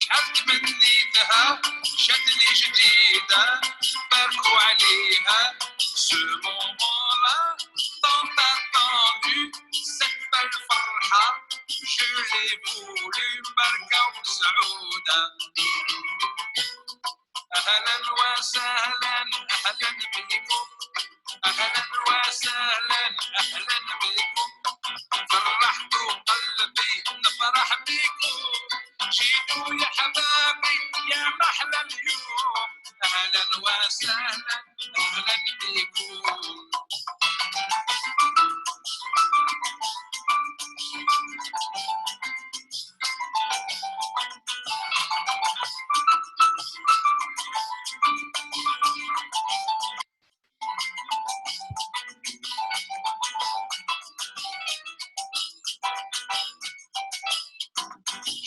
شحال تمنيتها جاتني جديدة باركوا عليها ce moment-là tant attendu cette belle فرحة je l'ai voulu بركة وسعودة أهلا وسهلا أهلا بكم أهلا وسهلا أهلا بكم فرحتوا قلبي نفرح بكم جيتوا يا حبابي يا محلى اليوم أهلا وسهلا أهلا بكم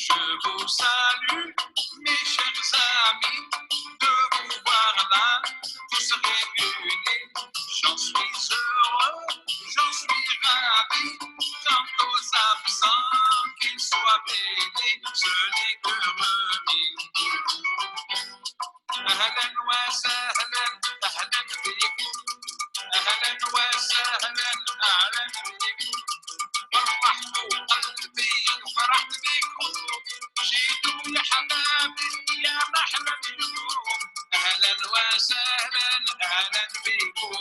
Je vous salue, mes chers amis, de vous voir là, tous réunis. J'en suis heureux, j'en suis ravi. Quant aux absents, qu'ils soient bénis, ce n'est que remis. أهلا وسهلا أهلا بكم أهلا وسهلا أهلا بكم فرحتوا قلبي وفرحت بكم جيتوا يا حبابي يا محلى اليوم أهلا وسهلا أهلا بكم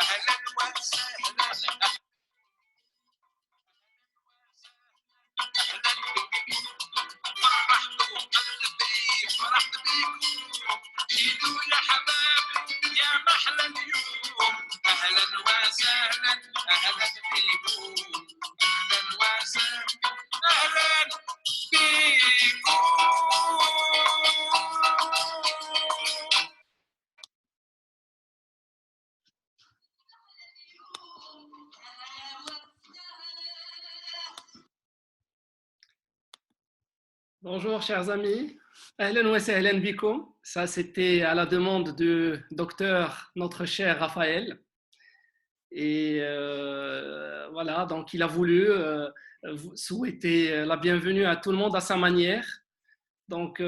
أهلا وسهلا أهلا بكم فرحتوا قلبي فرحت بكم جيتوا يا حبابي يا محلى اليوم أهلا وسهلا أهلا بكم أهلا وسهلا أهلا بكم Bonjour chers amis, Ahlan wa sahlan bikoum. Ça c'était à la demande du docteur, notre cher Raphaël. Et voilà, donc il a voulu souhaiter la bienvenue à tout le monde à sa manière. Donc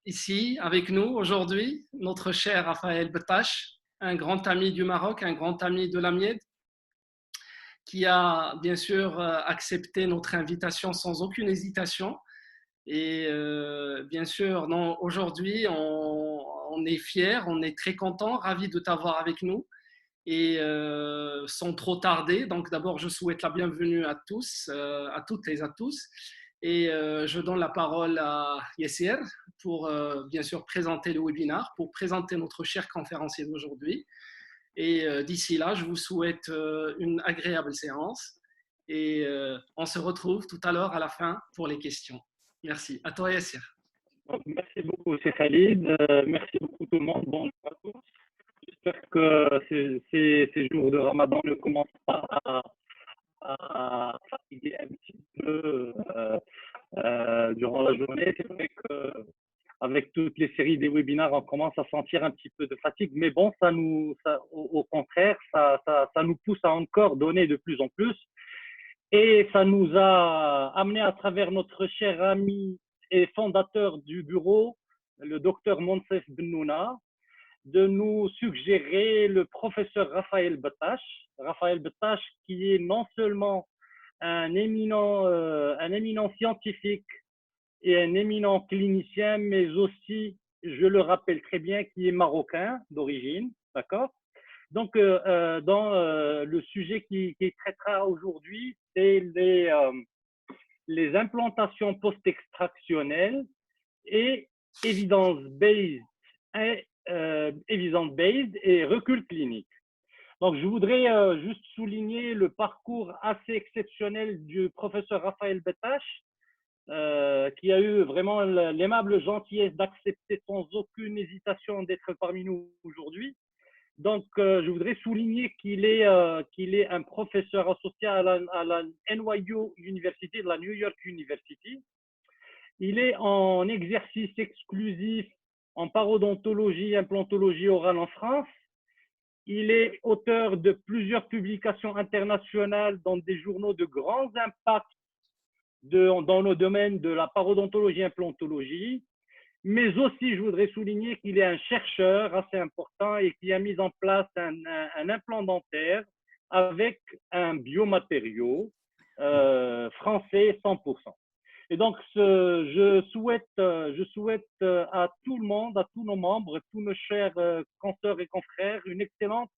ici avec nous aujourd'hui, notre cher Raphaël Betache, un grand ami du Maroc, un grand ami de la Mied, qui a bien sûr accepté notre invitation sans aucune hésitation. Et bien sûr, aujourd'hui, on est fiers, on est très contents, ravis de t'avoir avec nous. Et sans trop tarder, donc d'abord, je souhaite la bienvenue à tous, à toutes et à tous. Et je donne la parole à Yessir pour bien sûr présenter le webinaire, pour présenter notre cher conférencier d'aujourd'hui. Et d'ici là, je vous souhaite une agréable séance et on se retrouve tout à l'heure à la fin pour les questions. Merci. À toi, Yassir. Merci beaucoup, c'est Khalid. Merci beaucoup tout le monde. Bonjour à tous. J'espère que ces jours de Ramadan ne commencent pas à fatiguer un petit peu durant la journée. C'est vrai qu'avec toutes les séries des webinaires, on commence à sentir un petit peu de fatigue. Mais bon, au contraire, ça nous pousse à encore donner de plus en plus. Et ça nous a amené à travers notre cher ami et fondateur du bureau, le docteur Monsef Bennouna, de nous suggérer le professeur Raphaël Betache. Raphaël Betache qui est non seulement un éminent scientifique est un éminent clinicien, mais aussi, je le rappelle très bien, qui est marocain d'origine, d'accord? Donc, le sujet qui traitera aujourd'hui, c'est les implantations post-extractionnelles et evidence-based et recul clinique. Donc, je voudrais juste souligner le parcours assez exceptionnel du professeur Raphaël Bettache, qui a eu vraiment l'aimable gentillesse d'accepter sans aucune hésitation d'être parmi nous aujourd'hui. Donc, je voudrais souligner qu'il est un professeur associé à la NYU University, de la New York University. Il est en exercice exclusif en parodontologie et implantologie orale en France. Il est auteur de plusieurs publications internationales dans des journaux de grands impacts dans le domaine de la parodontologie et implantologie. Mais aussi, je voudrais souligner qu'il est un chercheur assez important et qui a mis en place un implant dentaire avec un biomatériau français 100%. Et donc, je souhaite à tout le monde, à tous nos membres, tous nos chers consoeurs et confrères, une excellente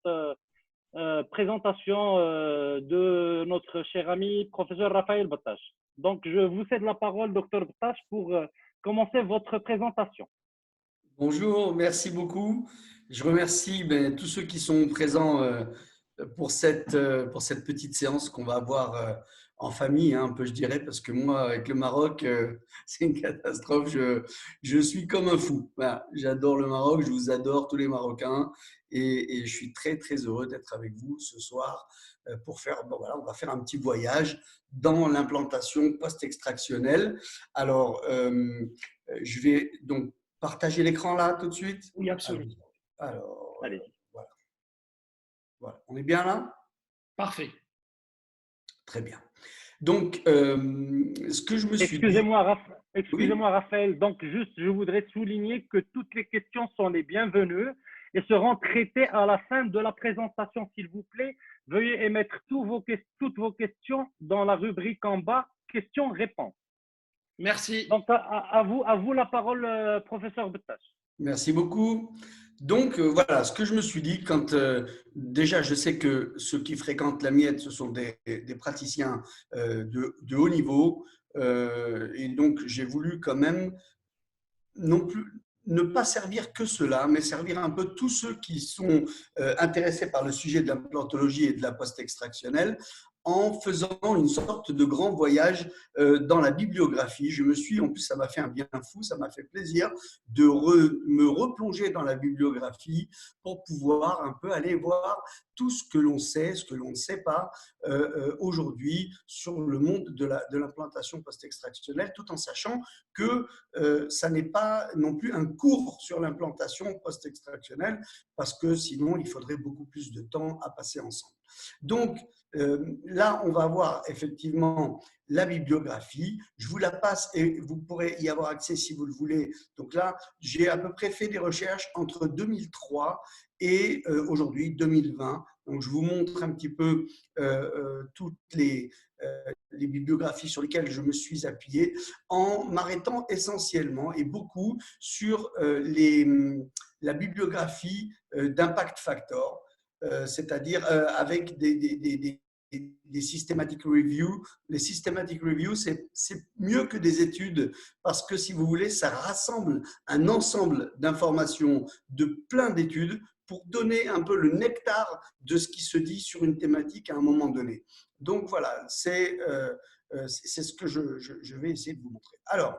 présentation de notre cher ami, professeur Raphaël Bettache. Donc, je vous cède la parole, docteur Bettache, pour commencer votre présentation. Bonjour, merci beaucoup. Je remercie tous ceux qui sont présents pour cette petite séance qu'on va avoir en famille, un peu je dirais, parce que moi, avec le Maroc, c'est une catastrophe. Je suis comme un fou. Voilà, j'adore le Maroc, je vous adore tous les Marocains et je suis très, très heureux d'être avec vous ce soir pour faire, voilà, on va faire un petit voyage dans l'implantation post-extractionnelle. Alors, je vais donc partager l'écran là tout de suite? Oui, absolument. Alors allez-y. Voilà. On est bien là? Parfait. Très bien. Donc, ce que je me suis Excusez-moi, Raphaël. Donc, juste, je voudrais souligner que toutes les questions sont les bienvenues et seront traitées à la fin de la présentation, s'il vous plaît. Veuillez émettre toutes vos questions dans la rubrique en bas, questions-réponses. Merci. Donc, à vous la parole, professeur Bettache. Merci beaucoup. Donc, voilà, ce que je me suis dit, quand déjà, je sais que ceux qui fréquentent la Miette, ce sont des praticiens de haut niveau. Et donc, j'ai voulu quand même non plus ne pas servir que cela, mais servir un peu tous ceux qui sont intéressés par le sujet de l'implantologie et de la post-extractionnelle, en faisant une sorte de grand voyage dans la bibliographie. Je me suis, en plus ça m'a fait un bien fou, ça m'a fait plaisir de me replonger dans la bibliographie pour pouvoir un peu aller voir tout ce que l'on sait, ce que l'on ne sait pas aujourd'hui sur le monde de l'implantation post-extractionnelle, tout en sachant que ça n'est pas non plus un cours sur l'implantation post-extractionnelle, parce que sinon il faudrait beaucoup plus de temps à passer ensemble. Donc, là, on va voir effectivement la bibliographie. Je vous la passe et vous pourrez y avoir accès si vous le voulez. Donc là, j'ai à peu près fait des recherches entre 2003 et aujourd'hui 2020. Donc, je vous montre un petit peu toutes les bibliographies sur lesquelles je me suis appuyé, en m'arrêtant essentiellement et beaucoup sur la bibliographie d'Impact Factor. C'est-à-dire avec des systematic reviews. Les systematic reviews, c'est mieux que des études parce que, si vous voulez, ça rassemble un ensemble d'informations de plein d'études pour donner un peu le nectar de ce qui se dit sur une thématique à un moment donné. Donc voilà, c'est ce que je vais essayer de vous montrer. Alors,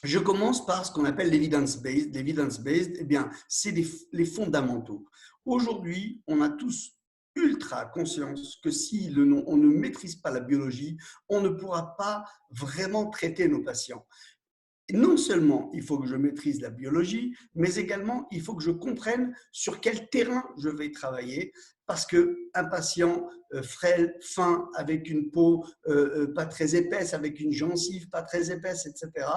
je commence par ce qu'on appelle l'evidence-based. L'evidence-based, eh bien, c'est les fondamentaux. Aujourd'hui, on a tous ultra conscience que si on ne maîtrise pas la biologie, on ne pourra pas vraiment traiter nos patients. Et non seulement il faut que je maîtrise la biologie, mais également il faut que je comprenne sur quel terrain je vais travailler, parce qu'un patient frêle, fin, avec une peau pas très épaisse, avec une gencive pas très épaisse, etc.,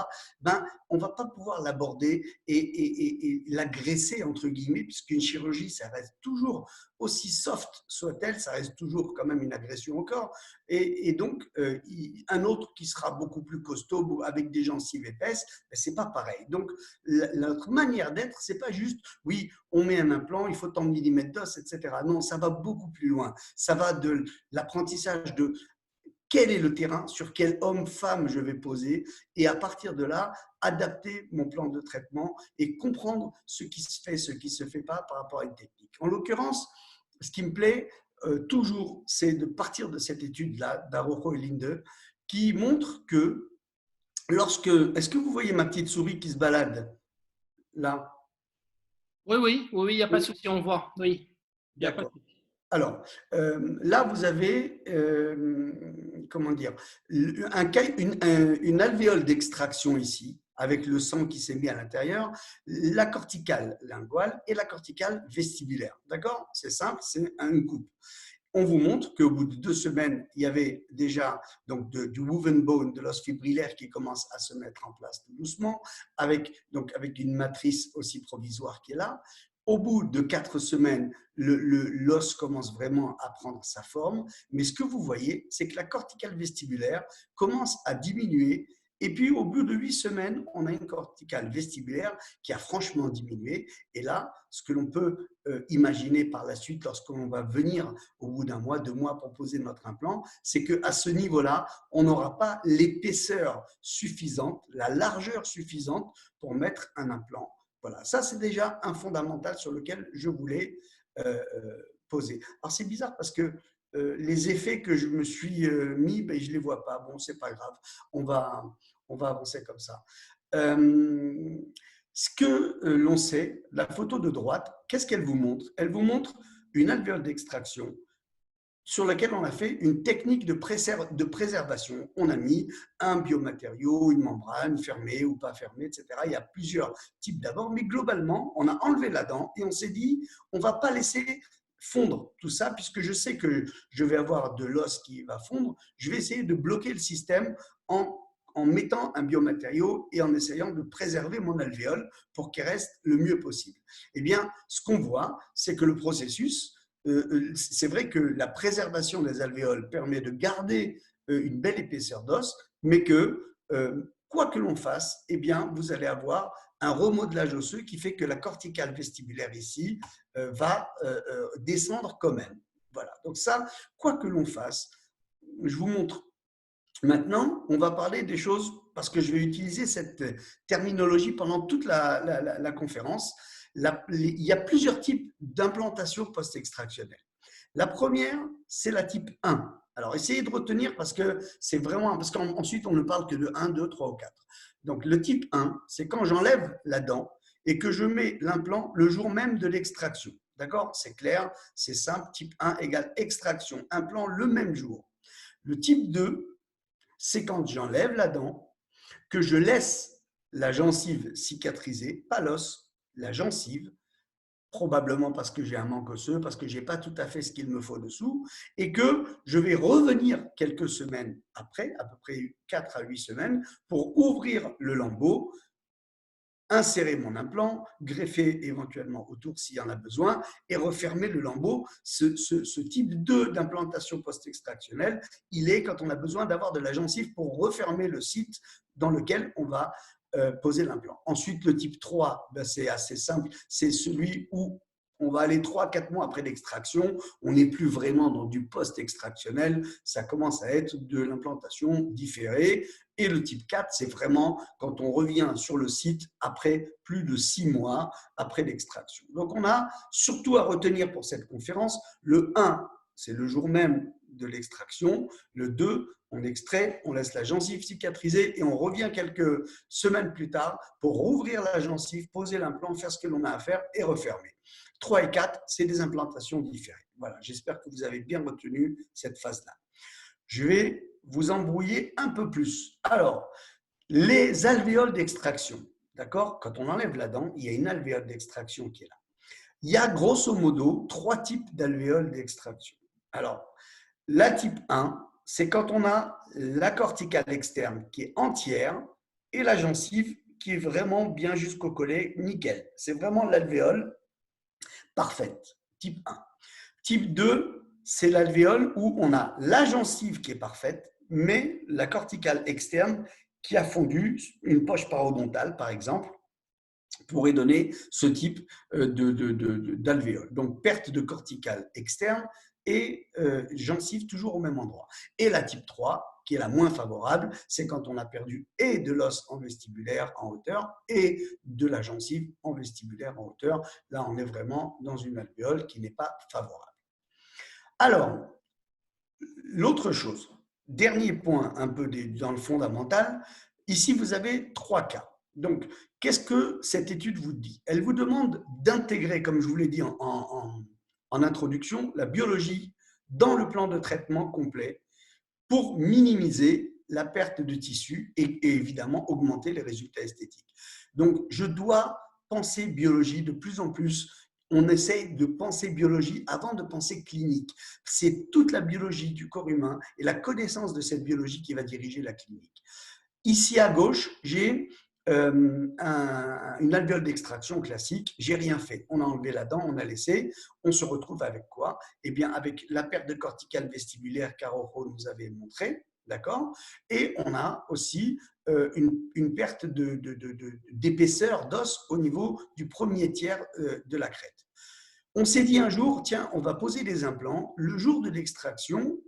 ben, on ne va pas pouvoir l'aborder et l'agresser, entre guillemets, puisqu'une chirurgie, ça reste toujours, aussi soft soit-elle, ça reste toujours quand même une agression au corps. Et donc, un autre qui sera beaucoup plus costaud, avec des gencives épaisses, ben, ce n'est pas pareil. Donc, notre manière d'être, ce n'est pas juste, oui, on met un implant, il faut tant de millimètres d'os, etc. Non, ça va beaucoup plus loin. Ça va de l'apprentissage de quel est le terrain, sur quel homme, femme je vais poser, et à partir de là, adapter mon plan de traitement et comprendre ce qui se fait, ce qui ne se fait pas par rapport à une technique. En l'occurrence, ce qui me plaît toujours, c'est de partir de cette étude-là, d'Arojo et Linde, qui montre que lorsque… Est-ce que vous voyez ma petite souris qui se balade là? Oui, il n'y a pas de souci, on voit. Oui, il n'y a pas de D'accord. souci. Alors, là, vous avez, comment dire, une alvéole d'extraction ici, avec le sang qui s'est mis à l'intérieur, la corticale linguale et la corticale vestibulaire. D'accord? C'est simple, c'est une coupe. On vous montre qu'au bout de 2 semaines, il y avait déjà donc du woven bone, de l'os fibrillaire qui commence à se mettre en place tout doucement, avec une matrice aussi provisoire qui est là. Au bout de 4 semaines, l'os commence vraiment à prendre sa forme. Mais ce que vous voyez, c'est que la corticale vestibulaire commence à diminuer. Et puis, au bout de 8 semaines, on a une corticale vestibulaire qui a franchement diminué. Et là, ce que l'on peut imaginer par la suite, lorsqu'on va venir au bout d'un mois, 2 mois pour poser notre implant, c'est qu'à ce niveau-là, on n'aura pas l'épaisseur suffisante, la largeur suffisante pour mettre un implant. Voilà, ça c'est déjà un fondamental sur lequel je voulais poser. Alors c'est bizarre parce que les effets que je me suis mis, ben, je ne les vois pas. Bon, c'est pas grave, on va avancer comme ça. Ce que l'on sait, la photo de droite, qu'est-ce qu'elle vous montre? Elle vous montre une alvéole d'extraction sur laquelle on a fait une technique de préservation. On a mis un biomatériau, une membrane fermée ou pas fermée, etc. Il y a plusieurs types d'abord, mais globalement, on a enlevé la dent et on s'est dit, on ne va pas laisser fondre tout ça, puisque je sais que je vais avoir de l'os qui va fondre. Je vais essayer de bloquer le système en mettant un biomatériau et en essayant de préserver mon alvéole pour qu'elle reste le mieux possible. Eh bien, ce qu'on voit, c'est que le processus, c'est vrai que la préservation des alvéoles permet de garder une belle épaisseur d'os, mais que quoi que l'on fasse, eh bien, vous allez avoir un remodelage osseux qui fait que la corticale vestibulaire ici va descendre quand même. Voilà. Donc ça, quoi que l'on fasse, je vous montre. Maintenant, on va parler des choses, parce que je vais utiliser cette terminologie pendant toute la conférence. Il y a plusieurs types d'implantation post-extractionnelle. La première, c'est la type 1. Alors, essayez de retenir parce que c'est vraiment… Parce qu'ensuite, on ne parle que de 1, 2, 3 ou 4. Donc, le type 1, c'est quand j'enlève la dent et que je mets l'implant le jour même de l'extraction. D'accord? C'est clair, c'est simple. Type 1 égale extraction, implant le même jour. Le type 2, c'est quand j'enlève la dent, que je laisse la gencive cicatriser, pas l'os, la gencive, probablement parce que j'ai un manque osseux, parce que je n'ai pas tout à fait ce qu'il me faut dessous, et que je vais revenir quelques semaines après, à peu près 4 à 8 semaines, pour ouvrir le lambeau, insérer mon implant, greffer éventuellement autour s'il y en a besoin et refermer le lambeau. Ce type 2 d'implantation post-extractionnelle, il est quand on a besoin d'avoir de la gencive pour refermer le site dans lequel on va poser l'implant. Ensuite, le type 3, ben c'est assez simple, c'est celui où on va aller 3-4 mois après l'extraction, on n'est plus vraiment dans du post-extractionnel, ça commence à être de l'implantation différée. Et le type 4, c'est vraiment quand on revient sur le site après plus de 6 mois après l'extraction. Donc, on a surtout à retenir pour cette conférence, le 1, c'est le jour même de l'extraction. Le 2, on extrait, on laisse la gencive cicatriser et on revient quelques semaines plus tard pour rouvrir la gencive, poser l'implant, faire ce que l'on a à faire et refermer. 3 et 4, c'est des implantations différées. Voilà, j'espère que vous avez bien retenu cette phase-là. Je vais vous embrouiller un peu plus. Alors, les alvéoles d'extraction, d'accord? Quand on enlève la dent, il y a une alvéole d'extraction qui est là. Il y a grosso modo 3 types d'alvéoles d'extraction. Alors, La type 1, c'est quand on a la corticale externe qui est entière et la gencive qui est vraiment bien jusqu'au collet, nickel. C'est vraiment l'alvéole parfaite, type 1. Type 2, c'est l'alvéole où on a la gencive qui est parfaite, mais la corticale externe qui a fondu, une poche parodontale par exemple, pourrait donner ce type d'alvéole. Donc, perte de corticale externe et gencive toujours au même endroit. Et la type 3, qui est la moins favorable, c'est quand on a perdu et de l'os en vestibulaire en hauteur et de la gencive en vestibulaire en hauteur. Là, on est vraiment dans une alvéole qui n'est pas favorable. Alors, l'autre chose, dernier point un peu dans le fondamental, ici, vous avez 3 cas. Donc, qu'est-ce que cette étude vous dit? Elle vous demande d'intégrer, comme je vous l'ai dit en introduction, la biologie dans le plan de traitement complet pour minimiser la perte de tissu et évidemment augmenter les résultats esthétiques. Donc, je dois penser biologie de plus en plus. On essaye de penser biologie avant de penser clinique. C'est toute la biologie du corps humain et la connaissance de cette biologie qui va diriger la clinique. Ici à gauche, j'ai une alvéole d'extraction classique, j'ai rien fait. On a enlevé la dent, on a laissé. On se retrouve avec quoi? Eh bien, avec la perte de corticale vestibulaire qu'Araujo nous avait montré, d'accord? Et on a aussi une perte d'épaisseur d'os au niveau du premier tiers de la crête. On s'est dit un jour, tiens, on va poser des implants. Le jour de l'extraction,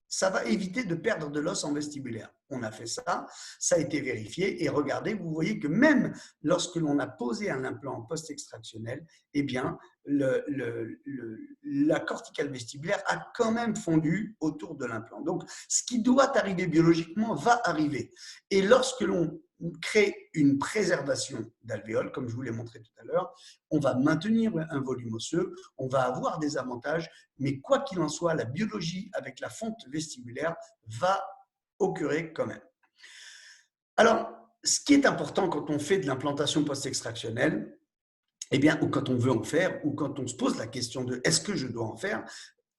ça va éviter de perdre de l'os en vestibulaire. On a fait ça, ça a été vérifié et regardez, vous voyez que même lorsque l'on a posé un implant post-extractionnel, eh bien, la corticale vestibulaire a quand même fondu autour de l'implant. Donc, ce qui doit arriver biologiquement va arriver. Et lorsque l'on crée une préservation d'alvéoles, comme je vous l'ai montré tout à l'heure, on va maintenir un volume osseux, on va avoir des avantages, mais quoi qu'il en soit, la biologie avec la fonte vestibulaire va occurrer quand même. Alors, ce qui est important quand on fait de l'implantation post-extractionnelle, eh bien, ou quand on veut en faire, ou quand on se pose la question de est-ce que je dois en faire,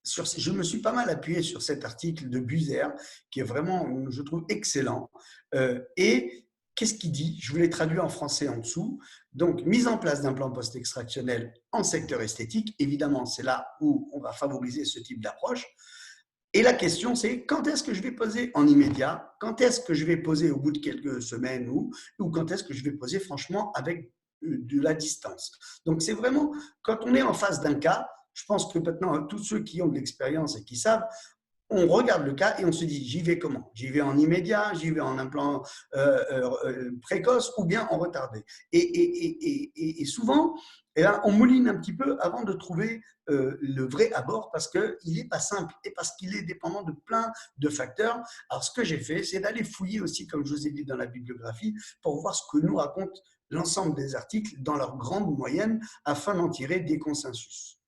je me suis pas mal appuyé sur cet article de Buser, qui est vraiment, je trouve, excellent. Et qu'est-ce qu'il dit? Je vous l'ai traduit en français en dessous. Donc, mise en place d'implants post-extractionnels en secteur esthétique. Évidemment, c'est là où on va favoriser ce type d'approche. Et la question, c'est quand est-ce que je vais poser en immédiat? Quand est-ce que je vais poser au bout de quelques semaines ou quand est-ce que je vais poser franchement avec de la distance? Donc, c'est vraiment quand on est en face d'un cas, je pense que maintenant, tous ceux qui ont de l'expérience et qui savent, on regarde le cas et on se dit, j'y vais comment? J'y vais en immédiat, j'y vais en implant précoce ou bien en retardé. Et souvent, eh bien, on mouline un petit peu avant de trouver le vrai abord parce qu'il n'est pas simple et parce qu'il est dépendant de plein de facteurs. Alors, ce que j'ai fait, c'est d'aller fouiller aussi, comme je vous ai dit dans la bibliographie, pour voir ce que nous raconte l'ensemble des articles dans leur grande moyenne afin d'en tirer des consensus.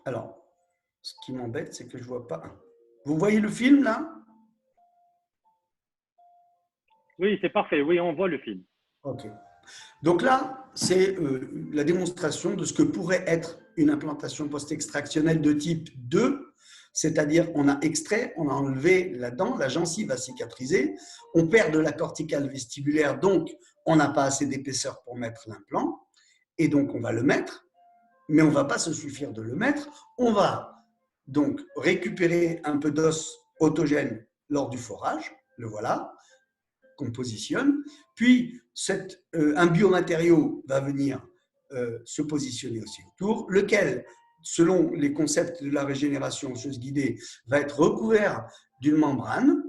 Alors, ce qui m'embête, c'est que je ne vois pas. Vous voyez le film là? Oui, c'est parfait. Oui, on voit le film. Ok. Donc là, c'est la démonstration de ce que pourrait être une implantation post-extractionnelle de type 2, c'est-à-dire on a extrait, on a enlevé la dent, la gencive a cicatrisé, on perd de la corticale vestibulaire, donc on n'a pas assez d'épaisseur pour mettre l'implant, et donc on va le mettre, mais on ne va pas se suffire de le mettre, on va donc récupérer un peu d'os autogène lors du forage, le voilà, qu'on positionne, puis un biomatériau va venir se positionner aussi autour, lequel, selon les concepts de la régénération osseuse guidée, va être recouvert d'une membrane.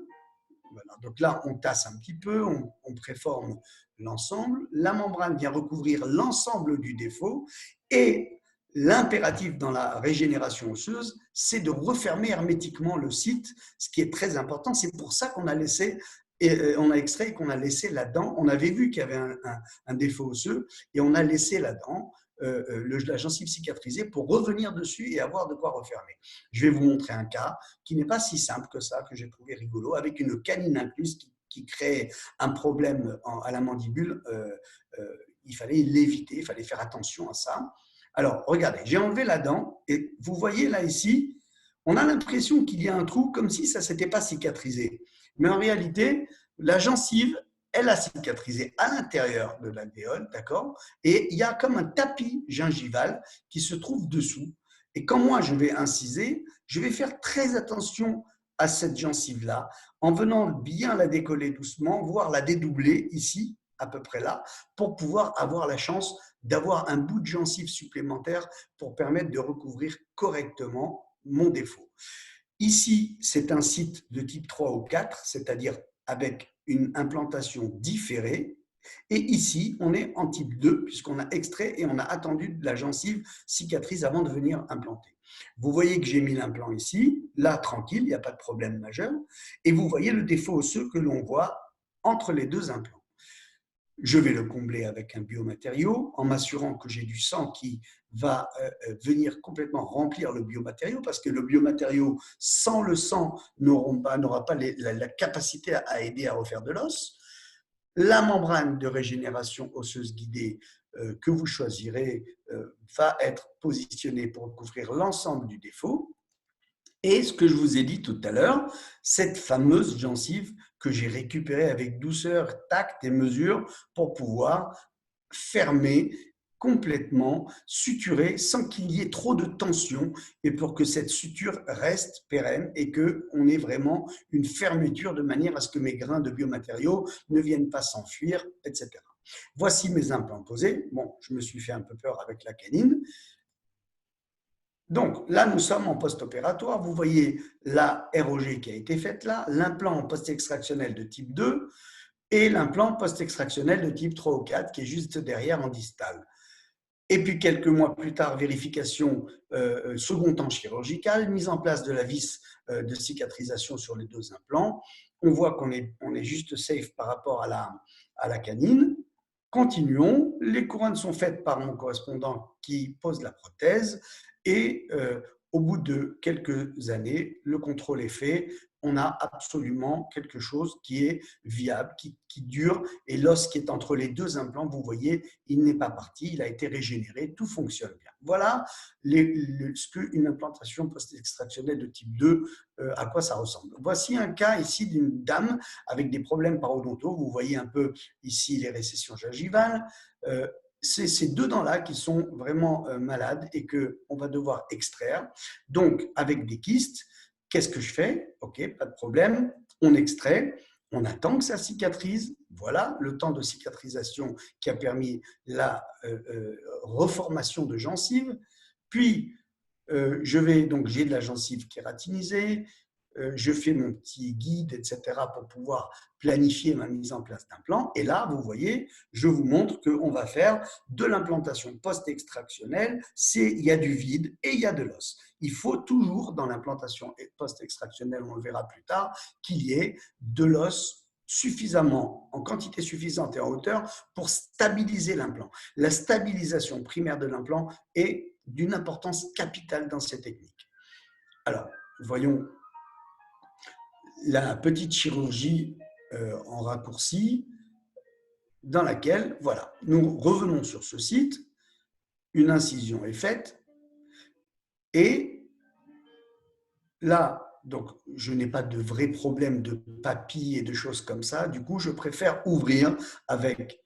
Voilà. Donc là, on tasse un petit peu, on préforme l'ensemble, la membrane vient recouvrir l'ensemble du défaut, et l'impératif dans la régénération osseuse, c'est de refermer hermétiquement le site, ce qui est très important. C'est pour ça qu'on a laissé, on a extrait et qu'on a laissé la dent. On avait vu qu'il y avait un défaut osseux et on a laissé la dent, la gencive cicatrisée, pour revenir dessus et avoir de quoi refermer. Je vais vous montrer un cas qui n'est pas si simple que ça, que j'ai trouvé rigolo, avec une canine incluse qui crée un problème à la mandibule. Il fallait l'éviter, il fallait faire attention à ça. Alors, regardez, j'ai enlevé la dent et vous voyez là ici, on a l'impression qu'il y a un trou comme si ça ne s'était pas cicatrisé. Mais en réalité, la gencive, elle a cicatrisé à l'intérieur de l'alvéole, d'accord? Et il y a comme un tapis gingival qui se trouve dessous. Et quand moi, je vais inciser, je vais faire très attention à cette gencive-là, en venant bien la décoller doucement, voire la dédoubler ici, à peu près là, pour pouvoir avoir la chance d'avoir un bout de gencive supplémentaire pour permettre de recouvrir correctement mon défaut. Ici, c'est un site de type 3 ou 4, c'est-à-dire avec une implantation différée. Et ici, on est en type 2, puisqu'on a extrait et on a attendu de la gencive cicatrice avant de venir implanter. Vous voyez que j'ai mis l'implant ici, là, tranquille, il n'y a pas de problème majeur. Et vous voyez le défaut osseux que l'on voit entre les deux implants. Je vais le combler avec un biomatériau en m'assurant que j'ai du sang qui va venir complètement remplir le biomatériau, parce que le biomatériau, sans le sang, n'aura pas la capacité à aider à refaire de l'os. La membrane de régénération osseuse guidée que vous choisirez va être positionnée pour couvrir l'ensemble du défaut. Et ce que je vous ai dit tout à l'heure, cette fameuse gencive que j'ai récupérée avec douceur, tact et mesure pour pouvoir fermer complètement, suturer sans qu'il y ait trop de tension et pour que cette suture reste pérenne et qu'on ait vraiment une fermeture de manière à ce que mes grains de biomatériaux ne viennent pas s'enfuir, etc. Voici mes implants posés. Bon, je me suis fait un peu peur avec la canine. Donc là, nous sommes en post-opératoire. Vous voyez la ROG qui a été faite là, l'implant post-extractionnel de type 2 et l'implant post-extractionnel de type 3 ou 4 qui est juste derrière en distal. Et puis quelques mois plus tard, vérification second temps chirurgical, mise en place de la vis de cicatrisation sur les deux implants. On voit qu'on est juste safe par rapport à la canine. Continuons. Les couronnes sont faites par mon correspondant qui pose la prothèse. Et au bout de quelques années, le contrôle est fait. On a absolument quelque chose qui est viable, qui dure. Et l'os qui est entre les deux implants, vous voyez, il n'est pas parti, il a été régénéré, tout fonctionne bien. Voilà ce qu'une implantation post-extractionnelle de type 2, à quoi ça ressemble. Voici un cas ici d'une dame avec des problèmes parodontaux. Vous voyez un peu ici les récessions gingivales. C'est ces deux dents-là qui sont vraiment malades et qu'on va devoir extraire. Donc, avec des kystes, qu'est-ce que je fais? Ok, pas de problème. On extrait, on attend que ça cicatrise. Voilà le temps de cicatrisation qui a permis la reformation de gencive. Puis, j'ai de la gencive kératinisée. Je fais mon petit guide, etc., pour pouvoir planifier ma mise en place d'implants. Et là, vous voyez, je vous montre qu'on va faire de l'implantation post-extractionnelle. Il y a du vide et il y a de l'os. Il faut toujours, dans l'implantation post-extractionnelle, on le verra plus tard, qu'il y ait de l'os suffisamment, en quantité suffisante et en hauteur pour stabiliser l'implant. La stabilisation primaire de l'implant est d'une importance capitale dans ces techniques. Alors, voyons la petite chirurgie en raccourci dans laquelle, voilà, nous revenons sur ce site, une incision est faite et là, donc, je n'ai pas de vrai problème de papilles et de choses comme ça, du coup, je préfère ouvrir avec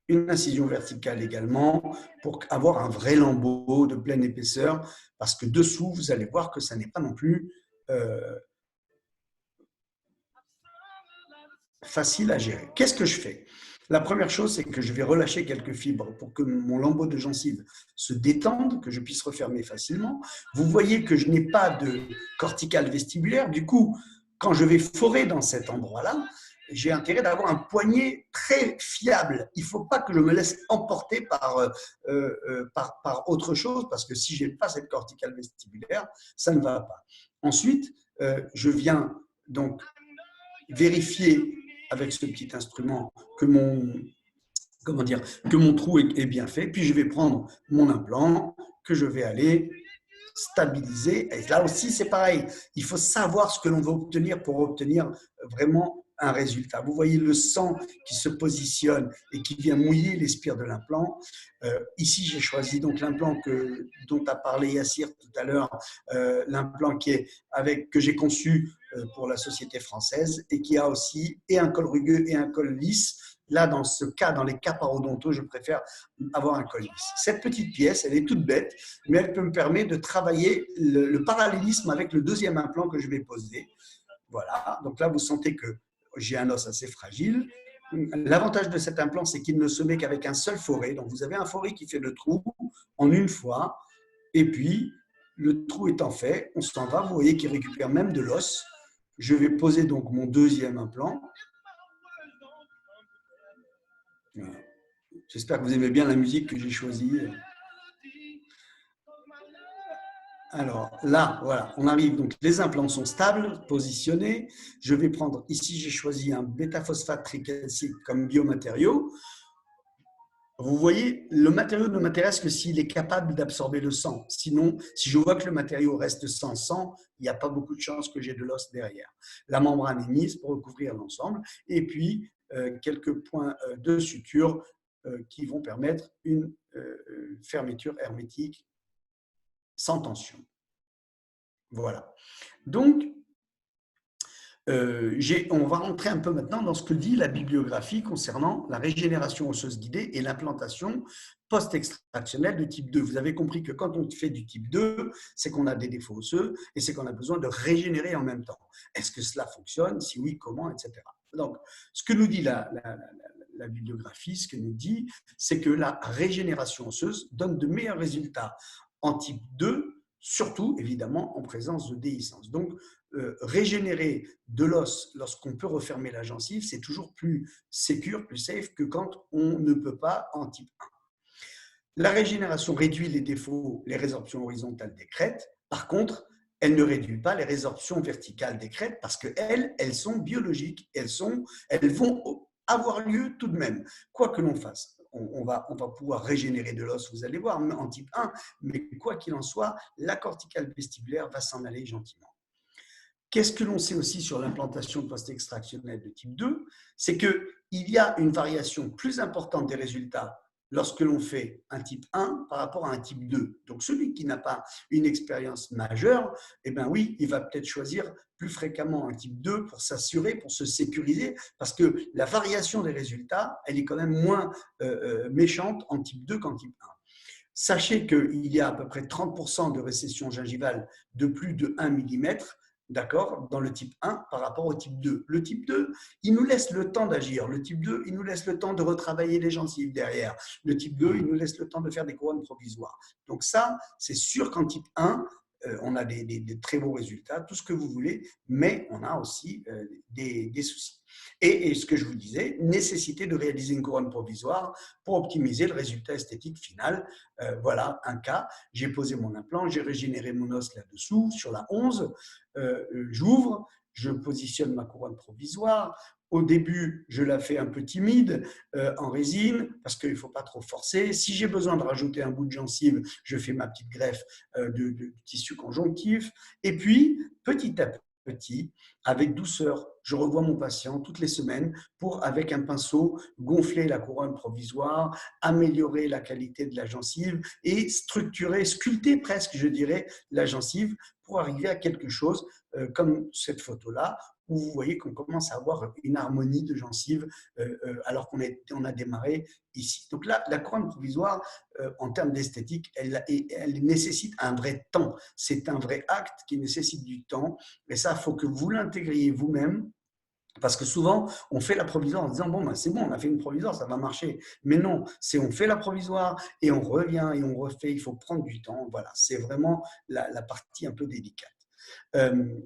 une incision verticale également pour avoir un vrai lambeau de pleine épaisseur parce que dessous, vous allez voir que ça n'est pas non plus facile à gérer. Qu'est-ce que je fais? La première chose, c'est que je vais relâcher quelques fibres pour que mon lambeau de gencive se détende, que je puisse refermer facilement. Vous voyez que je n'ai pas de corticale vestibulaire. Du coup, quand je vais forer dans cet endroit-là, j'ai intérêt d'avoir un poignet très fiable. Il ne faut pas que je me laisse emporter par autre chose, parce que si je n'ai pas cette corticale vestibulaire, ça ne va pas. Ensuite, je viens donc vérifier avec ce petit instrument que mon trou est bien fait. Puis je vais prendre mon implant que je vais aller stabiliser. Et là aussi, c'est pareil. Il faut savoir ce que l'on veut obtenir pour obtenir vraiment un résultat. Vous voyez le sang qui se positionne et qui vient mouiller les spires de l'implant. Ici, j'ai choisi donc l'implant dont a parlé Yassir tout à l'heure, l'implant que j'ai conçu pour la société française et qui a aussi et un col rugueux et un col lisse. Là, dans ce cas, dans les cas parodontaux, je préfère avoir un col lisse. Cette petite pièce, elle est toute bête, mais elle peut me permettre de travailler le parallélisme avec le deuxième implant que je vais poser. Voilà, donc là, vous sentez que j'ai un os assez fragile. L'avantage de cet implant, c'est qu'il ne se met qu'avec un seul forêt. Donc, vous avez un forêt qui fait le trou en une fois. Et puis, le trou étant fait, on s'en va. Vous voyez qu'il récupère même de l'os. Je vais poser donc mon deuxième implant. Voilà. J'espère que vous aimez bien la musique que j'ai choisie. Alors là, voilà, on arrive, donc les implants sont stables, positionnés. Je vais prendre, ici j'ai choisi un bêta-phosphate tricalcique comme biomatériau. Vous voyez, le matériau ne m'intéresse que s'il est capable d'absorber le sang. Sinon, si je vois que le matériau reste sans sang, il n'y a pas beaucoup de chances que j'ai de l'os derrière. La membrane est mise pour recouvrir l'ensemble. Et puis, quelques points de suture qui vont permettre une fermeture hermétique sans tension. Voilà. Donc, on va rentrer un peu maintenant dans ce que dit la bibliographie concernant la régénération osseuse guidée et l'implantation post-extractionnelle de type 2. Vous avez compris que quand on fait du type 2, c'est qu'on a des défauts osseux et c'est qu'on a besoin de régénérer en même temps. Est-ce que cela fonctionne? Si oui, comment, etc. Donc, ce que nous dit la bibliographie, ce que nous dit, c'est que la régénération osseuse donne de meilleurs résultats en type 2, surtout évidemment en présence de déhiscence. Donc, régénérer de l'os lorsqu'on peut refermer la gencive, c'est toujours plus sécure, plus safe que quand on ne peut pas en type 1. La régénération réduit les défauts, les résorptions horizontales des crêtes. Par contre, elle ne réduit pas les résorptions verticales des crêtes parce qu'elles sont biologiques. Elles vont avoir lieu tout de même, quoi que l'on fasse. On va pouvoir régénérer de l'os, vous allez voir, en type 1, mais quoi qu'il en soit, la corticale vestibulaire va s'en aller gentiment. Qu'est-ce que l'on sait aussi sur l'implantation post-extractionnelle de type 2? C'est qu'il y a une variation plus importante des résultats lorsque l'on fait un type 1 par rapport à un type 2. Donc, celui qui n'a pas une expérience majeure, eh bien oui, il va peut-être choisir plus fréquemment un type 2 pour s'assurer, pour se sécuriser, parce que la variation des résultats, elle est quand même moins méchante en type 2 qu'en type 1. Sachez qu'il y a à peu près 30% de récession gingivale de plus de 1 mm, d'accord, dans le type 1 par rapport au type 2. Le type 2, il nous laisse le temps d'agir. Le type 2, il nous laisse le temps de retravailler les gencives derrière. Le type 2, il nous laisse le temps de faire des couronnes provisoires. Donc ça, c'est sûr qu'en type 1, on a des très beaux résultats, tout ce que vous voulez, mais on a aussi des soucis. Et ce que je vous disais, nécessité de réaliser une couronne provisoire pour optimiser le résultat esthétique final. Voilà un cas. J'ai posé mon implant, j'ai régénéré mon os là-dessous, sur la 11. J'ouvre, je positionne ma couronne provisoire. Au début, je la fais un peu timide en résine parce qu'il ne faut pas trop forcer. Si j'ai besoin de rajouter un bout de gencive, je fais ma petite greffe de tissu conjonctif. Et puis, petit à petit, avec douceur, je revois mon patient toutes les semaines pour, avec un pinceau, gonfler la couronne provisoire, améliorer la qualité de la gencive et structurer, sculpter presque, je dirais, la gencive pour arriver à quelque chose comme cette photo-là, où vous voyez qu'on commence à avoir une harmonie de gencive alors qu'on a démarré ici. Donc là, la couronne provisoire, en termes d'esthétique, elle nécessite un vrai temps. C'est un vrai acte qui nécessite du temps. Et ça, il faut que vous l'intégriez vous-même. Parce que souvent, on fait la provisoire en disant « bon, ben, c'est bon, on a fait une provisoire, ça va marcher ». Mais non, c'est on fait la provisoire et on revient et on refait, il faut prendre du temps. Voilà, c'est vraiment la partie un peu délicate.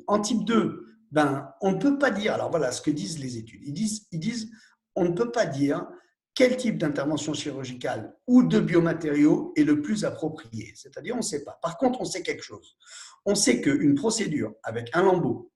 En type 2, ben, on ne peut pas dire, alors voilà ce que disent les études, ils disent on ne peut pas dire quel type d'intervention chirurgicale ou de biomatériaux est le plus approprié. C'est-à-dire, on ne sait pas. Par contre, on sait quelque chose. On sait qu'une procédure avec un lambeau,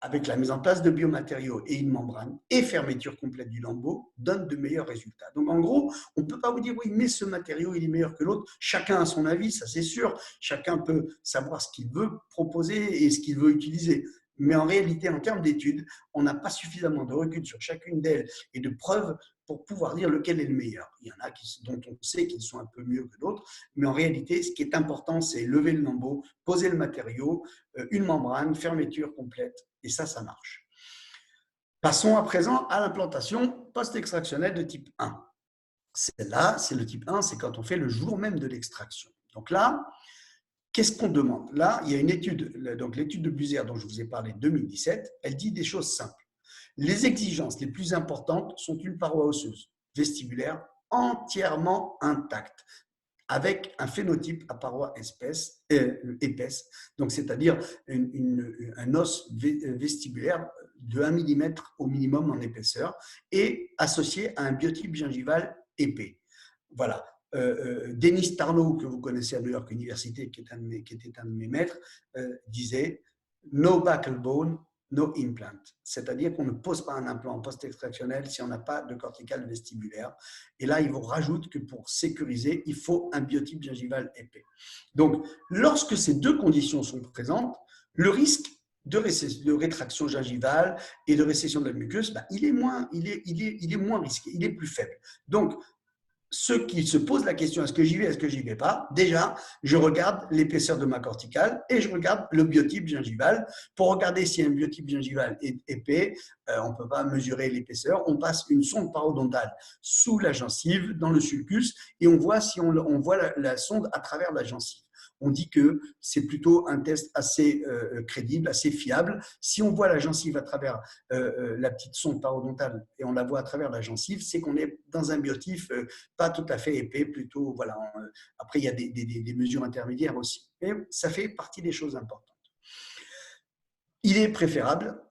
avec la mise en place de biomatériaux et une membrane et fermeture complète du lambeau, donne de meilleurs résultats. Donc, en gros, on ne peut pas vous dire, oui, mais ce matériau, il est meilleur que l'autre. Chacun a son avis, ça c'est sûr. Chacun peut savoir ce qu'il veut proposer et ce qu'il veut utiliser. Mais en réalité, en termes d'études, on n'a pas suffisamment de recul sur chacune d'elles et de preuves pour pouvoir dire lequel est le meilleur. Il y en a dont on sait qu'ils sont un peu mieux que d'autres, mais en réalité, ce qui est important, c'est lever le lambeau, poser le matériau, une membrane, fermeture complète, et ça marche. Passons à présent à l'implantation post-extractionnelle de type 1. Celle-là, c'est le type 1, c'est quand on fait le jour même de l'extraction. Donc là, qu'est-ce qu'on demande? Là, il y a une étude, donc l'étude de Buser dont je vous ai parlé en 2017, elle dit des choses simples. Les exigences les plus importantes sont une paroi osseuse vestibulaire entièrement intacte, avec un phénotype à paroi épaisse, donc c'est-à-dire un os vestibulaire de 1 mm au minimum en épaisseur et associé à un biotype gingival épais. Voilà. Denis Tarnow, que vous connaissez à New York University, qui était un de mes maîtres, disait « No buccal bone, no implant », c'est-à-dire qu'on ne pose pas un implant post-extractionnel si on n'a pas de cortical vestibulaire. Et là, il vous rajoute que pour sécuriser, il faut un biotype gingival épais. Donc, lorsque ces deux conditions sont présentes, le risque de rétraction gingivale et de récession de la muqueuse, il est moins risqué, il est plus faible. Donc, ceux qui se posent la question, est-ce que j'y vais, est-ce que j'y vais pas, déjà, je regarde l'épaisseur de ma corticale et je regarde le biotype gingival. Pour regarder si un biotype gingival est épais, on ne peut pas mesurer l'épaisseur, on passe une sonde parodontale sous la gencive, dans le sulcus, et on voit si on voit la sonde à travers la gencive. On dit que c'est plutôt un test assez crédible, assez fiable. Si on voit la gencive à travers la petite sonde parodontale et on la voit à travers la gencive, c'est qu'on est dans un biotype pas tout à fait épais, plutôt, voilà. Après, il y a des mesures intermédiaires aussi. Mais ça fait partie des choses importantes. Il est préférable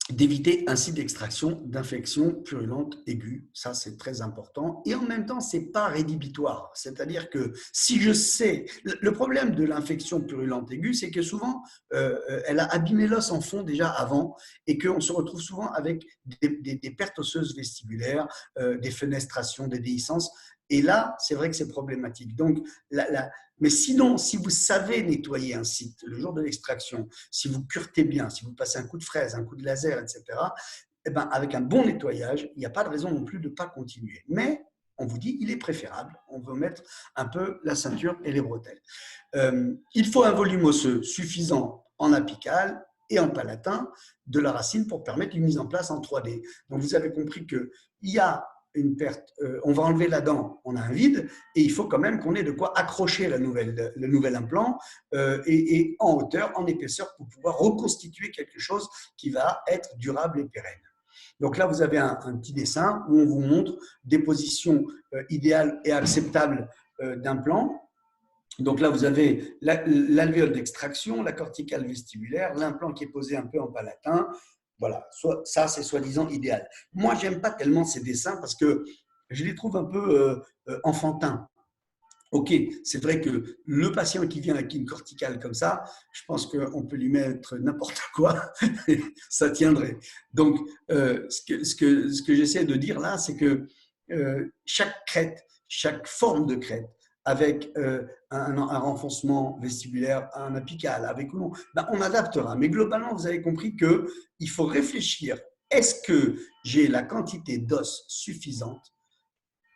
d'éviter un site d'extraction d'infections purulentes aiguës. Ça, c'est très important. Et en même temps, ce n'est pas rédhibitoire. C'est-à-dire que si je sais… Le problème de l'infection purulente aiguë, c'est que souvent, elle a abîmé l'os en fond déjà avant et qu'on se retrouve souvent avec des pertes osseuses vestibulaires, des fenestrations, des déhiscences. Et là, c'est vrai que c'est problématique. Donc, mais sinon, si vous savez nettoyer un site le jour de l'extraction, si vous curetez bien, si vous passez un coup de fraise, un coup de laser, etc., eh ben, avec un bon nettoyage, il n'y a pas de raison non plus de ne pas continuer. Mais on vous dit, il est préférable. On veut mettre un peu la ceinture et les bretelles. Il faut un volume osseux suffisant en apical et en palatin de la racine pour permettre une mise en place en 3D. Donc, vous avez compris qu'il y a une perte, on va enlever la dent, on a un vide, et il faut quand même qu'on ait de quoi accrocher le nouvel implant et en hauteur, en épaisseur, pour pouvoir reconstituer quelque chose qui va être durable et pérenne. Donc là, vous avez un petit dessin où on vous montre des positions idéales et acceptables d'implant. Donc là, vous avez l'alvéole d'extraction, la corticale vestibulaire, l'implant qui est posé un peu en palatin. Voilà, ça c'est soi-disant idéal. Moi, j'aime pas tellement ces dessins parce que je les trouve un peu enfantins. Ok, c'est vrai que le patient qui vient avec une corticale comme ça, je pense qu'on peut lui mettre n'importe quoi, ça tiendrait. Donc, ce que j'essaie de dire là, c'est que chaque crête, chaque forme de crête, avec un renfoncement vestibulaire, un apical, avec ou non, on adaptera. Mais globalement, vous avez compris qu'il faut réfléchir. Est-ce que j'ai la quantité d'os suffisante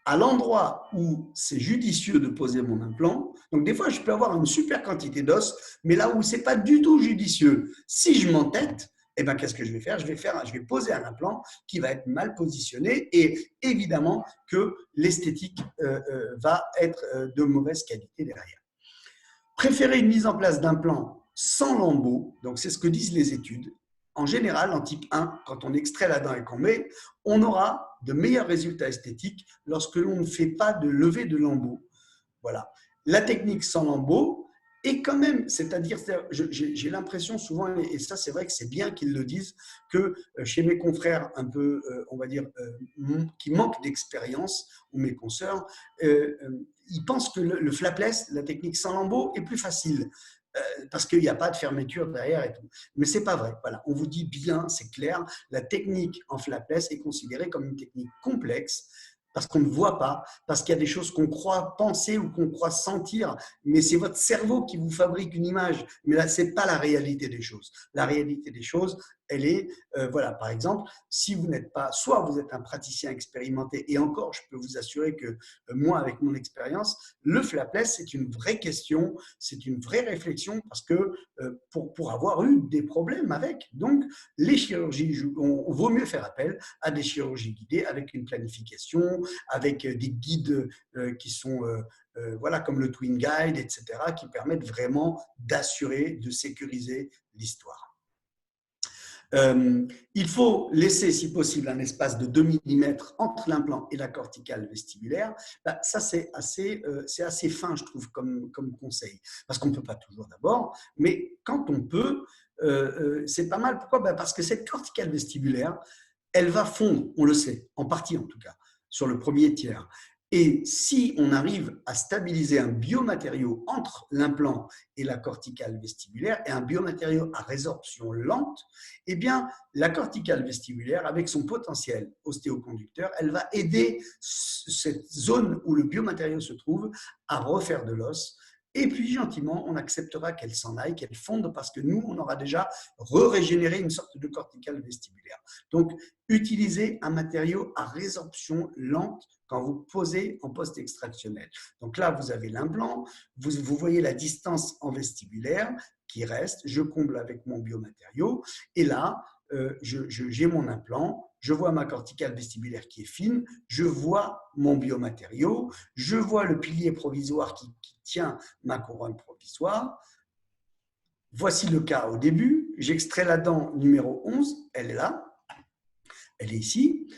à l'endroit où c'est judicieux de poser mon implant? Donc, des fois, je peux avoir une super quantité d'os, mais là où ce n'est pas du tout judicieux, si je m'entête, eh ben, qu'est-ce que je vais faire? Je vais poser un implant qui va être mal positionné et évidemment que l'esthétique va être de mauvaise qualité derrière. Préférez une mise en place d'implants sans lambeaux, donc c'est ce que disent les études. En général, en type 1, quand on extrait la dent et qu'on met, on aura de meilleurs résultats esthétiques lorsque l'on ne fait pas de levée de lambeaux. Voilà. La technique sans lambeaux est quand même, c'est-à-dire, j'ai l'impression souvent, et ça c'est vrai que c'est bien qu'ils le disent, que chez mes confrères un peu, on va dire, qui manquent d'expérience, ou mes consoeurs, ils pensent que le flapless, la technique sans lambeaux, est plus facile. Parce qu'il n'y a pas de fermeture derrière et tout. Mais ce n'est pas vrai. Voilà. On vous dit bien, c'est clair, la technique en flapless est considérée comme une technique complexe parce qu'on ne voit pas, parce qu'il y a des choses qu'on croit penser ou qu'on croit sentir, mais c'est votre cerveau qui vous fabrique une image. Mais là, ce n'est pas la réalité des choses. La réalité des choses, elle est, voilà, par exemple, si vous n'êtes pas, soit vous êtes un praticien expérimenté, et encore, je peux vous assurer que moi, avec mon expérience, le flapless, c'est une vraie question, c'est une vraie réflexion, parce que pour avoir eu des problèmes avec, donc les chirurgies, on vaut mieux faire appel à des chirurgies guidées avec une planification, avec des guides qui sont voilà, comme le Twin Guide, etc., qui permettent vraiment d'assurer, de sécuriser l'histoire. Il faut laisser, si possible, un espace de 2 mm entre l'implant et la corticale vestibulaire. Ben, ça, c'est assez fin, je trouve, comme conseil. Parce qu'on ne peut pas toujours d'abord, mais quand on peut, c'est pas mal. Pourquoi? Ben, parce que cette corticale vestibulaire, elle va fondre, on le sait, en partie en tout cas, sur le premier tiers. Et si on arrive à stabiliser un biomatériau entre l'implant et la corticale vestibulaire, et un biomatériau à résorption lente, eh bien, la corticale vestibulaire, avec son potentiel ostéoconducteur, elle va aider cette zone où le biomatériau se trouve à refaire de l'os. Et puis, gentiment, on acceptera qu'elle s'en aille, qu'elle fonde, parce que nous, on aura déjà régénéré une sorte de corticale vestibulaire. Donc, utilisez un matériau à résorption lente quand vous posez en post-extractionnel. Donc là, vous avez l'implant, vous voyez la distance en vestibulaire qui reste, je comble avec mon biomatériau, et là, j'ai mon implant, je vois ma corticale vestibulaire qui est fine, je vois mon biomatériau, je vois le pilier provisoire qui tient ma couronne provisoire. Voici le cas au début, j'extrais la dent numéro 11, elle est là, elle est ici,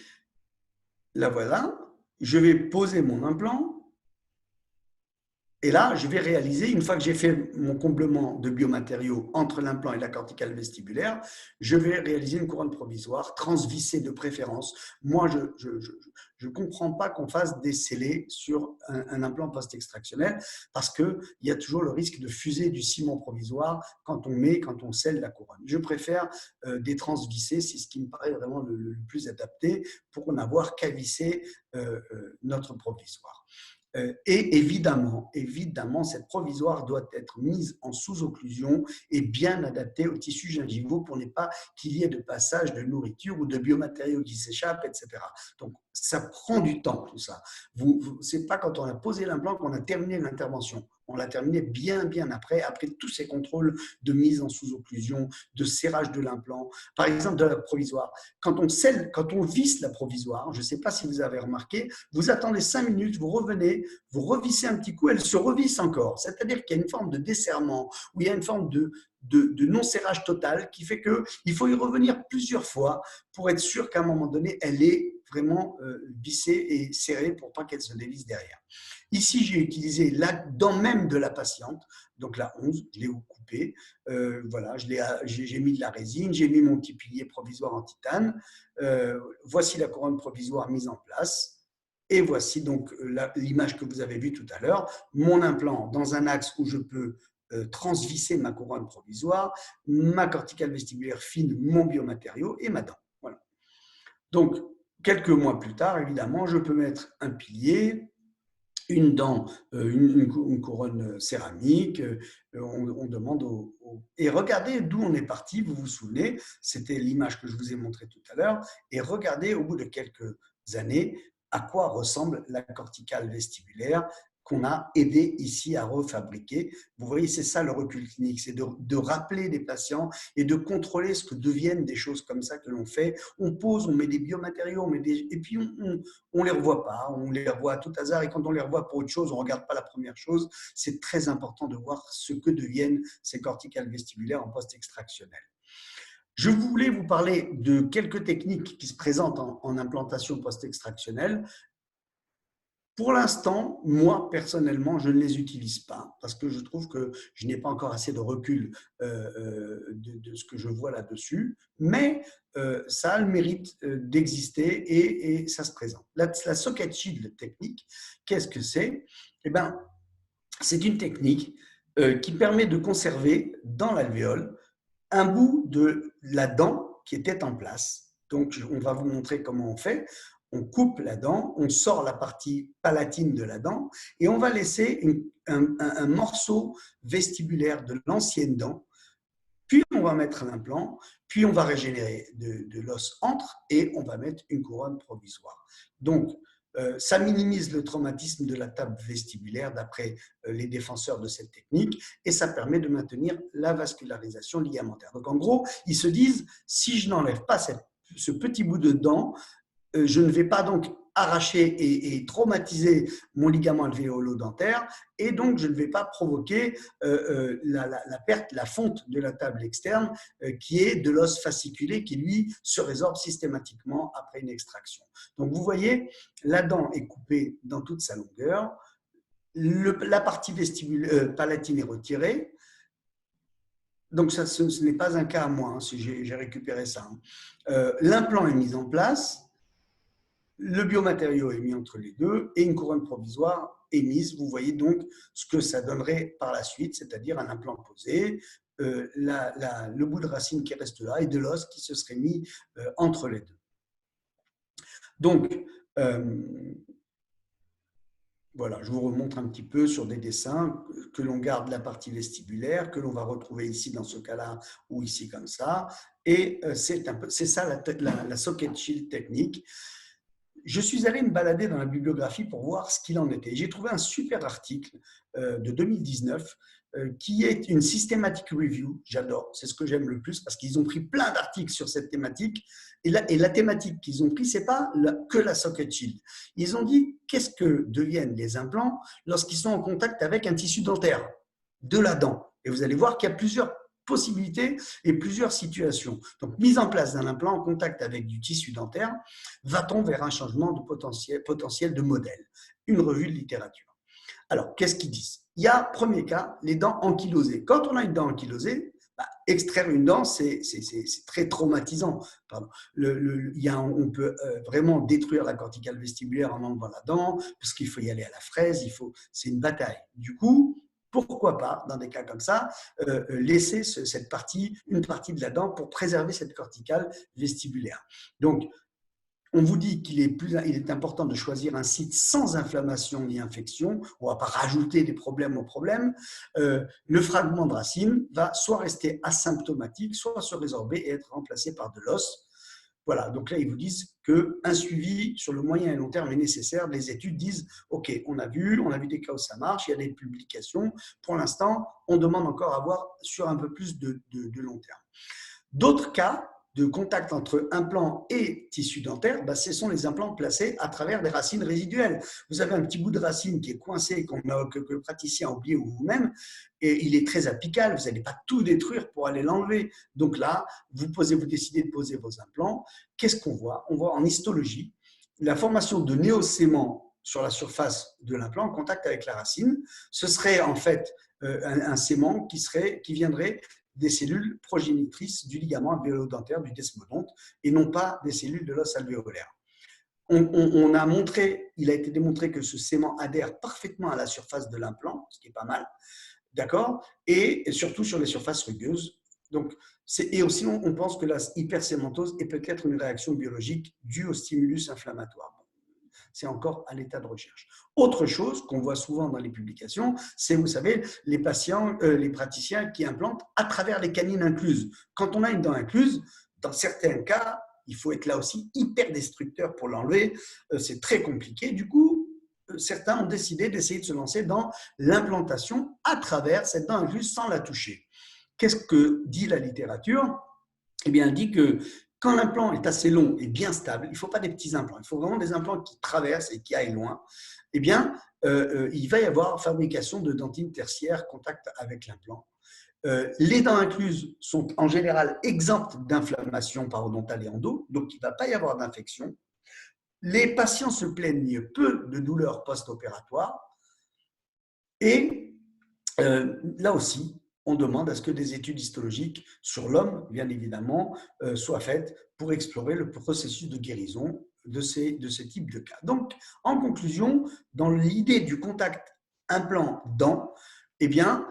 la voilà. Je vais poser mon implant et là, je vais réaliser, une fois que j'ai fait mon comblement de biomatériaux entre l'implant et la corticale vestibulaire, je vais réaliser une couronne provisoire, transvissée de préférence. Moi, je ne comprends pas qu'on fasse des scellés sur un implant post-extractionnel parce qu'il y a toujours le risque de fuser du ciment provisoire quand on scelle la couronne. Je préfère des transvissés, c'est ce qui me paraît vraiment le plus adapté pour n'avoir qu'à visser notre provisoire. Et évidemment, cette provisoire doit être mise en sous-occlusion et bien adaptée aux tissus gingivaux pour ne pas qu'il y ait de passage de nourriture ou de biomatériaux qui s'échappent, etc. Donc, ça prend du temps, tout ça. Ce n'est pas quand on a posé l'implant qu'on a terminé l'intervention. On l'a terminé bien après tous ces contrôles de mise en sous-occlusion, de serrage de l'implant. Par exemple, de la provisoire. Quand on visse la provisoire, je ne sais pas si vous avez remarqué, vous attendez 5 minutes, vous revenez, vous revissez un petit coup, elle se revisse encore. C'est-à-dire qu'il y a une forme de desserrement, ou il y a une forme de non-serrage total qui fait qu'il faut y revenir plusieurs fois pour être sûr qu'à un moment donné, elle est vraiment vissée et serrée pour pas qu'elle se dévisse derrière. Ici, j'ai utilisé la dent même de la patiente, donc la 11, je l'ai coupée, voilà, j'ai mis de la résine, j'ai mis mon petit pilier provisoire en titane, voici la couronne provisoire mise en place, et voici donc l'image que vous avez vue tout à l'heure, mon implant dans un axe où je peux transvisser ma couronne provisoire, ma corticale vestibulaire fine, mon biomatériau et ma dent. Voilà. Donc, quelques mois plus tard, évidemment, je peux mettre un pilier, une dent, une couronne céramique, on demande Et regardez d'où on est parti, vous vous souvenez, c'était l'image que je vous ai montrée tout à l'heure, et regardez au bout de quelques années à quoi ressemble la corticale vestibulaire qu'on a aidé ici à refabriquer. Vous voyez, c'est ça le recul clinique, c'est de rappeler les patients et de contrôler ce que deviennent des choses comme ça que l'on fait. On pose, on met des biomatériaux, et puis on les revoit pas, on les revoit à tout hasard, et quand on les revoit pour autre chose, on ne regarde pas la première chose. C'est très important de voir ce que deviennent ces corticales vestibulaires en post-extractionnel. Je voulais vous parler de quelques techniques qui se présentent en implantation post-extractionnelle. Pour l'instant, moi, personnellement, je ne les utilise pas parce que je trouve que je n'ai pas encore assez de recul de ce que je vois là-dessus, mais ça a le mérite d'exister et ça se présente. La socket shield technique, qu'est-ce que c'est? Eh bien, c'est une technique qui permet de conserver dans l'alvéole un bout de la dent qui était en place. Donc, on va vous montrer comment on fait. on coupe la dent, on sort la partie palatine de la dent et on va laisser un morceau vestibulaire de l'ancienne dent. Puis on va mettre l'implant, puis on va régénérer de l'os entre et on va mettre une couronne provisoire. Donc, ça minimise le traumatisme de la table vestibulaire d'après les défenseurs de cette technique et ça permet de maintenir la vascularisation ligamentaire. Donc en gros, ils se disent, si je n'enlève pas ce petit bout de dent, je ne vais pas donc arracher et traumatiser mon ligament alvéolo-dentaire et donc je ne vais pas provoquer la perte, la fonte de la table externe qui est de l'os fasciculé qui lui se résorbe systématiquement après une extraction. Donc vous voyez, la dent est coupée dans toute sa longueur, la partie palatine est retirée. Donc ça, ce n'est pas un cas à moi, hein, si j'ai récupéré ça. L'implant est mis en place. Le biomatériau est mis entre les deux et une couronne provisoire est mise. Vous voyez donc ce que ça donnerait par la suite, c'est-à-dire un implant posé, le bout de racine qui reste là et de l'os qui se serait mis entre les deux. Donc, voilà, je vous remontre un petit peu sur des dessins que l'on garde la partie vestibulaire, que l'on va retrouver ici dans ce cas-là ou ici comme ça. Et c'est ça la socket shield technique. Je suis allé me balader dans la bibliographie pour voir ce qu'il en était. J'ai trouvé un super article de 2019 qui est une systematic review. J'adore, c'est ce que j'aime le plus parce qu'ils ont pris plein d'articles sur cette thématique. Et la thématique qu'ils ont pris, ce n'est pas que la socket shield. Ils ont dit qu'est-ce que deviennent les implants lorsqu'ils sont en contact avec un tissu dentaire de la dent. Et vous allez voir qu'il y a plusieurs possibilités et plusieurs situations. Donc, mise en place d'un implant en contact avec du tissu dentaire, va-t-on vers un changement de potentiel de modèle? Une revue de littérature. Alors, qu'est-ce qu'ils disent? Il y a, premier cas, les dents ankylosées. Quand on a une dent ankylosée, extraire une dent, c'est très traumatisant. Pardon. On peut vraiment détruire la corticale vestibulaire en enlevant la dent, parce qu'il faut y aller à la fraise, c'est une bataille. Du coup, pourquoi pas, dans des cas comme ça, laisser une partie de la dent pour préserver cette corticale vestibulaire. Donc, on vous dit qu'il est important de choisir un site sans inflammation ni infection. On ne va pas rajouter des problèmes aux problèmes. Le fragment de racine va soit rester asymptomatique, soit se résorber et être remplacé par de l'os. Voilà, donc là, ils vous disent qu'un suivi sur le moyen et long terme est nécessaire. Les études disent, OK, on a vu des cas où ça marche, il y a des publications. Pour l'instant, on demande encore à voir sur un peu plus de long terme. D'autres cas de contact entre implant et tissu dentaire, ce sont les implants placés à travers des racines résiduelles. Vous avez un petit bout de racine qui est coincé, que le praticien a oublié ou vous-même, et il est très apical, vous n'allez pas tout détruire pour aller l'enlever. Donc là, vous décidez de poser vos implants. Qu'est-ce qu'on voit? On voit en histologie la formation de néoséments sur la surface de l'implant en contact avec la racine. Ce serait en fait un sément qui viendrait des cellules progénitrices du ligament alvéolo-dentaire, du desmodonte, et non pas des cellules de l'os alvéolaire. Il a été démontré que ce sément adhère parfaitement à la surface de l'implant, ce qui est pas mal, d'accord, et surtout sur les surfaces rugueuses. Donc, et aussi, on pense que la hypersémentose est peut-être une réaction biologique due au stimulus inflammatoire. C'est encore à l'état de recherche. Autre chose qu'on voit souvent dans les publications, c'est, vous savez, les praticiens qui implantent à travers les canines incluses. Quand on a une dent incluse, dans certains cas, il faut être là aussi hyper destructeur pour l'enlever. C'est très compliqué. Du coup, certains ont décidé d'essayer de se lancer dans l'implantation à travers cette dent incluse sans la toucher. Qu'est-ce que dit la littérature? Eh bien, elle dit que quand l'implant est assez long et bien stable, il ne faut pas des petits implants, il faut vraiment des implants qui traversent et qui aillent loin, eh bien, il va y avoir fabrication de dentines tertiaires contact avec l'implant. Les dents incluses sont en général exemptes d'inflammation parodontale et endo, donc il ne va pas y avoir d'infection. Les patients se plaignent peu de douleurs post-opératoires et là aussi, on demande à ce que des études histologiques sur l'homme, bien évidemment, soient faites pour explorer le processus de guérison de ce type de cas. Donc, en conclusion, dans l'idée du contact implant-dent, eh bien,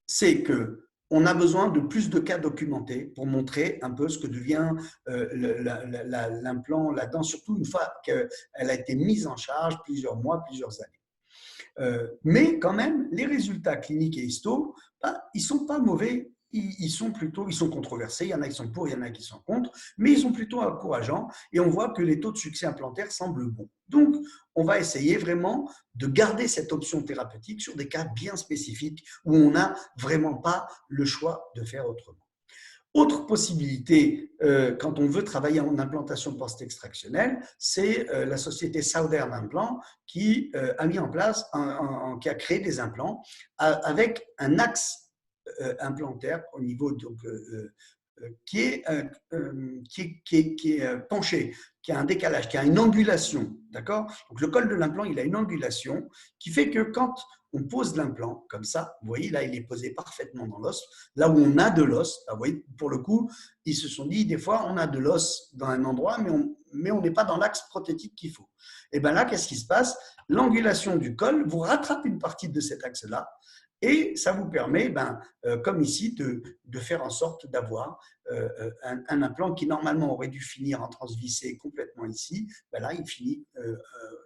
c'est que on a besoin de plus de cas documentés pour montrer un peu ce que devient l'implant, la dent, surtout une fois qu'elle a été mise en charge plusieurs mois, plusieurs années. Mais quand même, les résultats cliniques et histo, ils ne sont pas mauvais. Ils sont controversés, il y en a qui sont pour, il y en a qui sont contre, mais ils sont plutôt encourageants et on voit que les taux de succès implantaires semblent bons. Donc, on va essayer vraiment de garder cette option thérapeutique sur des cas bien spécifiques où on n'a vraiment pas le choix de faire autrement. Autre possibilité, quand on veut travailler en implantation post-extractionnelle, c'est la société Southern Implant qui a mis en place, qui a créé des implants avec un axe implantaire au niveau donc, qui est penché, qui a un décalage, qui a une angulation, d'accord? Donc le col de l'implant, il a une angulation qui fait que quand on pose l'implant comme ça, vous voyez là, il est posé parfaitement dans l'os, là où on a de l'os, vous voyez, pour le coup, ils se sont dit des fois on a de l'os dans un endroit, mais on n'est pas dans l'axe prothétique qu'il faut. Et bien là, qu'est-ce qui se passe? L'angulation du col vous rattrape une partie de cet axe-là. Et ça vous permet, comme ici, de faire en sorte d'avoir un implant qui normalement aurait dû finir en transvissé complètement ici. Là, il finit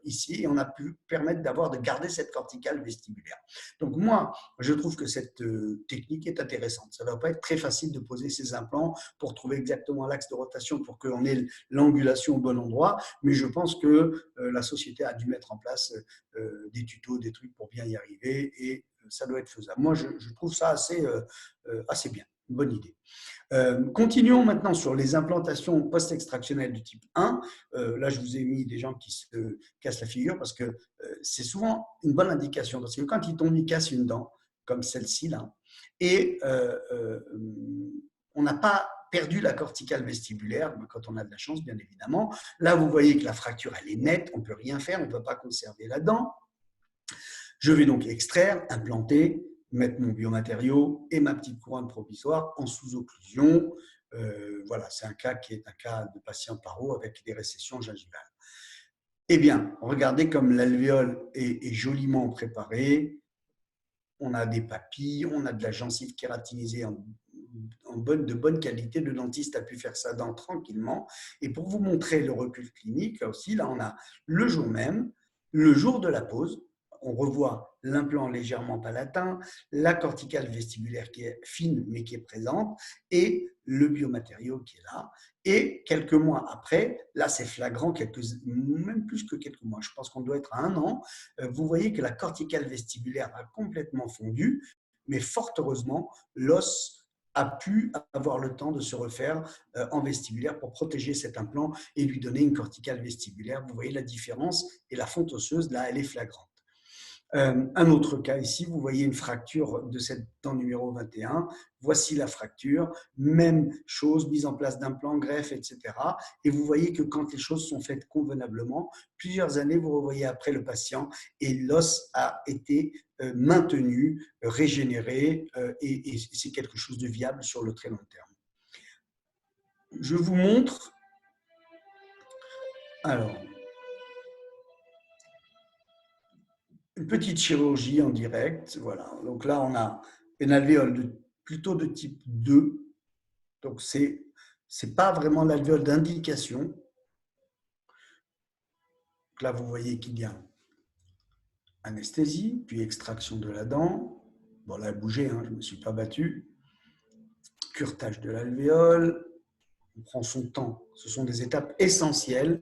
ici et on a pu permettre de garder cette corticale vestibulaire. Donc moi, je trouve que cette technique est intéressante. Ça ne va pas être très facile de poser ces implants pour trouver exactement l'axe de rotation pour qu'on ait l'angulation au bon endroit, mais je pense que la société a dû mettre en place des tutos, des trucs pour bien y arriver et ça doit être faisable. Moi, je trouve ça assez bien, une bonne idée. Continuons maintenant sur les implantations post-extractionnelles du type 1. Là, je vous ai mis des gens qui se cassent la figure parce que c'est souvent une bonne indication. Parce que quand ils cassent une dent, comme celle-ci, là, et on n'a pas perdu la corticale vestibulaire, quand on a de la chance, bien évidemment. Là, vous voyez que la fracture, elle est nette, on ne peut rien faire, on ne peut pas conserver la dent. Je vais donc extraire, implanter, mettre mon biomatériau et ma petite couronne provisoire en sous-occlusion. Voilà, c'est un cas qui est un cas de patient paro avec des récessions gingivales. Eh bien, regardez comme l'alvéole est joliment préparée. On a des papilles, on a de la gencive kératinisée de bonne qualité. Le dentiste a pu faire sa dent tranquillement. Et pour vous montrer le recul clinique, là aussi, là, on a le jour même, le jour de la pose. On revoit l'implant légèrement palatin, la corticale vestibulaire qui est fine mais qui est présente et le biomatériau qui est là. Et quelques mois après, là c'est flagrant, même plus que quelques mois, je pense qu'on doit être à 1 an, vous voyez que la corticale vestibulaire a complètement fondu, mais fort heureusement, l'os a pu avoir le temps de se refaire en vestibulaire pour protéger cet implant et lui donner une corticale vestibulaire. Vous voyez la différence et la fonte osseuse, là, elle est flagrante. Un autre cas ici, vous voyez une fracture de cette dent numéro 21. Voici la fracture, même chose, mise en place d'implant, greffe, etc. Et vous voyez que quand les choses sont faites convenablement, plusieurs années, vous revoyez après le patient et l'os a été maintenu, régénéré et c'est quelque chose de viable sur le très long terme. Je vous montre. Alors, une petite chirurgie en direct, voilà. Donc là, on a une alvéole plutôt de type 2. Donc, ce n'est pas vraiment l'alvéole d'indication. Donc là, vous voyez qu'il y a anesthésie, puis extraction de la dent. Bon, là, elle bougeait, hein, je ne me suis pas battu. Curetage de l'alvéole. On prend son temps. Ce sont des étapes essentielles.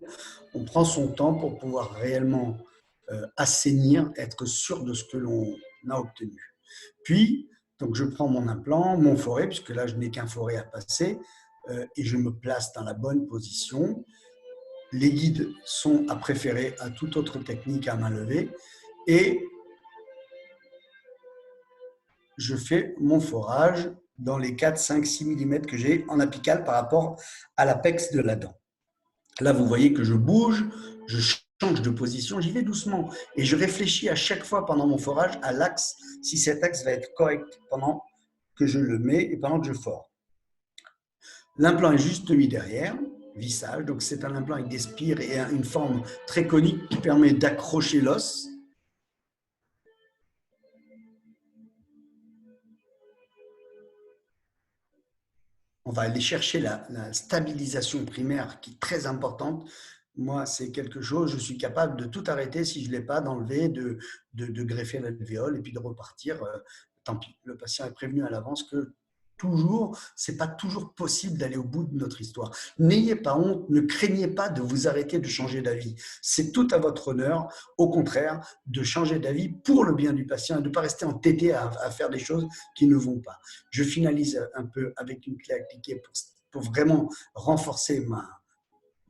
On prend son temps pour pouvoir réellement assainir, être sûr de ce que l'on a obtenu. Puis, donc je prends mon implant, mon forêt, puisque là je n'ai qu'un forêt à passer, et je me place dans la bonne position. Les guides sont à préférer à toute autre technique à main levée, et je fais mon forage dans les 4, 5, 6 mm que j'ai en apical par rapport à l'apex de la dent. Là, vous voyez que je bouge, je change de position, j'y vais doucement. Et je réfléchis à chaque fois pendant mon forage à l'axe, si cet axe va être correct pendant que je le mets et pendant que je fore. L'implant est juste mis derrière, vissage. Donc, c'est un implant avec des spires et une forme très conique qui permet d'accrocher l'os. on va aller chercher la stabilisation primaire qui est très importante. Moi, c'est quelque chose, je suis capable de tout arrêter si je ne l'ai pas, d'enlever, de greffer l'alvéole et puis de repartir. Tant pis, le patient est prévenu à l'avance que toujours, ce n'est pas toujours possible d'aller au bout de notre histoire. N'ayez pas honte, ne craignez pas de vous arrêter de changer d'avis. C'est tout à votre honneur, au contraire, de changer d'avis pour le bien du patient et de ne pas rester entêté à faire des choses qui ne vont pas. Je finalise un peu avec une clé appliquée pour vraiment renforcer ma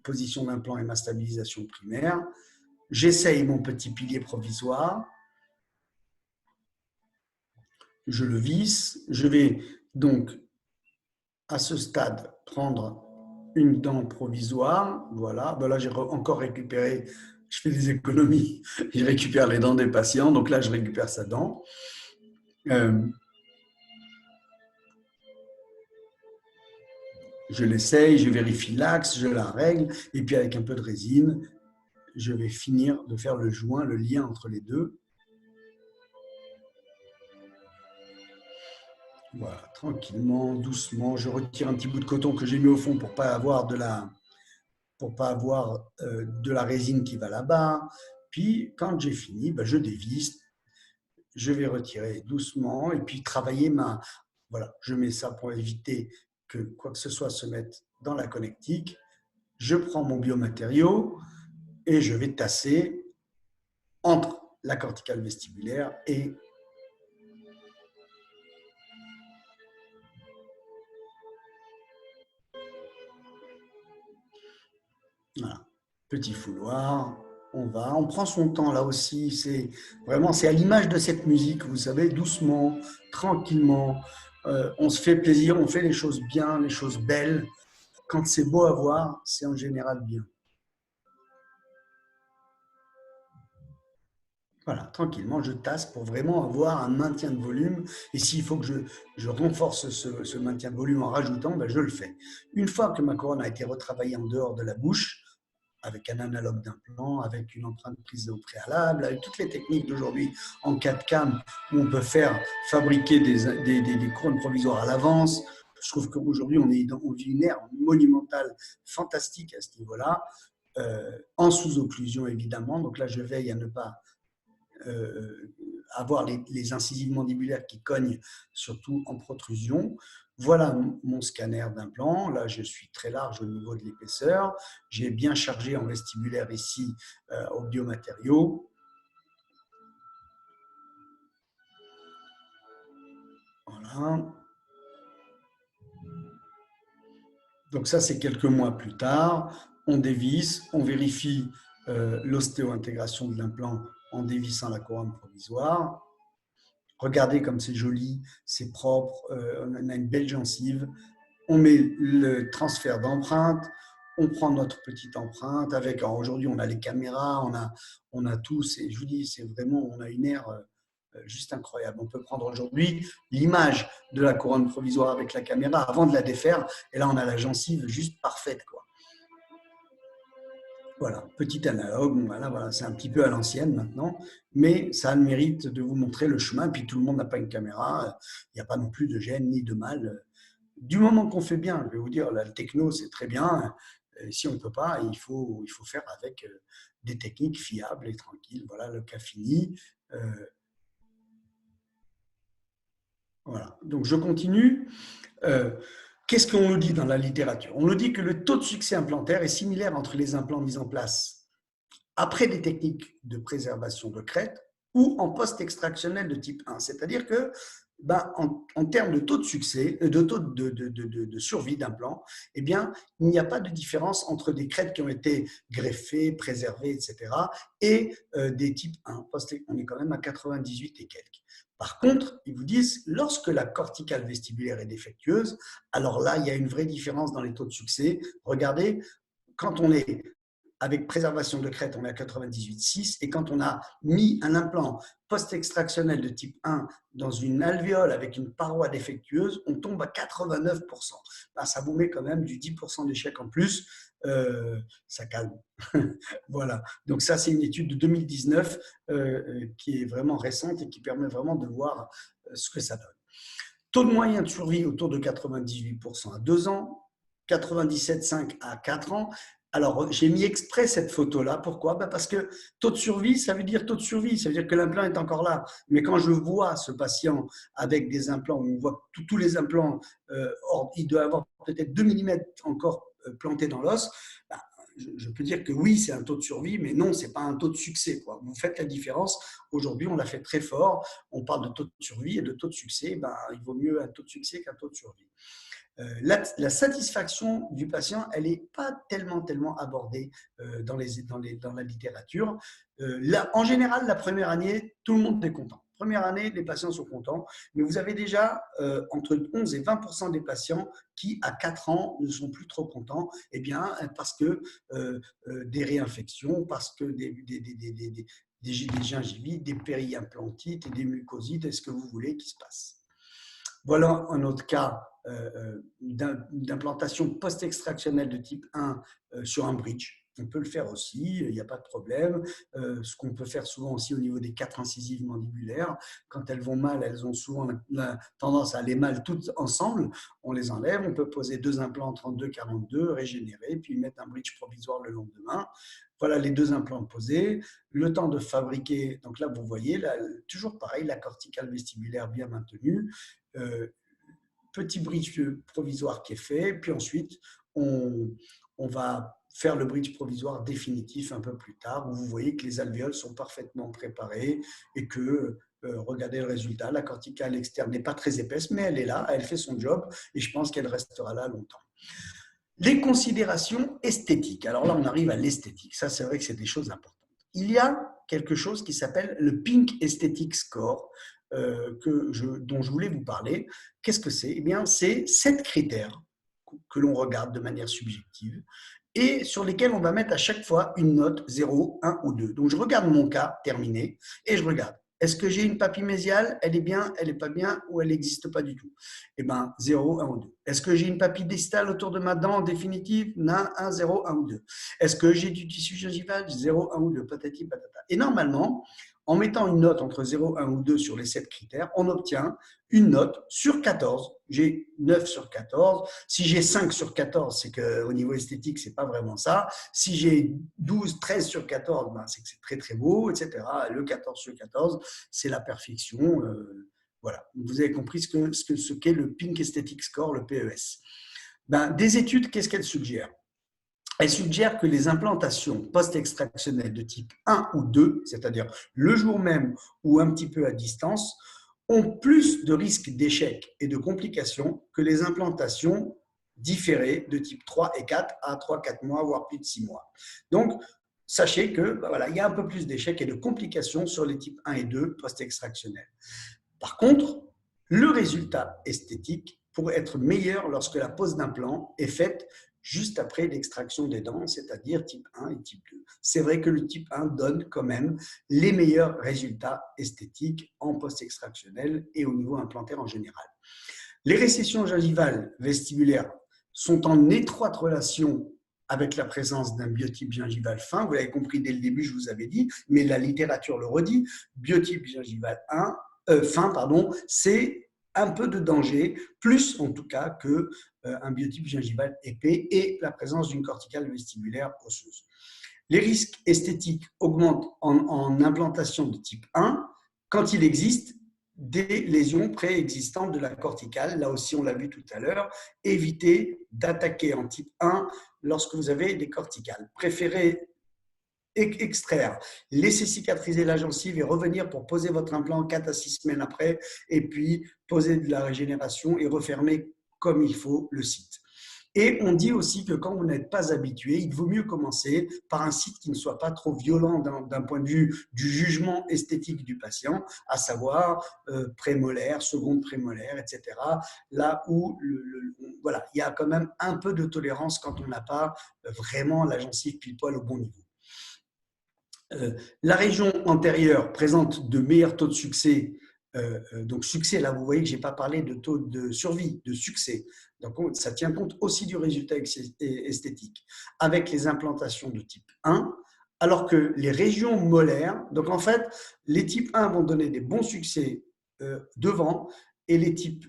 position d'implant et ma stabilisation primaire. J'essaye mon petit pilier provisoire. Je le visse. Je vais donc, à ce stade, prendre une dent provisoire. Voilà. Ben là, j'ai encore récupéré, je fais des économies, je récupère les dents des patients. Donc là, je récupère sa dent. Je l'essaye, je vérifie l'axe, je la règle. Et puis, avec un peu de résine, je vais finir de faire le joint, le lien entre les deux. Voilà, tranquillement, doucement, je retire un petit bout de coton que j'ai mis au fond pour pas avoir de la résine qui va là-bas. Puis, quand j'ai fini, ben, je dévisse, je vais retirer doucement et puis travailler Voilà, je mets ça pour éviter que quoi que ce soit se mette dans la connectique. Je prends mon biomatériau et je vais tasser entre la corticale vestibulaire et voilà, petit fouloir, on prend son temps là aussi, c'est à l'image de cette musique, vous savez, doucement, tranquillement, on se fait plaisir, on fait les choses bien, les choses belles. Quand c'est beau à voir, c'est en général bien. Voilà, tranquillement, je tasse pour vraiment avoir un maintien de volume. Et s'il faut que je renforce ce maintien de volume en rajoutant, ben je le fais. Une fois que ma couronne a été retravaillée en dehors de la bouche, avec un analogue d'implant, avec une empreinte prise au préalable, avec toutes les techniques d'aujourd'hui en 4CAM où on peut faire fabriquer des couronnes provisoires à l'avance. Je trouve qu'aujourd'hui, on vit une ère monumentale, fantastique à ce niveau-là, en sous-occlusion évidemment. Donc là, je veille à ne pas avoir les incisives mandibulaires qui cognent, surtout en protrusion. Voilà mon scanner d'implant. Là, je suis très large au niveau de l'épaisseur. J'ai bien chargé en vestibulaire ici au biomatériaux. Voilà. Donc ça, c'est quelques mois plus tard. On dévisse, on vérifie l'ostéo-intégration de l'implant en dévissant la couronne provisoire. Regardez comme c'est joli, c'est propre, on a une belle gencive. On met le transfert d'empreinte, on prend notre petite empreinte avec. Aujourd'hui, on a les caméras, on a tout. Je vous dis, c'est vraiment, on a une ère juste incroyable. On peut prendre aujourd'hui l'image de la couronne provisoire avec la caméra avant de la défaire, et là, on a la gencive juste parfaite, quoi. Voilà, petit analogue, voilà, c'est un petit peu à l'ancienne maintenant, mais ça a le mérite de vous montrer le chemin. Puis tout le monde n'a pas une caméra, il n'y a pas non plus de gêne ni de mal. Du moment qu'on fait bien, je vais vous dire, là, le techno, c'est très bien. Si on ne peut pas, il faut faire avec des techniques fiables et tranquilles. Voilà, le cas fini. Voilà, donc je continue. Qu'est-ce qu'on nous dit dans la littérature? On nous dit que le taux de succès implantaire est similaire entre les implants mis en place après des techniques de préservation de crête ou en post-extractionnel de type 1. C'est-à-dire que, en termes de taux de succès, de taux de survie d'implant, eh bien, il n'y a pas de différence entre des crêtes qui ont été greffées, préservées, etc., et des types 1. On est quand même à 98 et quelques. Par contre, ils vous disent, lorsque la corticale vestibulaire est défectueuse, alors là, il y a une vraie différence dans les taux de succès. Regardez, quand on est avec préservation de crête, on est à 98,6. Et quand on a mis un implant post-extractionnel de type 1 dans une alvéole avec une paroi défectueuse, on tombe à 89%. Là, ça vous met quand même du 10% d'échec en plus. Ça calme. Voilà. Donc ça, c'est une étude de 2019 qui est vraiment récente et qui permet vraiment de voir ce que ça donne. Taux de moyen de survie autour de 98% à 2 ans, 97,5 à 4 ans. Alors, j'ai mis exprès cette photo-là. Pourquoi? Parce que taux de survie, ça veut dire taux de survie. Ça veut dire que l'implant est encore là. Mais quand je vois ce patient avec des implants, on voit que tous les implants, il doit avoir peut-être 2 mm encore plantés dans l'os, bah, je peux dire que oui, c'est un taux de survie, mais non, ce n'est pas un taux de succès, quoi. Vous faites la différence. Aujourd'hui, on l'a fait très fort. On parle de taux de survie et de taux de succès. Ben, il vaut mieux un taux de succès qu'un taux de survie. La satisfaction du patient, elle n'est pas tellement abordée dans la littérature. En général, la première année, tout le monde est content. Première année, les patients sont contents, mais vous avez déjà entre 11 et 20% des patients qui, à 4 ans, ne sont plus trop contents, eh bien, parce que des réinfections, parce que des gingivites, des périimplantites et des mucosites, est-ce que vous voulez qui se passe? Voilà un autre cas d'implantation post-extractionnelle de type 1 sur un bridge. On peut le faire aussi, il n'y a pas de problème. Ce qu'on peut faire souvent aussi au niveau des 4 incisives mandibulaires, quand elles vont mal, elles ont souvent la tendance à aller mal toutes ensemble. On les enlève, on peut poser 2 implants 32-42, régénérer, puis mettre un bridge provisoire le lendemain. Voilà les 2 implants posés. Le temps de fabriquer, donc là vous voyez, là, toujours pareil, la corticale vestibulaire bien maintenue. Petit bridge provisoire qui est fait, puis ensuite on va faire le bridge provisoire définitif un peu plus tard, où vous voyez que les alvéoles sont parfaitement préparées et que, regardez le résultat, la corticale externe n'est pas très épaisse, mais elle est là, elle fait son job et je pense qu'elle restera là longtemps. Les considérations esthétiques. Alors là, on arrive à l'esthétique. Ça, c'est vrai que c'est des choses importantes. Il y a quelque chose qui s'appelle le Pink Aesthetic Score, dont je voulais vous parler. Qu'est-ce que c'est? Eh bien, c'est 7 critères que l'on regarde de manière subjective et sur lesquels on va mettre à chaque fois une note 0, 1 ou 2. Donc, je regarde mon cas terminé et je regarde. Est-ce que j'ai une papille mésiale? Elle est bien, elle n'est pas bien ou elle n'existe pas du tout? Eh bien, 0, 1 ou 2. Est-ce que j'ai une papille distale autour de ma dent en définitive? 1, 0, 1 ou 2. Est-ce que j'ai du tissu gingival? 0, 1 ou 2, patati patata. Et normalement, en mettant une note entre 0, 1 ou 2 sur les 7 critères, on obtient une note sur 14. J'ai 9 sur 14. Si j'ai 5 sur 14, c'est qu'au niveau esthétique, ce n'est pas vraiment ça. Si j'ai 12, 13 sur 14, ben, c'est que c'est très, très beau, etc. Le 14 sur 14, c'est la perfection. Voilà, vous avez compris ce qu'est le Pink Aesthetic Score, le PES. Ben, des études, qu'est-ce qu'elles suggèrent? Elle suggère que les implantations post-extractionnelles de type 1 ou 2, c'est-à-dire le jour même ou un petit peu à distance, ont plus de risques d'échec et de complications que les implantations différées de type 3 et 4 à 3-4 mois, voire plus de 6 mois. Donc, sachez que voilà, il y a un peu plus d'échecs et de complications sur les types 1 et 2 post-extractionnels. Par contre, le résultat esthétique pourrait être meilleur lorsque la pose d'implant est faite juste après l'extraction des dents, c'est-à-dire type 1 et type 2. C'est vrai que le type 1 donne quand même les meilleurs résultats esthétiques en post-extractionnel et au niveau implantaire en général. Les récessions gingivales vestibulaires sont en étroite relation avec la présence d'un biotype gingival fin. Vous l'avez compris dès le début, je vous avais dit, mais la littérature le redit. Biotype gingival fin, c'est un peu de danger, plus en tout cas qu'un biotype gingival épais et la présence d'une corticale vestibulaire osseuse. Les risques esthétiques augmentent en implantation de type 1 quand il existe des lésions préexistantes de la corticale. Là aussi, on l'a vu tout à l'heure. Évitez d'attaquer en type 1 lorsque vous avez des corticales. Préférez extraire, laisser cicatriser la gencive et revenir pour poser votre implant 4 à 6 semaines après et puis poser de la régénération et refermer comme il faut le site. Et on dit aussi que quand vous n'êtes pas habitué, il vaut mieux commencer par un site qui ne soit pas trop violent d'un point de vue du jugement esthétique du patient, à savoir prémolaire, seconde prémolaire, etc. Là où voilà, il y a quand même un peu de tolérance quand on n'a pas vraiment la gencive pile poil au bon niveau. La région antérieure présente de meilleurs taux de succès. Donc succès, là vous voyez que je n'ai pas parlé de taux de survie, de succès. Donc ça tient compte aussi du résultat esthétique avec les implantations de type 1, alors que les régions molaires, donc en fait les types 1 vont donner des bons succès devant et les types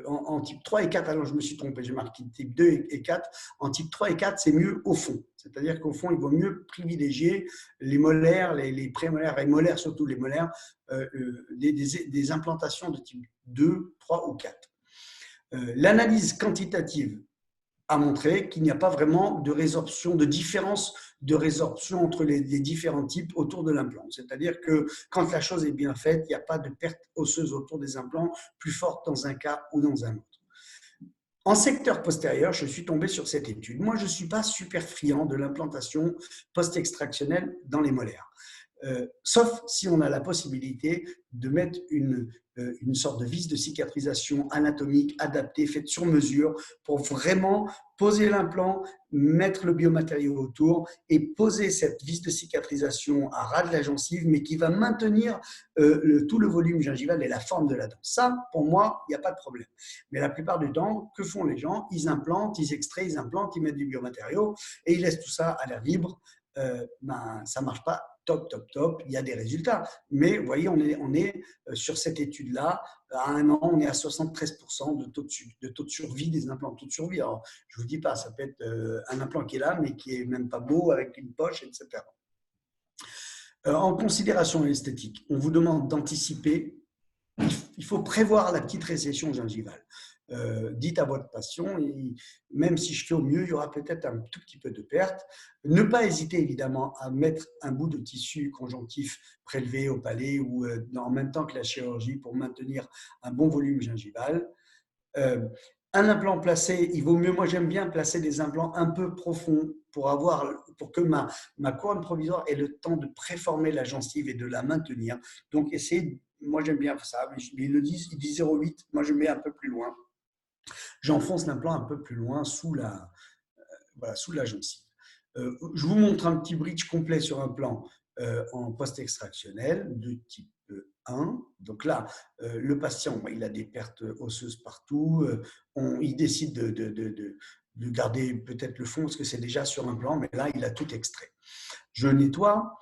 en type 3 et 4. Alors, je me suis trompé, j'ai marqué type 2 et 4. En type 3 et 4, c'est mieux au fond. C'est-à-dire qu'au fond, il vaut mieux privilégier les molaires, les prémolaires et molaires, surtout les molaires, des implantations de type 2, 3 ou 4. L'analyse quantitative a montré qu'il n'y a pas vraiment de résorption, de différence de résorption entre les différents types autour de l'implant. C'est-à-dire que quand la chose est bien faite, il n'y a pas de perte osseuse autour des implants plus forte dans un cas ou dans un autre. En secteur postérieur, je suis tombé sur cette étude. Moi, je ne suis pas super friand de l'implantation post-extractionnelle dans les molaires. Sauf si on a la possibilité de mettre une sorte de vis de cicatrisation anatomique adaptée, faite sur mesure, pour vraiment poser l'implant, mettre le biomatériau autour et poser cette vis de cicatrisation à ras de la gencive, mais qui va maintenir tout le volume gingival et la forme de la dent. Ça, pour moi, il n'y a pas de problème. Mais la plupart du temps, que font les gens? Ils implantent, ils extraient, ils implantent, ils mettent du biomatériau et ils laissent tout ça à l'air libre. Ça ne marche pas top, il y a des résultats. Mais vous voyez, on est sur cette étude-là, à 1 an, on est à 73% de taux de survie des implants. Taux de survie, alors je ne vous dis pas, ça peut être un implant qui est là, mais qui n'est même pas beau, avec une poche, etc. En considération esthétique, on vous demande d'anticiper, il faut prévoir la petite récession gingivale. Dites à votre patient, même si je fais au mieux, il y aura peut-être un tout petit peu de perte. Ne pas hésiter évidemment à mettre un bout de tissu conjonctif prélevé au palais ou en même temps que la chirurgie pour maintenir un bon volume gingival. Un implant placé, il vaut mieux, moi j'aime bien placer des implants un peu profonds pour que ma couronne provisoire ait le temps de préformer la gencive et de la maintenir. Donc essayez, moi j'aime bien ça, ils le disent, ils disent 0,8, moi je mets un peu plus loin. J'enfonce l'implant un peu plus loin sous la gencive. Je vous montre un petit bridge complet sur un plan en post-extractionnel de type 1. Donc là, le patient, il a des pertes osseuses partout. Il décide de garder peut-être le fond parce que c'est déjà sur un plan, mais là, il a tout extrait. Je nettoie,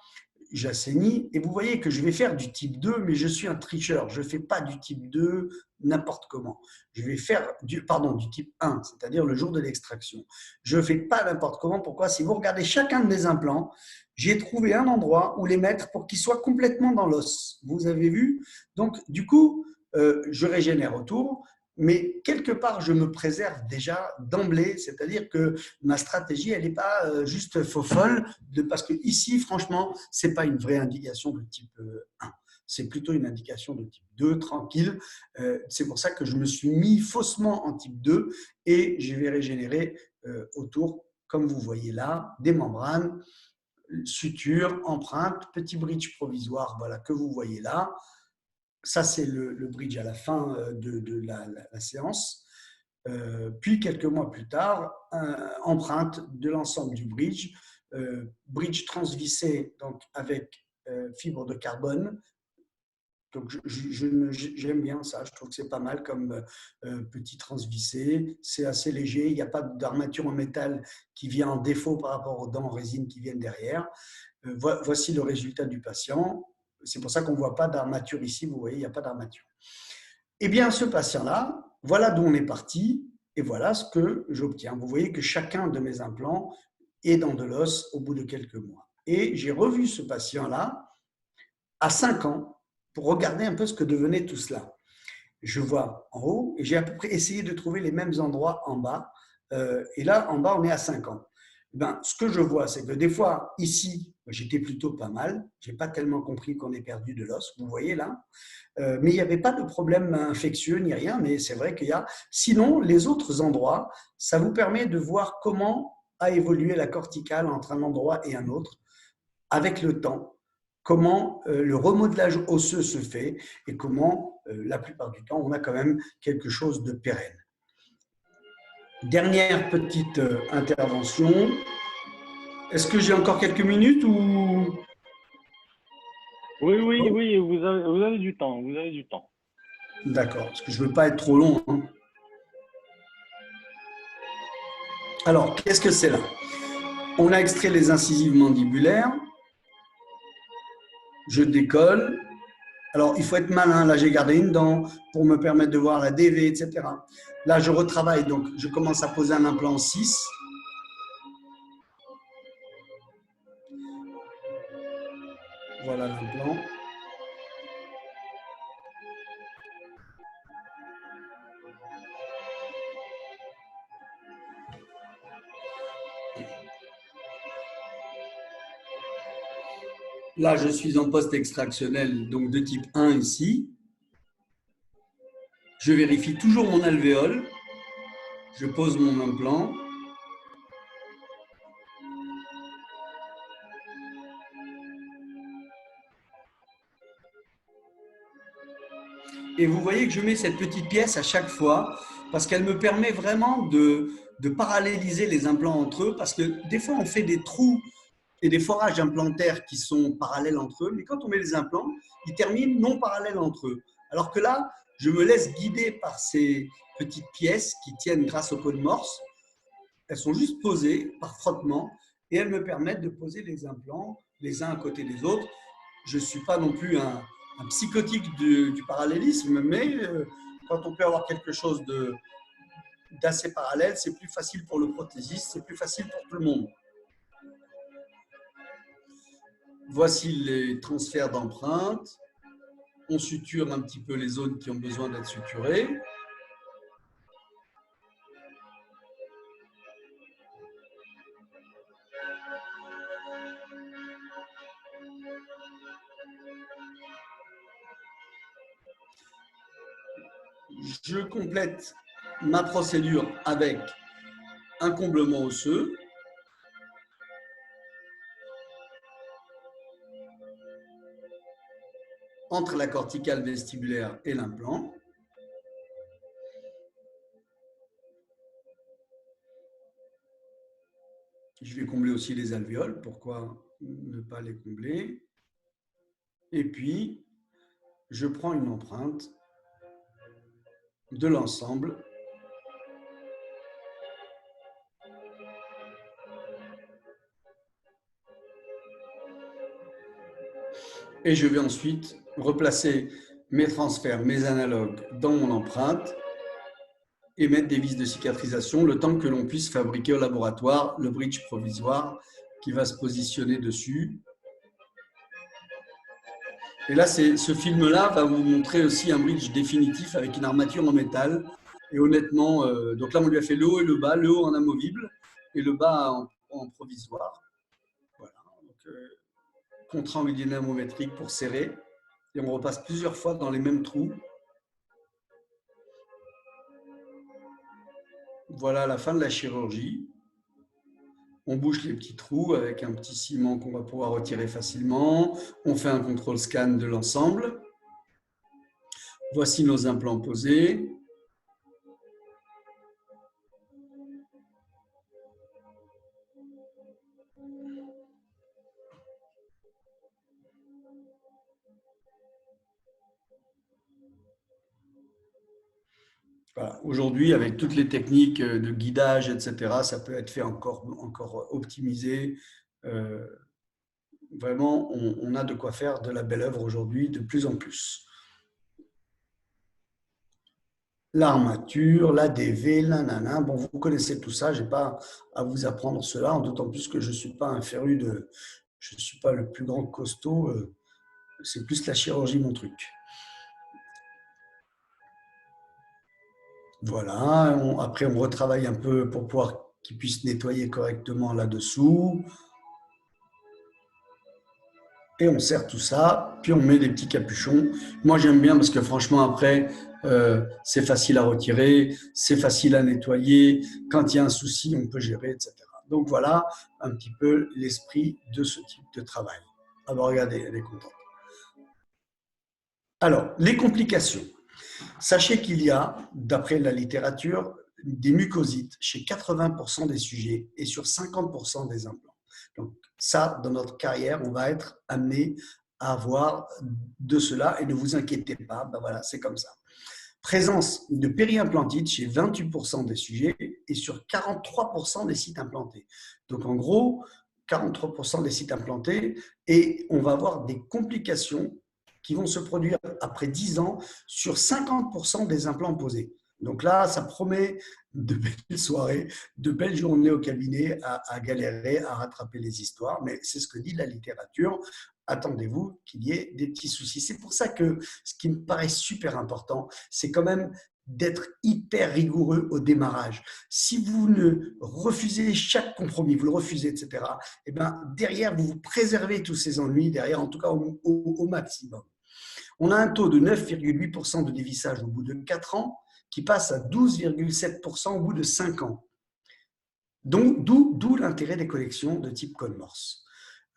j'assainis, et vous voyez que je vais faire du type 2, mais je suis un tricheur. Je ne fais pas du type 2 n'importe comment. Je vais faire du type 1, c'est-à-dire le jour de l'extraction. Je ne fais pas n'importe comment. Pourquoi? Si vous regardez chacun de mes implants, j'ai trouvé un endroit où les mettre pour qu'ils soient complètement dans l'os. Vous avez vu? Donc, du coup, je régénère autour. Mais quelque part, je me préserve déjà d'emblée, c'est-à-dire que ma stratégie, elle n'est pas juste folle, parce que ici, franchement, ce n'est pas une vraie indication de type 1. C'est plutôt une indication de type 2, tranquille. C'est pour ça que je me suis mis faussement en type 2 et je vais régénérer autour, comme vous voyez là, des membranes, sutures, empreintes, petit bridge provisoire, voilà, que vous voyez là. Ça, c'est le bridge à la fin de la séance. Puis, quelques mois plus tard, empreinte de l'ensemble du bridge, bridge transvissé donc, avec fibre de carbone. Donc, j'aime bien ça, je trouve que c'est pas mal comme petit transvissé. C'est assez léger, il n'y a pas d'armature en métal qui vient en défaut par rapport aux dents en résine qui viennent derrière. Voici le résultat du patient. C'est pour ça qu'on ne voit pas d'armature ici, vous voyez, il n'y a pas d'armature. Eh bien, ce patient-là, voilà d'où on est parti et voilà ce que j'obtiens. Vous voyez que chacun de mes implants est dans de l'os au bout de quelques mois. Et j'ai revu ce patient-là à 5 ans pour regarder un peu ce que devenait tout cela. Je vois en haut et j'ai à peu près essayé de trouver les mêmes endroits en bas. Et là, en bas, on est à 5 ans. Ben, ce que je vois, c'est que des fois, ici, j'étais plutôt pas mal. Je n'ai pas tellement compris qu'on ait perdu de l'os, vous voyez là. Mais il n'y avait pas de problème infectieux ni rien, mais c'est vrai qu'il y a… Sinon, les autres endroits, ça vous permet de voir comment a évolué la corticale entre un endroit et un autre avec le temps, comment le remodelage osseux se fait et comment, la plupart du temps, on a quand même quelque chose de pérenne. Dernière petite intervention. Est-ce que j'ai encore quelques minutes ou… Oui, vous avez du temps, vous avez du temps. D'accord, parce que je ne veux pas être trop long. Hein. Alors, qu'est-ce que c'est là? On a extrait les incisives mandibulaires. Je décolle. Alors, il faut être malin. Là, j'ai gardé une dent pour me permettre de voir la DV, etc. Là, je retravaille. Donc, je commence à poser un implant 6. Voilà l'implant. Là, je suis en poste extractionnel, donc de type 1 ici. Je vérifie toujours mon alvéole. Je pose mon implant. Et vous voyez que je mets cette petite pièce à chaque fois parce qu'elle me permet vraiment de paralléliser les implants entre eux, parce que des fois, on fait des trous et des forages implantaires qui sont parallèles entre eux, mais quand on met les implants, ils terminent non parallèles entre eux. Alors que là, je me laisse guider par ces petites pièces qui tiennent grâce au pot de morse. Elles sont juste posées par frottement et elles me permettent de poser les implants les uns à côté des autres. Je ne suis pas non plus un psychotique du parallélisme, mais quand on peut avoir quelque chose d'assez parallèle, c'est plus facile pour le prothésiste, c'est plus facile pour tout le monde. Voici les transferts d'empreintes. On suture un petit peu les zones qui ont besoin d'être suturées. Je complète ma procédure avec un comblement osseux. Entre la corticale vestibulaire et l'implant. Je vais combler aussi les alvéoles. Pourquoi ne pas les combler? Et puis, je prends une empreinte de l'ensemble. Et je vais ensuite replacer mes transferts, mes analogues dans mon empreinte et mettre des vis de cicatrisation le temps que l'on puisse fabriquer au laboratoire le bridge provisoire qui va se positionner dessus. Et là, ce film-là va vous montrer aussi un bridge définitif avec une armature en métal. Et honnêtement, donc là, on lui a fait le haut et le haut en amovible et le bas en provisoire. Voilà. Donc, contre-angle dynamométrique pour serrer. Et on repasse plusieurs fois dans les mêmes trous. Voilà la fin de la chirurgie. On bouche les petits trous avec un petit ciment qu'on va pouvoir retirer facilement. On fait un contrôle scan de l'ensemble. Voici nos implants posés. Voilà. Aujourd'hui, avec toutes les techniques de guidage, etc., ça peut être fait encore optimisé. Vraiment, on a de quoi faire de la belle œuvre aujourd'hui de plus en plus. L'armature, la DV, nanana. Bon, vous connaissez tout ça, je n'ai pas à vous apprendre cela, d'autant plus que je ne suis pas un féru de… Je ne suis pas le plus grand costaud, c'est plus la chirurgie mon truc. Voilà, après on retravaille un peu pour pouvoir qu'il puisse nettoyer correctement là-dessous. Et on serre tout ça, puis on met des petits capuchons. Moi j'aime bien parce que franchement après, c'est facile à retirer, c'est facile à nettoyer. Quand il y a un souci, on peut gérer, etc. Donc voilà un petit peu l'esprit de ce type de travail. Alors regardez, elle est contente. Alors, les complications. Sachez qu'il y a, d'après la littérature, des mucosites chez 80% des sujets et sur 50% des implants. Donc ça, dans notre carrière, on va être amené à avoir de cela et ne vous inquiétez pas, ben voilà, c'est comme ça. Présence de périimplantite chez 28% des sujets et sur 43% des sites implantés. Donc en gros, 43% des sites implantés et on va avoir des complications qui vont se produire après 10 ans sur 50% des implants posés. Donc là, ça promet de belles soirées, de belles journées au cabinet à galérer, à rattraper les histoires. Mais c'est ce que dit la littérature. Attendez-vous qu'il y ait des petits soucis. C'est pour ça que ce qui me paraît super important, c'est quand même d'être hyper rigoureux au démarrage. Si vous ne refusez chaque compromis, vous le refusez, etc., et bien derrière, vous vous préservez tous ces ennuis, derrière, en tout cas au maximum. On a un taux de 9,8% de dévissage au bout de 4 ans, qui passe à 12,7% au bout de 5 ans. Donc, d'où l'intérêt des collections de type Cole-Morse.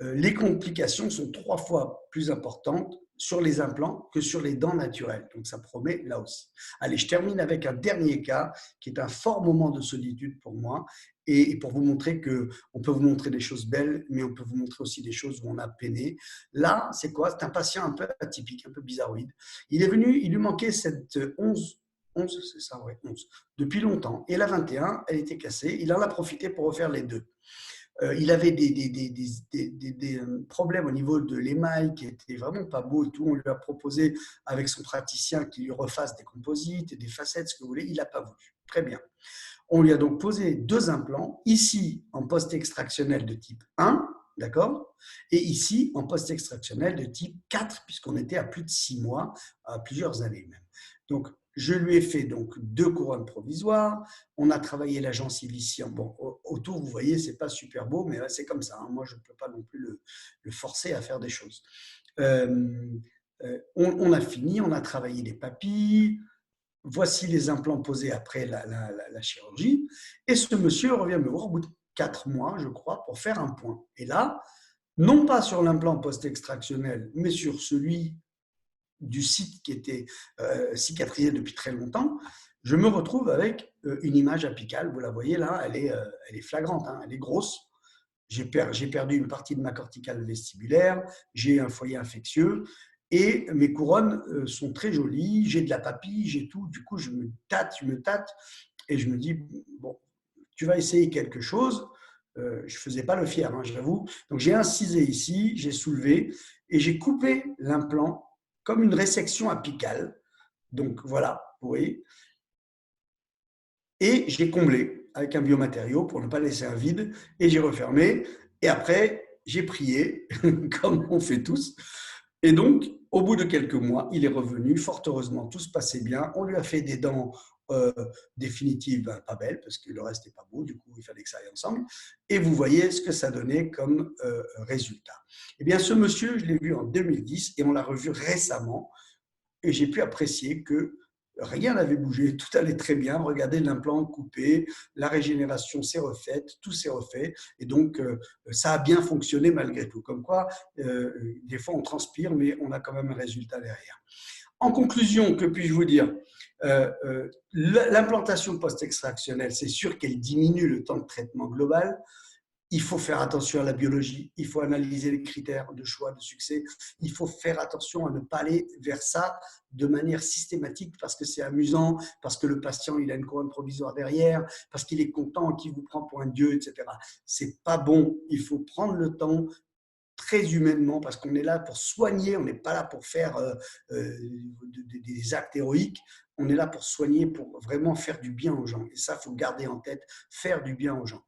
Les complications sont 3 fois plus importantes sur les implants que sur les dents naturelles. Donc, ça promet là aussi. Allez, je termine avec un dernier cas qui est un fort moment de solitude pour moi et pour vous montrer qu'on peut vous montrer des choses belles, mais on peut vous montrer aussi des choses où on a peiné. Là, c'est quoi? C'est un patient un peu atypique, un peu bizarroïde. Il est venu, il lui manquait cette 11, c'est ça, ouais, 11, depuis longtemps. Et la 21, elle était cassée. Il en a profité pour refaire les deux. Il avait des problèmes au niveau de l'émail qui étaient vraiment pas beaux et tout. On lui a proposé avec son praticien qu'il lui refasse des composites, des facettes, ce que vous voulez. Il n'a pas voulu. Très bien. On lui a donc posé 2 implants, ici en post-extractionnel de type 1, d'accord, et ici en post-extractionnel de type 4, puisqu'on était à plus de 6 mois, à plusieurs années même. Donc, je lui ai fait donc 2 couronnes provisoires. On a travaillé la gencive ici. Bon, autour, vous voyez, c'est pas super beau, mais c'est comme ça. Hein. Moi, je ne peux pas non plus le forcer à faire des choses. On a fini, on a travaillé les papilles. Voici les implants posés après la chirurgie. Et ce monsieur revient me voir au bout de 4 mois, je crois, pour faire un point. Et là, non pas sur l'implant post-extractionnel, mais sur celui du site qui était cicatrisé depuis très longtemps, je me retrouve avec une image apicale. Vous la voyez là, elle est flagrante, hein, elle est grosse. J'ai perdu une partie de ma corticale vestibulaire, j'ai un foyer infectieux et mes couronnes sont très jolies, j'ai de la papille, j'ai tout. Du coup, je me tâte et je me dis, bon, tu vas essayer quelque chose. Je ne faisais pas le fier, hein, j'avoue. Donc, j'ai incisé ici, j'ai soulevé et j'ai coupé l'implant comme une résection apicale. Donc, voilà, vous voyez. Et j'ai comblé avec un biomatériau pour ne pas laisser un vide. Et j'ai refermé. Et après, j'ai prié, comme on fait tous. Et donc, au bout de quelques mois, il est revenu. Fort heureusement, tout se passait bien. On lui a fait des dents définitives pas belles, parce que le reste n'est pas beau. Du coup, il fallait que ça aille ensemble. Et vous voyez ce que ça donnait comme résultat. Eh bien, ce monsieur, je l'ai vu en 2010 et on l'a revu récemment. Et j'ai pu apprécier que rien n'avait bougé, tout allait très bien. Regardez l'implant coupé, la régénération s'est refaite, tout s'est refait. Et donc, ça a bien fonctionné malgré tout. Comme quoi, des fois, on transpire, mais on a quand même un résultat derrière. En conclusion, que puis-je vous dire? L'implantation post-extractionnelle, c'est sûr qu'elle diminue le temps de traitement global. Il faut faire attention à la biologie, il faut analyser les critères de choix, de succès. Il faut faire attention à ne pas aller vers ça de manière systématique parce que c'est amusant, parce que le patient il a une couronne provisoire derrière, parce qu'il est content, qu'il vous prend pour un dieu, etc. C'est pas bon. Il faut prendre le temps très humainement parce qu'on est là pour soigner, on n'est pas là pour faire des actes héroïques. On est là pour soigner, pour vraiment faire du bien aux gens. Et ça, il faut garder en tête, faire du bien aux gens.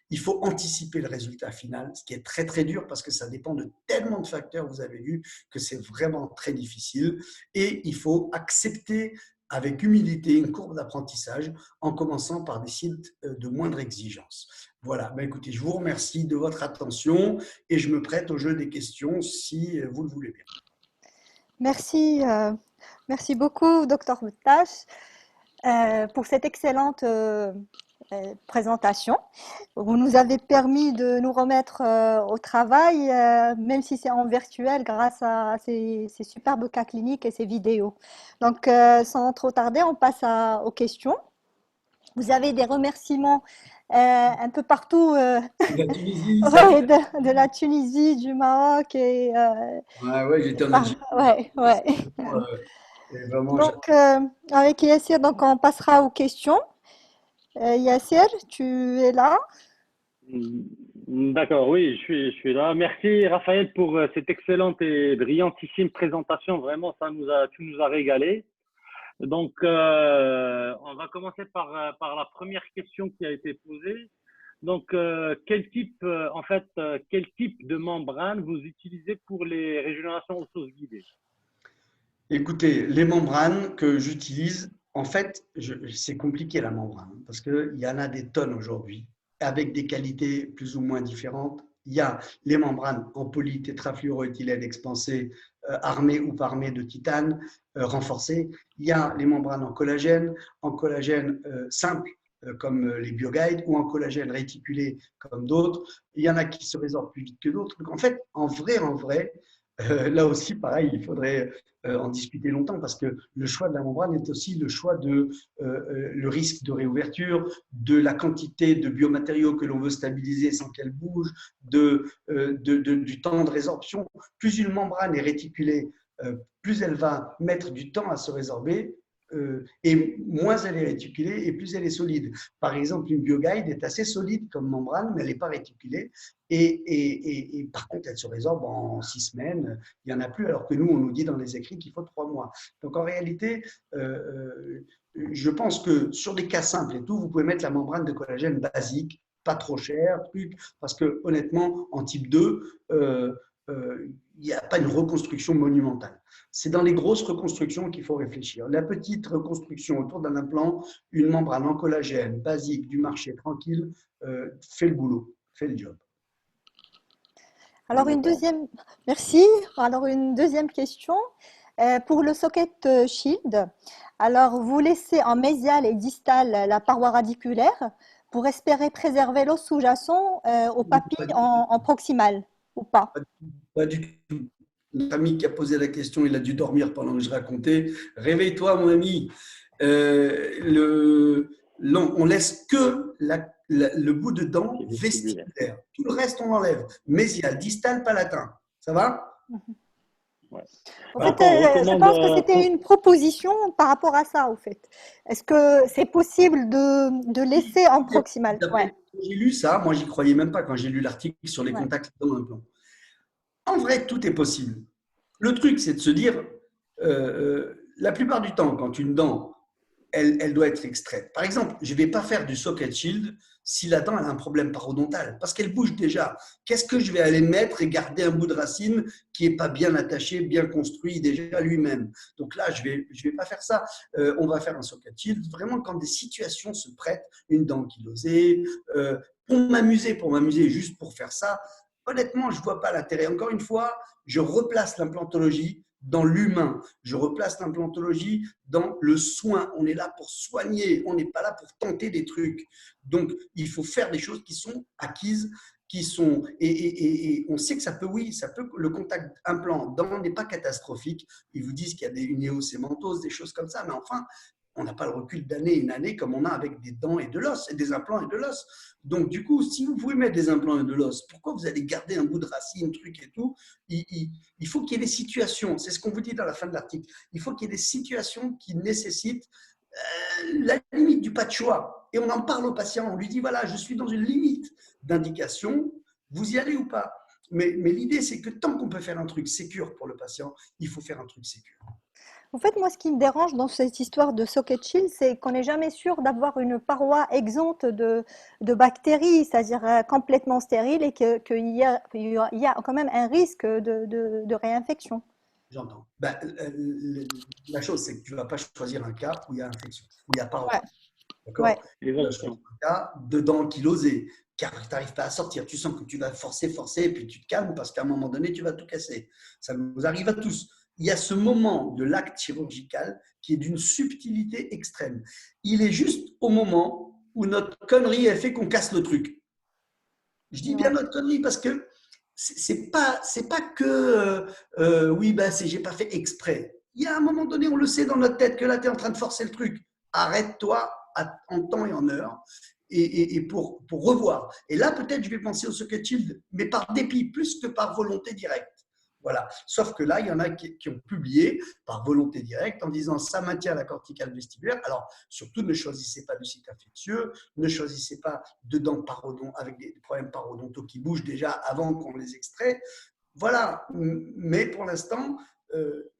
Il faut anticiper le résultat final, ce qui est très très dur parce que ça dépend de tellement de facteurs, vous avez vu, que c'est vraiment très difficile. Et il faut accepter avec humilité une courbe d'apprentissage en commençant par des sites de moindre exigence. Voilà, ben écoutez, je vous remercie de votre attention et je me prête au jeu des questions si vous le voulez bien. Merci, merci beaucoup, Dr Betash, pour cette excellente présentation. Vous nous avez permis de nous remettre au travail, même si c'est en virtuel, grâce à ces superbes cas cliniques et ces vidéos. Donc, sans trop tarder, on passe aux questions. Vous avez des remerciements un peu partout De la Tunisie, ouais, de la Tunisie, du Maroc et ouais, j'étais en Algérie. Ouais. Vraiment, donc, avec Yassir, donc on passera aux questions. Yassir, tu es là? D'accord, oui, je suis là. Merci Raphaël pour cette excellente et brillantissime présentation. Vraiment, tu nous as régalé. Donc, on va commencer par la première question qui a été posée. Donc, quel type de membrane vous utilisez pour les régénérations osseuses guidées? Écoutez, les membranes que j'utilise, en fait, c'est compliqué la membrane parce qu'il y en a des tonnes aujourd'hui avec des qualités plus ou moins différentes. Il y a les membranes en polytétrafluoroéthylène expansé, armées ou pas armées de titane, renforcées. Il y a les membranes en collagène simple comme les BioGuide ou en collagène réticulé comme d'autres. Il y en a qui se résorbent plus vite que d'autres. Donc en fait, en vrai, là aussi, pareil, il faudrait en discuter longtemps parce que le choix de la membrane est aussi le choix de le risque de réouverture, de la quantité de biomatériaux que l'on veut stabiliser sans qu'elle bouge, du temps de résorption. Plus une membrane est réticulée, plus elle va mettre du temps à se résorber. Et moins elle est réticulée et plus elle est solide. Par exemple, une BioGuide est assez solide comme membrane, mais elle n'est pas réticulée. Et par contre, elle se résorbe en 6 semaines. Il n'y en a plus, alors que nous, on nous dit dans les écrits qu'il faut 3 mois. Donc en réalité, je pense que sur des cas simples et tout, vous pouvez mettre la membrane de collagène basique, pas trop cher, parce que honnêtement, en type 2, il n'y a pas une reconstruction monumentale. C'est dans les grosses reconstructions qu'il faut réfléchir. La petite reconstruction autour d'un implant, une membrane en collagène basique du marché tranquille, fait le boulot, fait le job. Alors merci. Alors une deuxième question. Pour le socket shield, alors vous laissez en mésial et distal la paroi radiculaire pour espérer préserver l'os sous-jacent aux papilles en proximal ou pas? Pas du tout. Notre ami qui a posé la question, il a dû dormir pendant que je racontais. Réveille-toi, mon ami. On laisse que le bout de dent vestibulaire. Tout le reste, on enlève. Mésial, distal, palatin. Ça va? Ouais. En fait, je pense que c'était une proposition par rapport à ça, au fait. Est-ce que c'est possible de laisser en proximal? Ouais. J'ai lu ça, moi j'y croyais même pas quand j'ai lu l'article sur les contacts dans l'implant. En vrai, tout est possible. Le truc, c'est de se dire, la plupart du temps, quand une dent, elle doit être extraite. Par exemple, je ne vais pas faire du socket shield si la dent a un problème parodontal, parce qu'elle bouge déjà. Qu'est-ce que je vais aller mettre et garder un bout de racine qui n'est pas bien attaché, bien construit déjà lui-même? Donc là, je vais pas faire ça. On va faire un socket shield vraiment quand des situations se prêtent, une dent ankylosée, pour m'amuser, juste pour faire ça. Honnêtement, je ne vois pas l'intérêt. Encore une fois, je replace l'implantologie dans l'humain. Je replace l'implantologie dans le soin. On est là pour soigner, on n'est pas là pour tenter des trucs. Donc, il faut faire des choses qui sont acquises, qui sont… Et on sait que ça peut, le contact implant-dent n'est pas catastrophique. Ils vous disent qu'il y a une néosémantose, des choses comme ça, mais enfin… on n'a pas le recul d'année en année comme on a avec des dents et de l'os, et des implants et de l'os. Donc, du coup, si vous pouvez mettre des implants et de l'os, pourquoi vous allez garder un bout de racine, truc et tout? Il faut qu'il y ait des situations, c'est ce qu'on vous dit dans la fin de l'article, il faut qu'il y ait des situations qui nécessitent la limite du pas de choix. Et on en parle au patient, on lui dit, voilà, je suis dans une limite d'indication, vous y allez ou pas? Mais l'idée, c'est que tant qu'on peut faire un truc sécure pour le patient, il faut faire un truc sécure. En fait, moi, ce qui me dérange dans cette histoire de socket shield, c'est qu'on n'est jamais sûr d'avoir une paroi exempte de bactéries, c'est-à-dire complètement stérile, et qu'il y a quand même un risque de réinfection. J'entends. Ben, la chose, c'est que tu ne vas pas choisir un cas où il y a infection, où il n'y a pas. Ouais. D'accord. Ouais. Tu vas choisir un cas de dents ankylosées, car tu n'arrives pas à sortir. Tu sens que tu vas forcer, et puis tu te calmes parce qu'à un moment donné, tu vas tout casser. Ça nous arrive à tous. Il y a ce moment de l'acte chirurgical qui est d'une subtilité extrême. Il est juste au moment où notre connerie a fait qu'on casse le truc. Je dis bien notre connerie parce que c'est pas que j'ai pas fait exprès. Il y a un moment donné, on le sait dans notre tête que là, tu es en train de forcer le truc. Arrête-toi en temps et en heure et pour revoir. Et là, peut-être, je vais penser au socket shield, mais par dépit plus que par volonté directe. Voilà. Sauf que là, il y en a qui ont publié par volonté directe en disant ça maintient la corticale vestibulaire. Alors, surtout, ne choisissez pas de site infectieux, ne choisissez pas de dents parodontiques avec des problèmes parodontaux qui bougent déjà avant qu'on les extrait. Voilà. Mais pour l'instant,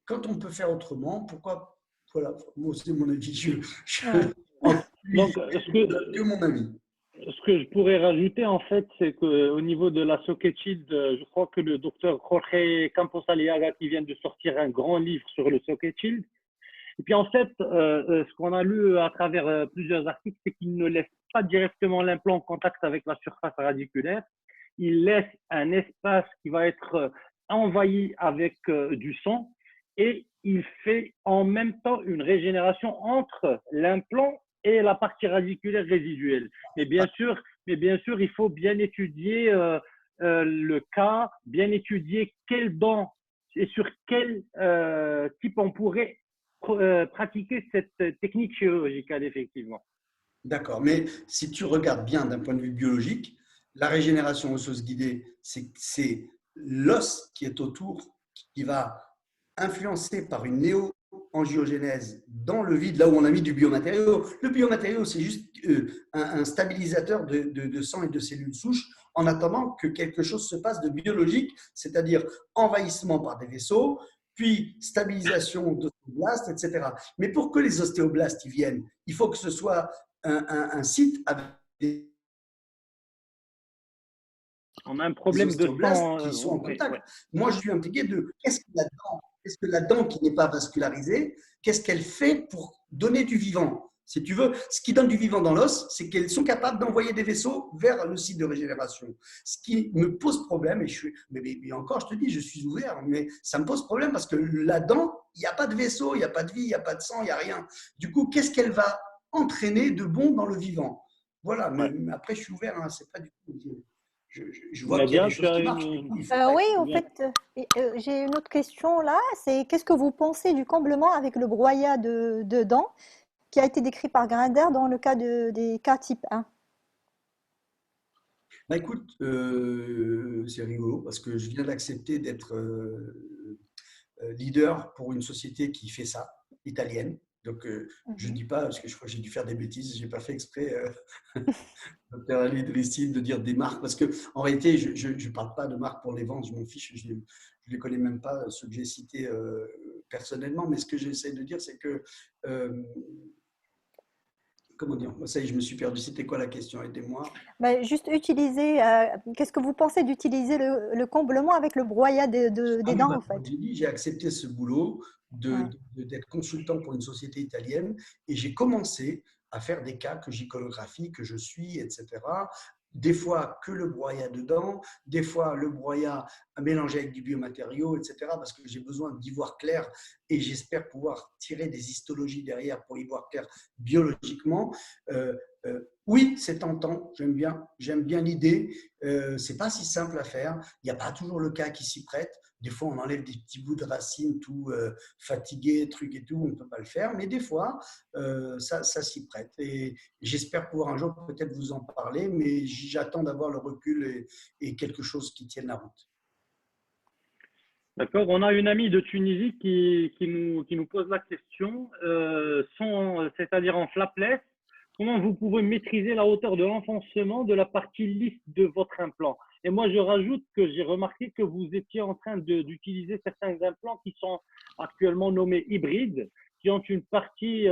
quand on peut faire autrement, pourquoi? Voilà. Moi, c'est mon avis. Donc, que mon avis. ce que je pourrais rajouter, en fait, c'est qu'au niveau de la socket shield, je crois que le docteur Jorge Campos Aliaga qui vient de sortir un grand livre sur le socket shield. Et puis, en fait, ce qu'on a lu à travers plusieurs articles, c'est qu'il ne laisse pas directement l'implant en contact avec la surface radiculaire. Il laisse un espace qui va être envahi avec du sang et il fait en même temps une régénération entre l'implant et la partie radiculaire résiduelle. Mais bien sûr, il faut bien étudier le cas, bien étudier quelles dents et sur quel type on pourrait pratiquer cette technique chirurgicale, effectivement. D'accord, mais si tu regardes bien d'un point de vue biologique, la régénération osseuse guidée, c'est l'os qui est autour qui va influencé par une néo-angiogénèse dans le vide, là où on a mis du biomatériau. Le biomatériau, c'est juste un stabilisateur de sang et de cellules souches en attendant que quelque chose se passe de biologique, c'est-à-dire envahissement par des vaisseaux, puis stabilisation d'ostéoblastes, etc. Mais pour que les ostéoblastes y viennent, il faut que ce soit un site avec des on a un problème de sang qui sont en contact. Ouais. Moi, je suis impliqué de qu'est-ce que la dent qui n'est pas vascularisée, qu'est-ce qu'elle fait pour donner du vivant? Si tu veux, ce qui donne du vivant dans l'os, c'est qu'elles sont capables d'envoyer des vaisseaux vers le site de régénération. Ce qui me pose problème, mais encore, je te dis, je suis ouvert, mais ça me pose problème parce que la dent, il n'y a pas de vaisseau, il n'y a pas de vie, il n'y a pas de sang, il n'y a rien. Du coup, qu'est-ce qu'elle va entraîner de bon dans le vivant? Voilà, mais après, je suis ouvert, hein, c'est pas du tout. Je vois qu'il y a des choses qui marchent. Oui, en fait, j'ai une autre question là. C'est qu'est-ce que vous pensez du comblement avec le broyat de dents qui a été décrit par Grinder dans le cas des cas type 1? Bah écoute, c'est rigolo parce que je viens d'accepter d'être leader pour une société qui fait ça, italienne. Donc, je ne dis pas, parce que je crois que j'ai dû faire des bêtises, je n'ai pas fait exprès, Dr. Ali de Lestine, de dire des marques, parce qu'en réalité, je ne parle pas de marques pour les vendre, je m'en fiche, je ne les connais même pas, ceux que j'ai cités personnellement, mais ce que j'essaie de dire, c'est que, comment dire, ça y est, je me suis perdu, c'était quoi la question, aidez-moi. Bah, juste utiliser, qu'est-ce que vous pensez d'utiliser le comblement avec le broyat des dents, en fait? J'ai dit, j'ai accepté ce boulot d'être consultant pour une société italienne et j'ai commencé à faire des cas que j'iconographie, que je suis, etc. Des fois que le broyat dedans, des fois le broyat mélangé avec du biomatériau, etc. Parce que j'ai besoin d'y voir clair et j'espère pouvoir tirer des histologies derrière pour y voir clair biologiquement. Oui, c'est tentant, j'aime bien l'idée. C'est pas si simple à faire. Il n'y a pas toujours le cas qui s'y prête. Des fois, on enlève des petits bouts de racines tout fatigués, trucs et tout, on ne peut pas le faire. Mais des fois, ça s'y prête. Et j'espère pouvoir un jour peut-être vous en parler, mais j'attends d'avoir le recul et quelque chose qui tienne la route. D'accord. On a une amie de Tunisie qui nous pose la question, c'est-à-dire en flapless, comment vous pouvez maîtriser la hauteur de l'enfoncement de la partie lisse de votre implant? Et moi, je rajoute que j'ai remarqué que vous étiez en train d'utiliser certains implants qui sont actuellement nommés hybrides, qui ont une partie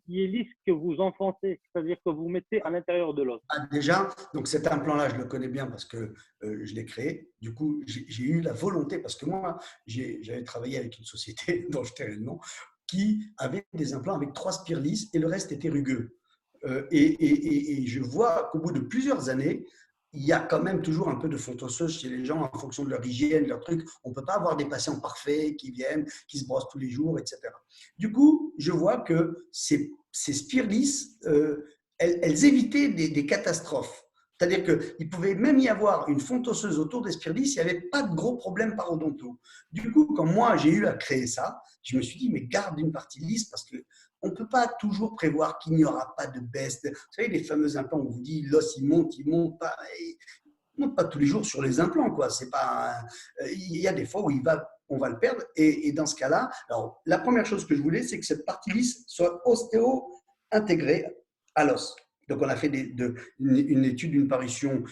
qui est lisse que vous enfoncez, c'est-à-dire que vous mettez à l'intérieur de l'os. Déjà, donc cet implant-là, je le connais bien parce que je l'ai créé. Du coup, j'ai eu la volonté, parce que moi, j'avais travaillé avec une société dont je tairai le nom, qui avait des implants avec 3 spires lisses et le reste était rugueux. Et je vois qu'au bout de plusieurs années, il y a quand même toujours un peu de fonte osseuse chez les gens en fonction de leur hygiène, leur truc. On ne peut pas avoir des patients parfaits qui viennent, qui se brossent tous les jours, etc. Du coup, je vois que ces spires lisses, elles évitaient des catastrophes. C'est-à-dire qu'il pouvait même y avoir une fonte osseuse autour des spires lisses, il n'y avait pas de gros problèmes parodontaux. Du coup, quand moi j'ai eu à créer ça, je me suis dit, mais garde une partie lisse parce qu'on ne peut pas toujours prévoir qu'il n'y aura pas de baisse. Vous savez, les fameux implants, on vous dit l'os, il monte pas. monte pas tous les jours sur les implants, quoi. C'est pas, il y a des fois où on va le perdre. Et dans ce cas-là, alors la première chose que je voulais, c'est que cette partie lisse soit ostéo-intégrée à l'os. Donc, on a fait une étude, une parution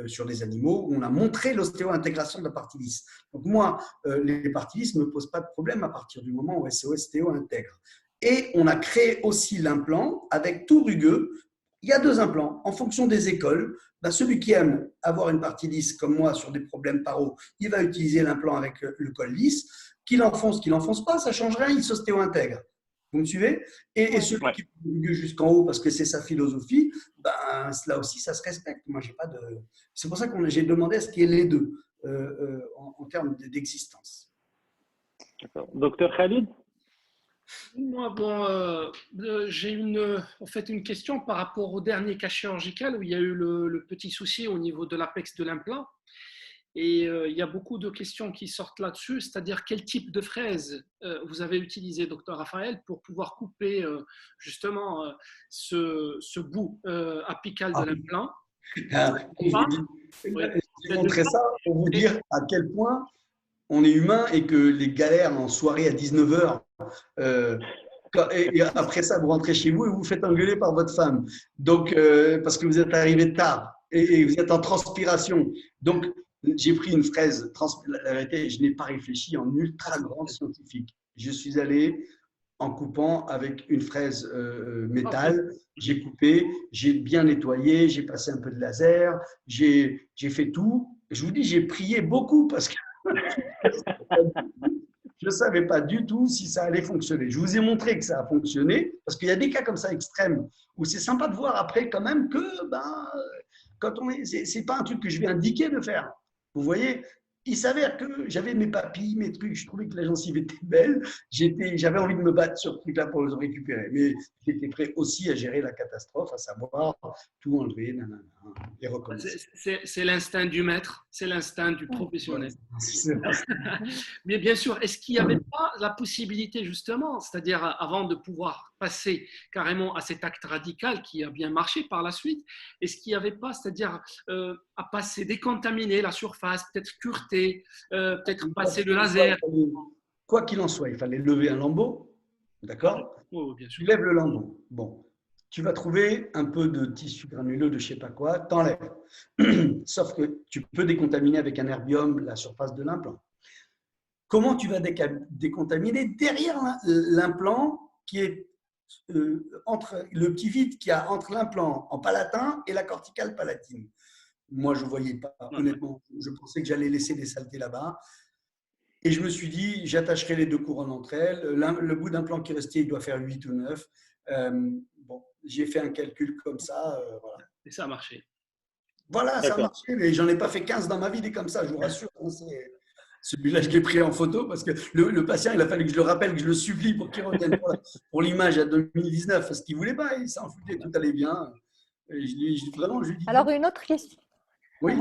sur des animaux où on a montré l'ostéo-intégration de la partie lisse. Donc, moi, les parties lisses ne me posent pas de problème à partir du moment où ostéo intègre. Et on a créé aussi l'implant avec tout rugueux. Il y a 2 implants. En fonction des écoles, ben, celui qui aime avoir une partie lisse comme moi sur des problèmes paro, il va utiliser l'implant avec le col lisse. Qu'il enfonce pas, ça ne change rien, il s'ostéo-intègre. Vous me suivez? Et celui qui est rugueux jusqu'en haut parce que c'est sa philosophie, ben, là aussi, ça se respecte. Moi, j'ai pas de. C'est pour ça que j'ai demandé à ce qu'il y ait les deux en termes d'existence. Docteur Khalid? Moi, bon, j'ai en fait une question par rapport au dernier cas chirurgical où il y a eu le petit souci au niveau de l'apex de l'implant. Et il y a beaucoup de questions qui sortent là-dessus, c'est-à-dire quel type de fraise vous avez utilisé, docteur Raphaël, pour pouvoir couper justement ce bout apical de l'implant. J'ai montré ça pour vous dire à quel point on est humain et que les galères en soirée à 19h, et après ça, vous rentrez chez vous et vous vous faites engueuler par votre femme. Donc, parce que vous êtes arrivé tard et vous êtes en transpiration. Donc, j'ai pris une fraise, la vérité, je n'ai pas réfléchi en ultra grande scientifique. Je suis allé en coupant avec une fraise métal, j'ai coupé, j'ai bien nettoyé, j'ai passé un peu de laser, j'ai fait tout. Je vous dis, j'ai prié beaucoup parce que je ne savais pas du tout si ça allait fonctionner. Je vous ai montré que ça a fonctionné parce qu'il y a des cas comme ça extrêmes où c'est sympa de voir après quand même que quand c'est pas un truc que je vais indiquer de faire. Vous voyez, il s'avère que j'avais mes papilles, mes trucs, je trouvais que la gencive était belle, j'avais envie de me battre sur ce truc-là pour le récupérer. Mais j'étais prêt aussi à gérer la catastrophe, à savoir tout enlever, nanana, et recommencer. C'est l'instinct du maître, c'est l'instinct du professionnel. Mais bien sûr, est-ce qu'il n'y avait pas la possibilité justement, c'est-à-dire avant de pouvoir passer carrément à cet acte radical qui a bien marché par la suite, est-ce qu'il n'y avait pas, c'est-à-dire à passer, décontaminer la surface, peut-être cureter, peut-être passer le laser? Quoi qu'il en soit, il fallait lever un lambeau, d'accord? Oh, bien sûr. Tu lèves le lambeau. Bon, tu vas trouver un peu de tissu granuleux de je ne sais pas quoi, t'enlèves. Sauf que tu peux décontaminer avec un herbium la surface de l'implant. Comment tu vas décontaminer derrière l'implant qui est entre le petit vide qu'il y a entre l'implant en palatin et la corticale palatine? Moi, je ne voyais pas, honnêtement. Je pensais que j'allais laisser des saletés là-bas. Et je me suis dit, j'attacherai les 2 couronnes entre elles. Le bout d'implant qui restait, il doit faire 8 ou 9. Bon, j'ai fait un calcul comme ça. Voilà. Et ça a marché. Voilà, ça a marché, mais j'en ai pas fait 15 dans ma vie des comme ça, je vous rassure. Celui-là, je l'ai pris en photo parce que le patient, il a fallu que je le rappelle, que je le supplie pour qu'il revienne pour l'image à 2019, parce qu'il ne voulait pas, il s'en foutait, tout allait bien. Vraiment, je lui dis. Alors, une autre question. Oui.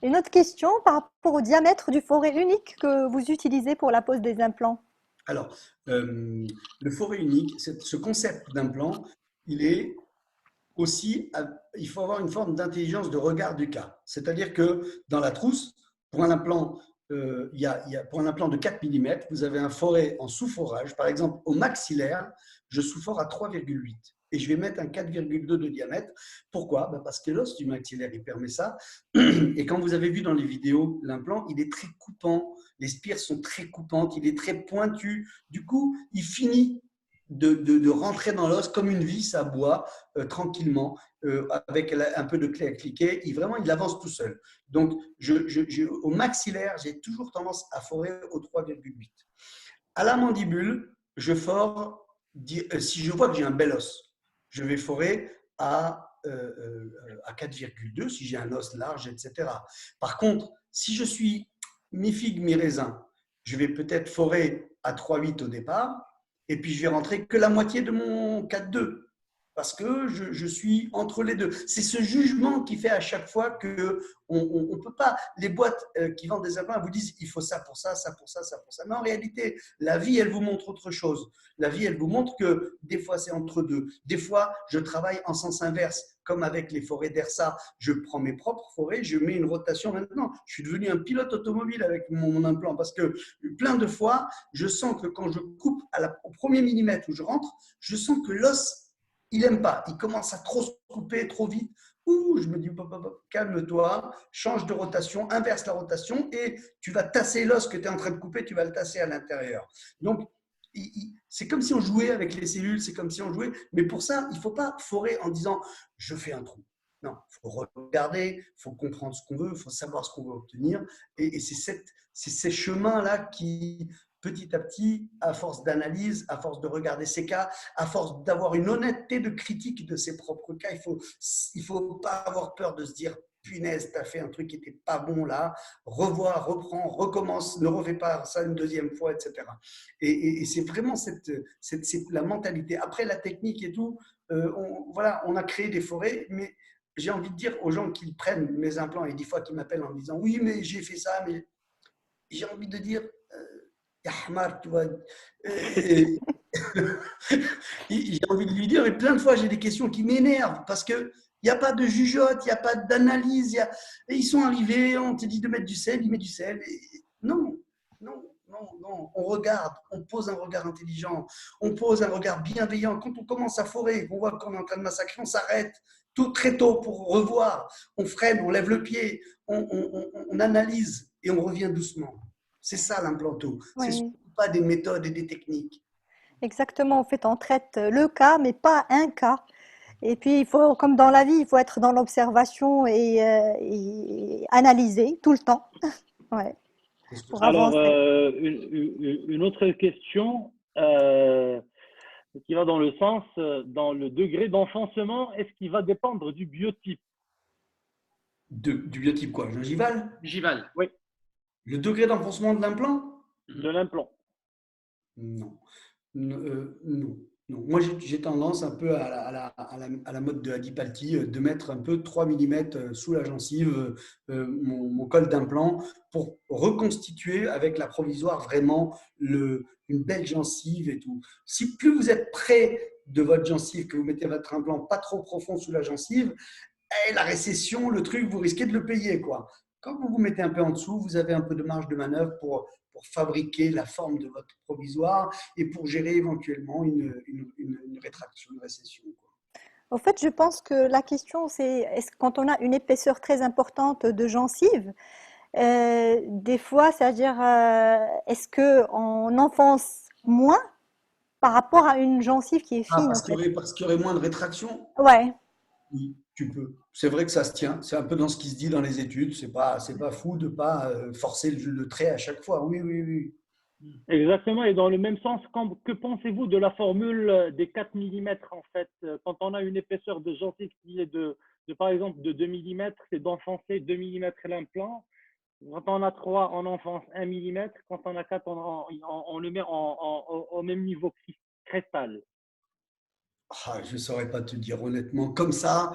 Une autre question par rapport au diamètre du forêt unique que vous utilisez pour la pose des implants. Alors, le forêt unique, ce concept d'implant, il faut avoir une forme d'intelligence de regard du cas. C'est-à-dire que dans la trousse, pour un implant, pour un implant de 4 mm, vous avez un forêt en sous-forage. Par exemple, au maxillaire, je sous-fore à 3,8 et je vais mettre un 4,2 de diamètre. Pourquoi? Parce que l'os du maxillaire, il permet ça. Et quand vous avez vu dans les vidéos, l'implant, il est très coupant. Les spires sont très coupantes, il est très pointu. Du coup, il finit de rentrer dans l'os comme une vis à bois, tranquillement, avec un peu de clé à cliquer. Il avance tout seul. Donc, au maxillaire, j'ai toujours tendance à forer au 3,8. À la mandibule, je fore, si je vois que j'ai un bel os, je vais forer à 4,2 si j'ai un os large, etc. Par contre, si je suis mi-figue, mi-raisin, je vais peut-être forer à 3,8 au départ, et puis je vais rentrer que la moitié de mon 4,2. parce que je suis entre les deux. C'est ce jugement qui fait à chaque fois que on peut pas. Les boîtes qui vendent des implants vous disent il faut ça pour ça, ça pour ça, ça pour ça. Mais en réalité, la vie, elle vous montre autre chose. La vie, elle vous montre que des fois, c'est entre deux. Des fois, je travaille en sens inverse, comme avec les forêts d'ERSA. Je prends mes propres forêts, je mets une rotation maintenant. Je suis devenu un pilote automobile avec mon implant parce que plein de fois, je sens que quand je coupe au premier millimètre où je rentre, je sens que l'os, il n'aime pas. Il commence à trop se couper, trop vite. Ouh, je me dis, calme-toi, change de rotation, inverse la rotation et tu vas tasser l'os que tu es en train de couper, tu vas le tasser à l'intérieur. Donc, c'est comme si on jouait avec les cellules, c'est comme si on jouait. Mais pour ça, il ne faut pas forer en disant, je fais un trou. Non, il faut regarder, il faut comprendre ce qu'on veut, il faut savoir ce qu'on veut obtenir. Et c'est ces chemins-là qui, petit à petit, à force d'analyse, à force de regarder ces cas, à force d'avoir une honnêteté de critique de ses propres cas, il faut pas avoir peur de se dire punaise, tu as fait un truc qui n'était pas bon là, revois, reprends, recommence, ne refais pas ça une deuxième fois, etc. Et c'est vraiment la mentalité. Après, la technique et tout, on a créé des forêts, mais j'ai envie de dire aux gens qui prennent mes implants et des fois qui m'appellent en disant oui, mais j'ai fait ça, mais j'ai envie de dire Yahmar, tu vois. J'ai envie de lui dire, et plein de fois, j'ai des questions qui m'énervent parce qu'il n'y a pas de jugeote, il n'y a pas d'analyse. Et ils sont arrivés, on te dit de mettre du sel, ils mettent du sel. Non, non, non, non. On regarde, on pose un regard intelligent, on pose un regard bienveillant. Quand on commence à forer, on voit qu'on est en train de massacrer, on s'arrête tout très tôt pour revoir. On freine, on lève le pied, on analyse et on revient doucement. C'est ça l'implanto. Oui. C'est pas des méthodes et des techniques. Exactement, en fait, on traite le cas, mais pas un cas. Et puis, il faut, comme dans la vie, il faut être dans l'observation et analyser tout le temps. Ouais, pour Alors, avancer. une autre question qui va dans le sens, dans le degré d'enfoncement, est-ce qu'il va dépendre du biotype? Du biotype quoi? Gingival? Gival. Oui, Le degré d'enfoncement de l'implant? de l'implant. Non. Non. Non. Moi, j'ai tendance un peu à la mode de Adipalti de mettre un peu 3 mm sous la gencive mon col d'implant pour reconstituer avec la provisoire vraiment une belle gencive et tout. Si plus vous êtes près de votre gencive, que vous mettez votre implant pas trop profond sous la gencive, la récession, le truc, vous risquez de le payer, quoi. Quand vous vous mettez un peu en dessous, vous avez un peu de marge de manœuvre pour fabriquer la forme de votre provisoire et pour gérer éventuellement une rétraction, une récession, quoi. En fait, je pense que la question, c'est est-ce que quand on a une épaisseur très importante de gencive, des fois, c'est-à-dire, est-ce qu'on enfonce moins par rapport à une gencive qui est fine, en fait? Parce qu'il y aurait moins de rétraction? Ouais, Oui, tu peux. C'est vrai que ça se tient. C'est un peu dans ce qui se dit dans les études. C'est pas fou de ne pas forcer le trait à chaque fois. Oui, oui, oui. Exactement, et dans le même sens, que pensez-vous de la formule des 4 mm en fait? Quand on a une épaisseur de gencive qui est par exemple de 2 mm, c'est d'enfoncer 2 mm l'implant. Quand on a 3, on enfonce 1 mm. Quand on a 4, on le met au même niveau cristal. Je ne saurais pas te dire honnêtement. Comme ça,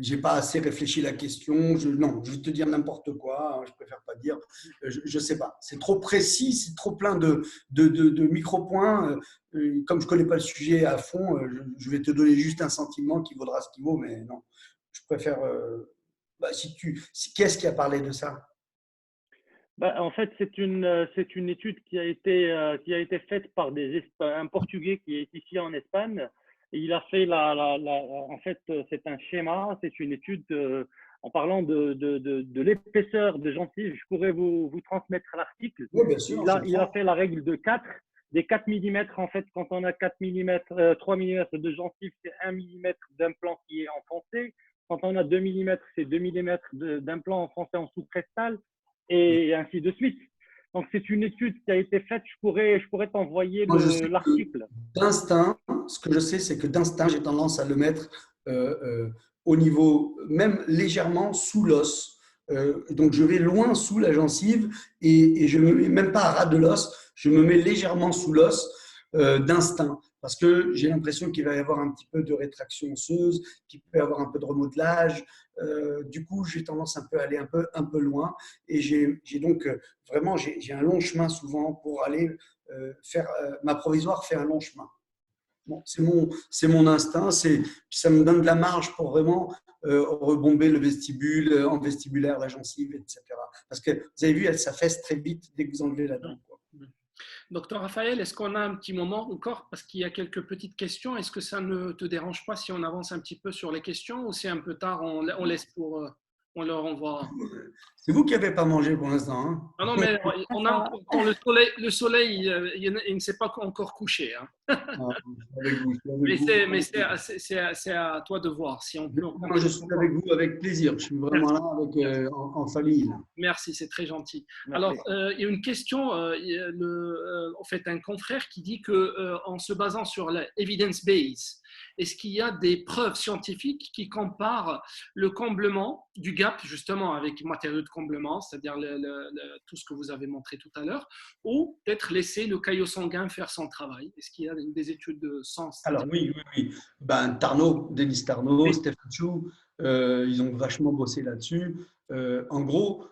j'ai pas assez réfléchi la question. Non, je vais te dire n'importe quoi. Je préfère pas dire. Je ne sais pas. C'est trop précis, c'est trop plein de micro-points. Comme je connais pas le sujet à fond, je vais te donner juste un sentiment qui vaudra ce qu'il vaut. Mais non, je préfère. Qu'est-ce qui a parlé de ça? En fait, c'est une étude qui a été faite par un Portugais qui est ici en Espagne. Et il a fait en fait, c'est un schéma, c'est une étude en parlant de l'épaisseur de gencive. Je pourrais vous transmettre l'article. Oui, bien sûr. Il a fait la règle de 4. Des 4 mm, en fait, quand on a 4 mm, 3 mm de gencive, c'est 1 mm d'implant qui est enfoncé. Quand on a 2 mm, c'est 2 mm d'implant enfoncé en sous-cristal. Et ainsi de suite. Donc, c'est une étude qui a été faite. Je pourrais t'envoyer l'article. D'instinct, ce que je sais, c'est que d'instinct, j'ai tendance à le mettre au niveau, même légèrement sous l'os. Donc, je vais loin sous la gencive et je ne me mets même pas à ras de l'os. Je me mets légèrement sous l'os d'instinct. parce que j'ai l'impression qu'il va y avoir un petit peu de rétraction osseuse, qu'il peut y avoir un peu de remodelage. Du coup, j'ai tendance un peu à aller un peu loin. Et j'ai donc vraiment, j'ai un long chemin souvent pour aller faire… ma provisoire fait un long chemin. Bon, c'est mon instinct, ça me donne de la marge pour vraiment rebomber le vestibule, en vestibulaire, la gencive, etc. Parce que vous avez vu, elle s'affaisse très vite dès que vous enlevez la dent. Docteur Raphaël, est-ce qu'on a un petit moment encore? Parce qu'il y a quelques petites questions. Est-ce que ça ne te dérange pas si on avance un petit peu sur les questions ou c'est un peu tard, on laisse pour… on leur envoie… C'est vous qui n'avez pas mangé pour l'instant. Hein? Non, non, mais on a encore le soleil, il ne s'est pas encore couché. Hein. Mais c'est à toi de voir si on peut. Moi, je suis avec vous avec plaisir. Je suis vraiment là avec, en famille. Là. Merci, c'est très gentil. Merci. Alors, il y a une question, en fait, un confrère qui dit qu'en se basant sur la evidence base, est-ce qu'il y a des preuves scientifiques qui comparent le comblement du gap, justement, avec matériaux de comblement, c'est-à-dire tout ce que vous avez montré tout à l'heure, ou peut-être laisser le caillot sanguin faire son travail? Est-ce qu'il y a des études de sens? Alors, oui. Ben, Denis Tarnot, oui. Stephen Chu, ils ont vachement bossé là-dessus. En gros,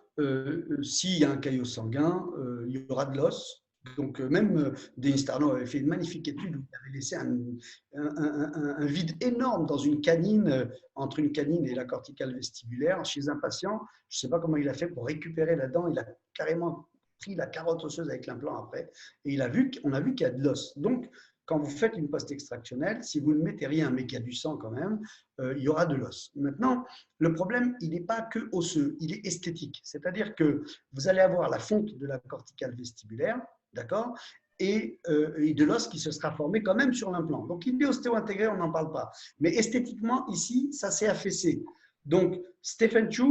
s'il y a un caillot sanguin, il y aura de l'os. Donc, même Denis Tarnot avait fait une magnifique étude où il avait laissé un vide énorme dans une canine, entre une canine et la corticale vestibulaire, chez un patient. Je ne sais pas comment il a fait pour récupérer la dent. Il a carrément pris la carotte osseuse avec l'implant après. Et on a vu qu'il y a de l'os. Donc, quand vous faites une post-extractionnelle, si vous ne mettez rien, mais qu'il y a du sang quand même, il y aura de l'os. Maintenant, le problème, il n'est pas que osseux, il est esthétique. C'est-à-dire que vous allez avoir la fonte de la corticale vestibulaire, d'accord, et de l'os qui se sera formé quand même sur l'implant. Donc, il est ostéo-intégré, on n'en parle pas. Mais esthétiquement, ici, ça s'est affaissé. Donc, Stephen Chu,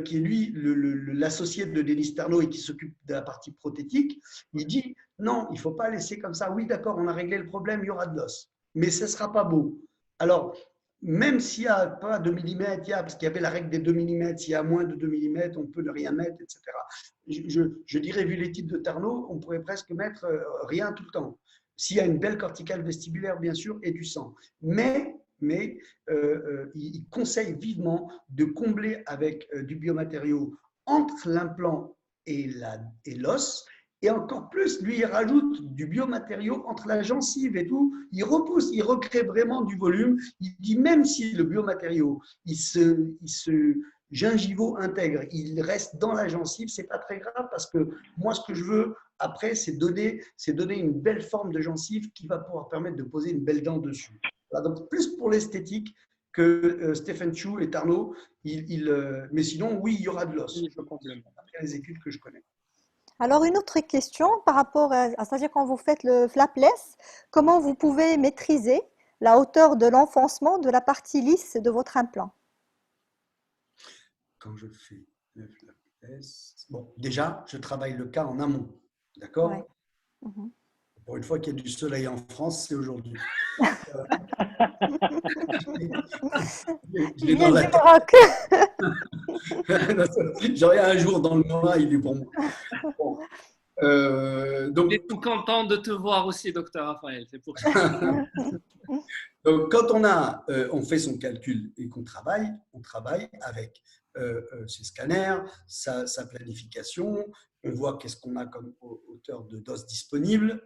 qui est lui l'associé de Denis Tarnot et qui s'occupe de la partie prothétique, il dit non, il ne faut pas laisser comme ça. Oui, d'accord, on a réglé le problème, il y aura de l'os. Mais ce ne sera pas beau. Alors, même s'il n'y a pas 2 mm, parce qu'il y avait la règle des 2 mm, s'il y a moins de 2 mm, on peut ne rien mettre, etc. Je dirais, vu les types de Tarnot, on pourrait presque mettre rien tout le temps. S'il y a une belle corticale vestibulaire, bien sûr, et du sang. Mais il conseille vivement de combler avec du biomatériau entre l'implant et l'os. Et encore plus, lui, il rajoute du biomatériau entre la gencive et tout. Il repousse, il recrée vraiment du volume. Il dit même si le biomatériau, il se gingivo-intègre, il reste dans la gencive, c'est pas très grave parce que moi, ce que je veux après, c'est donner une belle forme de gencive qui va pouvoir permettre de poser une belle dent dessus. Voilà, donc, plus pour l'esthétique que Stephen Chu et Tarnot. Mais sinon, oui, il y aura de l'os. Je pense, après les études que je connais. Alors, une autre question par rapport c'est-à-dire quand vous faites le flapless, comment vous pouvez maîtriser la hauteur de l'enfoncement de la partie lisse de votre implant? Quand je fais le flapless, bon, déjà, je travaille le cas en amont, d'accord? Ouais. Mm-hmm. Pour une fois qu'il y a du soleil en France, c'est aujourd'hui. Il vient du Maroc. J'aurai un jour dans le mois, il est pour moi. Bon. Donc, on est tout content de te voir aussi, docteur Raphaël. C'est pour ça. Donc, quand on fait son calcul et qu'on travaille, on travaille avec ses scanners, sa planification. On voit qu'est-ce qu'on a comme hauteur de dose disponible,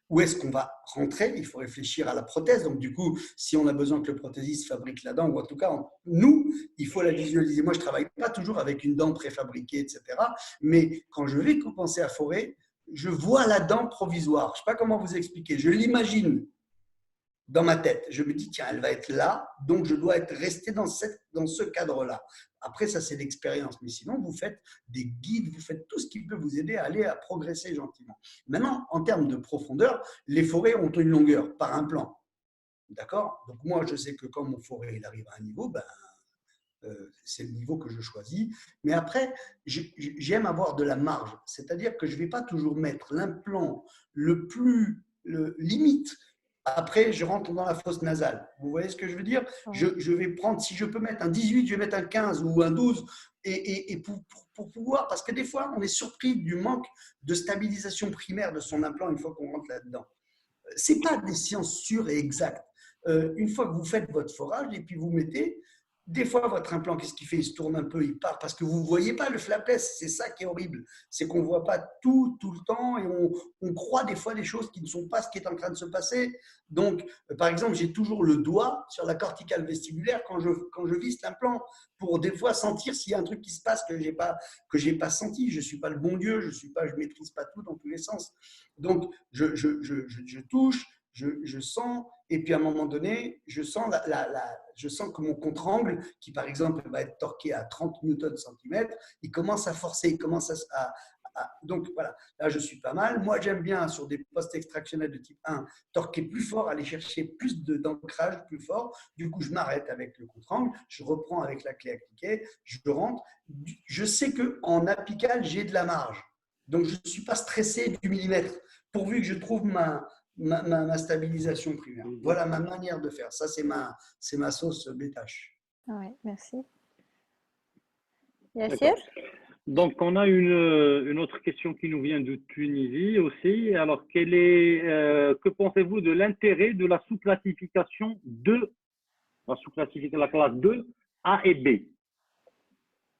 où est-ce qu'on va rentrer. Il faut réfléchir à la prothèse. Donc, du coup, si on a besoin que le prothésiste fabrique la dent, ou en tout cas, nous, il faut la visualiser. Moi, je ne travaille pas toujours avec une dent préfabriquée, etc. Mais quand je vais compenser à forer, je vois la dent provisoire. Je ne sais pas comment vous expliquer. Je l'imagine dans ma tête. Je me dis, tiens, elle va être là, donc je dois être resté dans ce cadre-là. Après, ça, c'est l'expérience. Mais sinon, vous faites des guides, vous faites tout ce qui peut vous aider à progresser gentiment. Maintenant, en termes de profondeur, les forêts ont une longueur par implant. D'accord? Donc, moi, je sais que quand mon forêt il arrive à un niveau, c'est le niveau que je choisis. Mais après, j'aime avoir de la marge. C'est-à-dire que je ne vais pas toujours mettre l'implant le plus limite. Après, je rentre dans la fosse nasale. Vous voyez ce que je veux dire? Je vais prendre, si je peux mettre un 18, je vais mettre un 15 ou un 12 et pour pouvoir, parce que des fois, on est surpris du manque de stabilisation primaire de son implant une fois qu'on rentre là-dedans. c'est pas des sciences sûres et exactes. Une fois que vous faites votre forage et puis vous mettez, des fois votre implant, qu'est-ce qu'il fait? Il se tourne un peu, il part parce que vous ne voyez pas le flapless. C'est ça qui est horrible. C'est qu'on ne voit pas tout le temps et on croit des fois des choses qui ne sont pas ce qui est en train de se passer. Donc, par exemple, j'ai toujours le doigt sur la corticale vestibulaire quand je visse l'implant pour des fois sentir s'il y a un truc qui se passe que j'ai pas senti. Je ne suis pas le bon Dieu, je maîtrise pas tout dans tous les sens. Donc, je touche, je sens, et puis à un moment donné, je sens que mon contre-angle, qui par exemple va être torqué à 30 newtons centimètre, il commence à forcer, il commence donc voilà, là je suis pas mal. Moi j'aime bien sur des postes extractionnels de type 1, torquer plus fort, aller chercher plus d'ancrage plus fort. Du coup je m'arrête avec le contre-angle, je reprends avec la clé à cliquet, je rentre. Je sais qu'en apical j'ai de la marge, donc je ne suis pas stressé du millimètre, pourvu que je trouve ma stabilisation primaire. Voilà ma manière de faire. Ça, c'est ma sauce bétache. Oui, merci. Yassir? Donc, on a une autre question qui nous vient de Tunisie aussi. Alors, que pensez-vous de l'intérêt de la sous-classification la classe 2, A et B?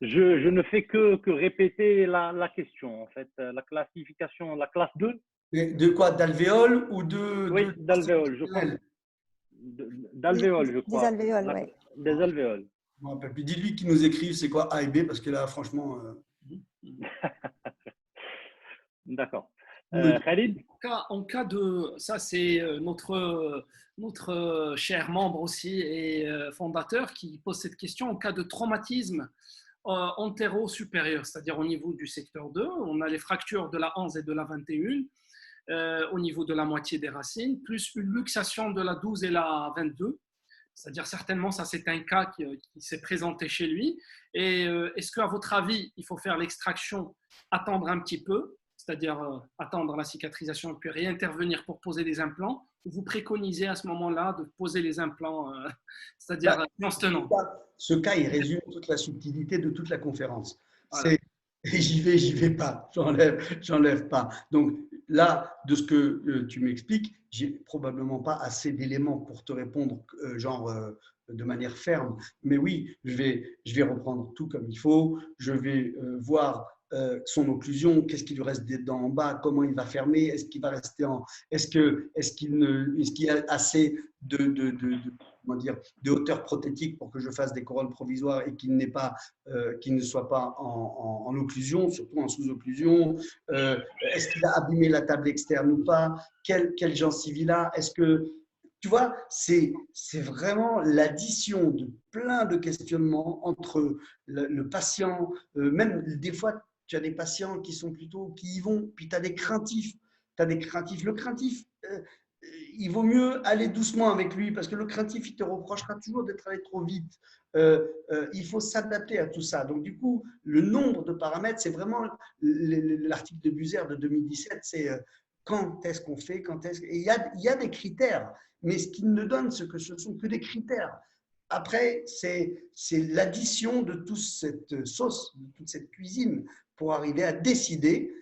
Je ne fais que répéter la question, en fait. La classification, la classe 2. De quoi? D'alvéole ou de… Oui, d'alvéole, je crois. D'alvéole, je crois. Des alvéoles, oui. Des alvéoles. Puis dites-lui qu'il nous écrive c'est quoi A et B, parce que là, franchement… D'accord. Oui. Khalid? En cas de… Ça, c'est notre cher membre aussi et fondateur qui pose cette question. En cas de traumatisme antéro-supérieur, c'est-à-dire au niveau du secteur 2, on a les fractures de la 11 et de la 21, au niveau de la moitié des racines, plus une luxation de la 12 et la 22. C'est-à-dire certainement, ça c'est un cas qui s'est présenté chez lui. Et est-ce qu'à votre avis, il faut faire l'extraction, attendre un petit peu, c'est-à-dire attendre la cicatrisation et puis réintervenir pour poser des implants, ou vous préconisez à ce moment-là de poser les implants, c'est-à-dire non tenant? Ce cas, il résume toute la subtilité de toute la conférence. Voilà. C'est j'y vais pas, j'enlève pas. Donc là, de ce que tu m'expliques, j'ai probablement pas assez d'éléments pour te répondre, de manière ferme. Mais oui, je vais reprendre tout comme il faut. Je vais voir son occlusion, qu'est-ce qui lui reste des dents en bas, comment il va fermer, est-ce qu'il va rester est-ce qu'il y a assez de hauteur prothétique pour que je fasse des couronnes provisoires et qu'il ne soit pas en occlusion, surtout en sous-occlusion. Est-ce qu'il a abîmé la table externe ou pas? Quel gencive il a? Est-ce que tu vois, c'est vraiment l'addition de plein de questionnements entre le patient, même des fois tu as des patients qui y vont, puis tu as des craintifs. Le craintif, il vaut mieux aller doucement avec lui parce que le craintif, il te reprochera toujours d'être allé trop vite. Il faut s'adapter à tout ça. Donc, du coup, le nombre de paramètres, c'est vraiment l'article de Buzer de 2017, c'est quand est-ce qu'on fait, et il y a des critères, mais ce qu'il ne donne, c'est que ce sont que des critères. Après, c'est l'addition de toute cette sauce, de toute cette cuisine pour arriver à décider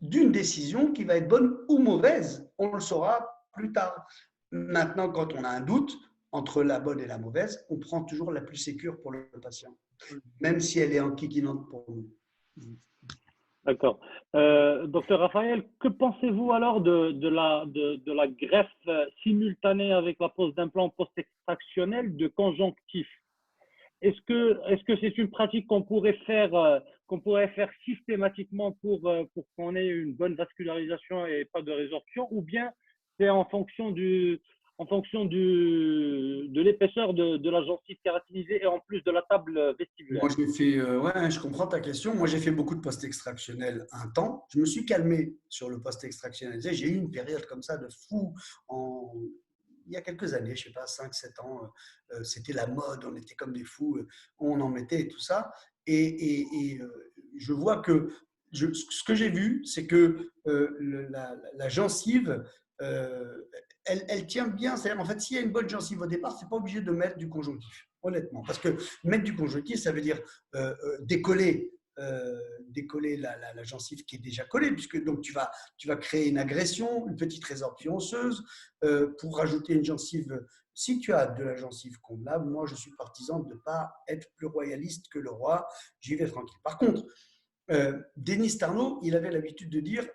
d'une décision qui va être bonne ou mauvaise. On le saura plus tard. Maintenant, quand on a un doute entre la bonne et la mauvaise, on prend toujours la plus sécure pour le patient, même si elle est enquiquinante pour nous. D'accord. Docteur Raphaël, que pensez-vous alors de la greffe simultanée avec la pose d'implant post-extractionnel de conjonctif? Est-ce que c'est une pratique qu'on pourrait faire systématiquement pour qu'on ait une bonne vascularisation et pas de résorption, ou bien c'est en fonction de l'épaisseur de la gencive kératinisée et en plus de la table vestibulaire? Moi, je comprends ta question. Moi, j'ai fait beaucoup de post-extractionnel un temps. Je me suis calmé sur le post-extractionnel. J'ai eu une période comme ça de fou il y a quelques années, je ne sais pas, 5-7 ans. C'était la mode, on était comme des fous, on en mettait et tout ça. Et je vois que ce que j'ai vu, c'est que la gencive, elle tient bien. C'est-à-dire, en fait, s'il y a une bonne gencive au départ, ce n'est pas obligé de mettre du conjonctif, honnêtement. Parce que mettre du conjonctif, ça veut dire décoller décoller la gencive qui est déjà collée, puisque donc tu vas créer une agression, une petite résorption osseuse pour rajouter une gencive. Si tu as de la gencive convenable, moi je suis partisan de ne pas être plus royaliste que le roi, j'y vais tranquille. Par contre, Denis Tarnot, il avait l'habitude de dire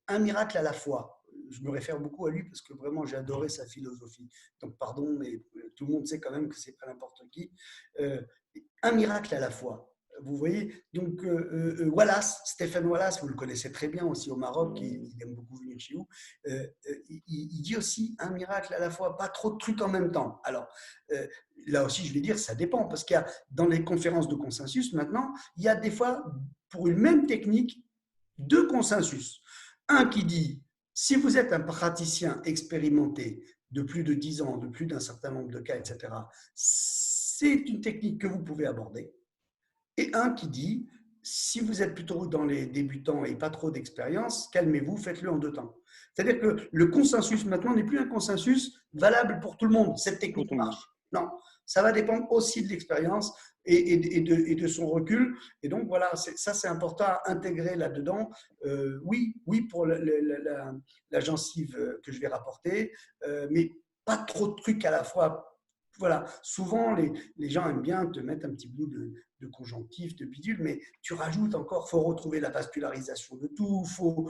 un miracle à la fois. Je me réfère beaucoup à lui parce que vraiment j'ai adoré sa philosophie. Donc pardon, mais tout le monde sait quand même que c'est pas n'importe qui. Un miracle à la fois. Vous voyez, donc Wallace, Stephen Wallace, vous le connaissez très bien aussi au Maroc, il aime beaucoup venir chez vous. Il dit aussi un miracle à la fois, pas trop de trucs en même temps. Alors là aussi, je vais dire, ça dépend, parce qu'il y a dans les conférences de consensus maintenant, il y a des fois pour une même technique deux consensus. Un qui dit si vous êtes un praticien expérimenté de plus de 10 ans, de plus d'un certain nombre de cas, etc., c'est une technique que vous pouvez aborder. Et un qui dit, si vous êtes plutôt dans les débutants et pas trop d'expérience, calmez-vous, faites-le en 2 temps. C'est-à-dire que le consensus maintenant n'est plus un consensus valable pour tout le monde. Cette technique marche. Non, ça va dépendre aussi de l'expérience et de son recul. Et donc voilà, ça c'est important à intégrer là-dedans. Oui, pour la gencive que je vais rapporter, mais pas trop de trucs à la fois. Voilà, souvent les gens aiment bien te mettre un petit bout de conjonctif, de bidule, mais tu rajoutes encore, il faut retrouver la vascularisation de tout, faut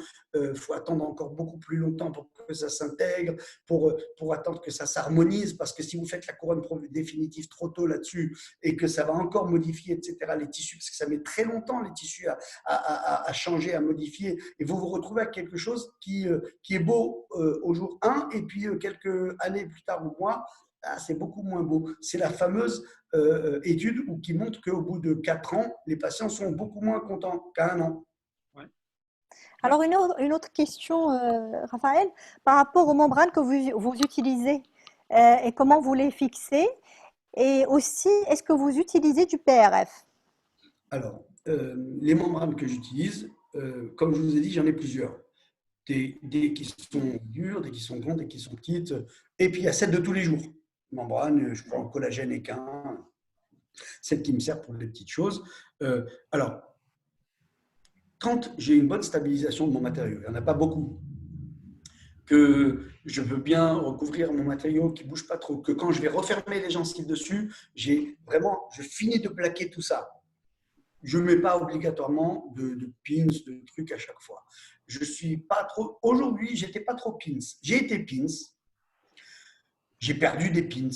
attendre encore beaucoup plus longtemps pour que ça s'intègre, pour attendre que ça s'harmonise, parce que si vous faites la couronne définitive trop tôt là-dessus et que ça va encore modifier, etc., les tissus, parce que ça met très longtemps les tissus à changer, à modifier, et vous vous retrouvez avec quelque chose qui est beau au jour 1, et puis quelques années plus tard ou mois, c'est beaucoup moins beau. C'est la fameuse étude qui montre qu'au bout de 4 ans, les patients sont beaucoup moins contents qu'à 1 an. Ouais. Alors, une autre question, Raphaël, par rapport aux membranes que vous utilisez et comment vous les fixez, et aussi, est-ce que vous utilisez du PRF? Alors, les membranes que j'utilise, comme je vous ai dit, j'en ai plusieurs. Des qui sont dures, des qui sont grandes, des qui sont petites, et puis il y a celles de tous les jours. Membrane, je prends collagène équin, celle qui me sert pour les petites choses. Alors, quand j'ai une bonne stabilisation de mon matériau, il n'y en a pas beaucoup, que je veux bien recouvrir mon matériau qui ne bouge pas trop, que quand je vais refermer les gencives dessus, je finis de plaquer tout ça. Je ne mets pas obligatoirement de pins, de trucs à chaque fois. Je suis pas trop. Aujourd'hui, j'étais pas trop pins. J'ai été pins. J'ai perdu des pins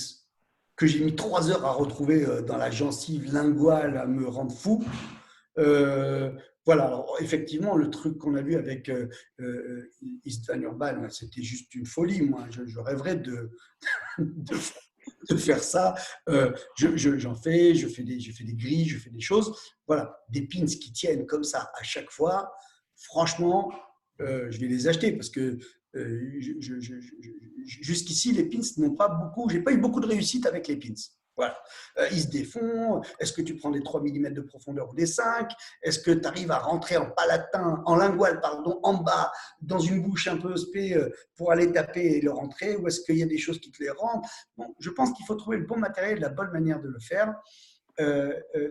que j'ai mis 3 heures à retrouver dans la gencive linguale à me rendre fou. Voilà, alors effectivement, le truc qu'on a vu avec Istvan Urban, c'était juste une folie. Moi, je rêverais de faire ça. J'en fais, je fais des grilles, je fais des choses. Voilà, des pins qui tiennent comme ça à chaque fois. Franchement, je vais les acheter parce que jusqu'ici, les pins n'ont pas beaucoup. J'ai pas eu beaucoup de réussite avec les pins. Voilà. Ils se défont. Est-ce que tu prends des 3 mm de profondeur ou des 5? Est-ce que tu arrives à rentrer en lingual, pardon, en bas, dans une bouche un peu spé pour aller taper et le rentrer? Ou est-ce qu'il y a des choses qui te les rendent? Bon, je pense qu'il faut trouver le bon matériel, la bonne manière de le faire.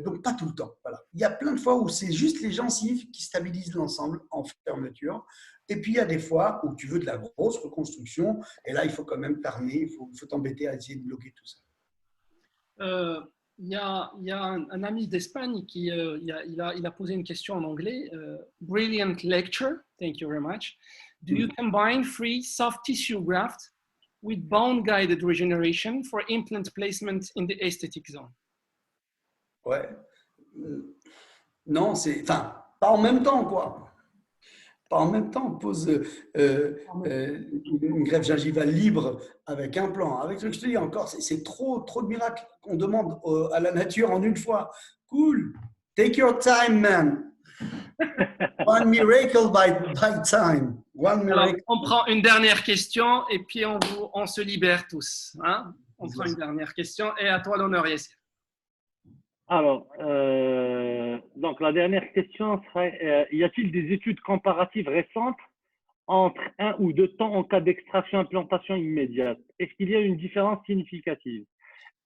Donc, pas tout le temps. Voilà. Il y a plein de fois où c'est juste les gencives qui stabilisent l'ensemble en fermeture. Et puis, il y a des fois où tu veux de la grosse reconstruction. Et là, il faut quand même t'armer, il faut t'embêter à essayer de bloquer tout ça. Il y a un ami d'Espagne qui il a posé une question en anglais. Brilliant lecture, thank you very much. Do you combine free soft tissue graft with bone-guided regeneration for implant placement in the aesthetic zone? Ouais. Non, pas en même temps, quoi. Pas en même temps, on pose une greffe gingivale libre avec un plan. Avec ce que je te dis encore, c'est trop de miracles qu'on demande à la nature en une fois. Cool. Take your time, man. One miracle by time. One miracle. Alors, on prend une dernière question et puis on se libère tous. Hein? On prend une dernière question et à toi l'honneur, Yassir. Alors, donc la dernière question serait, y a-t-il des études comparatives récentes entre 1 ou 2 temps en cas d'extraction-implantation immédiate? Est-ce qu'il y a une différence significative?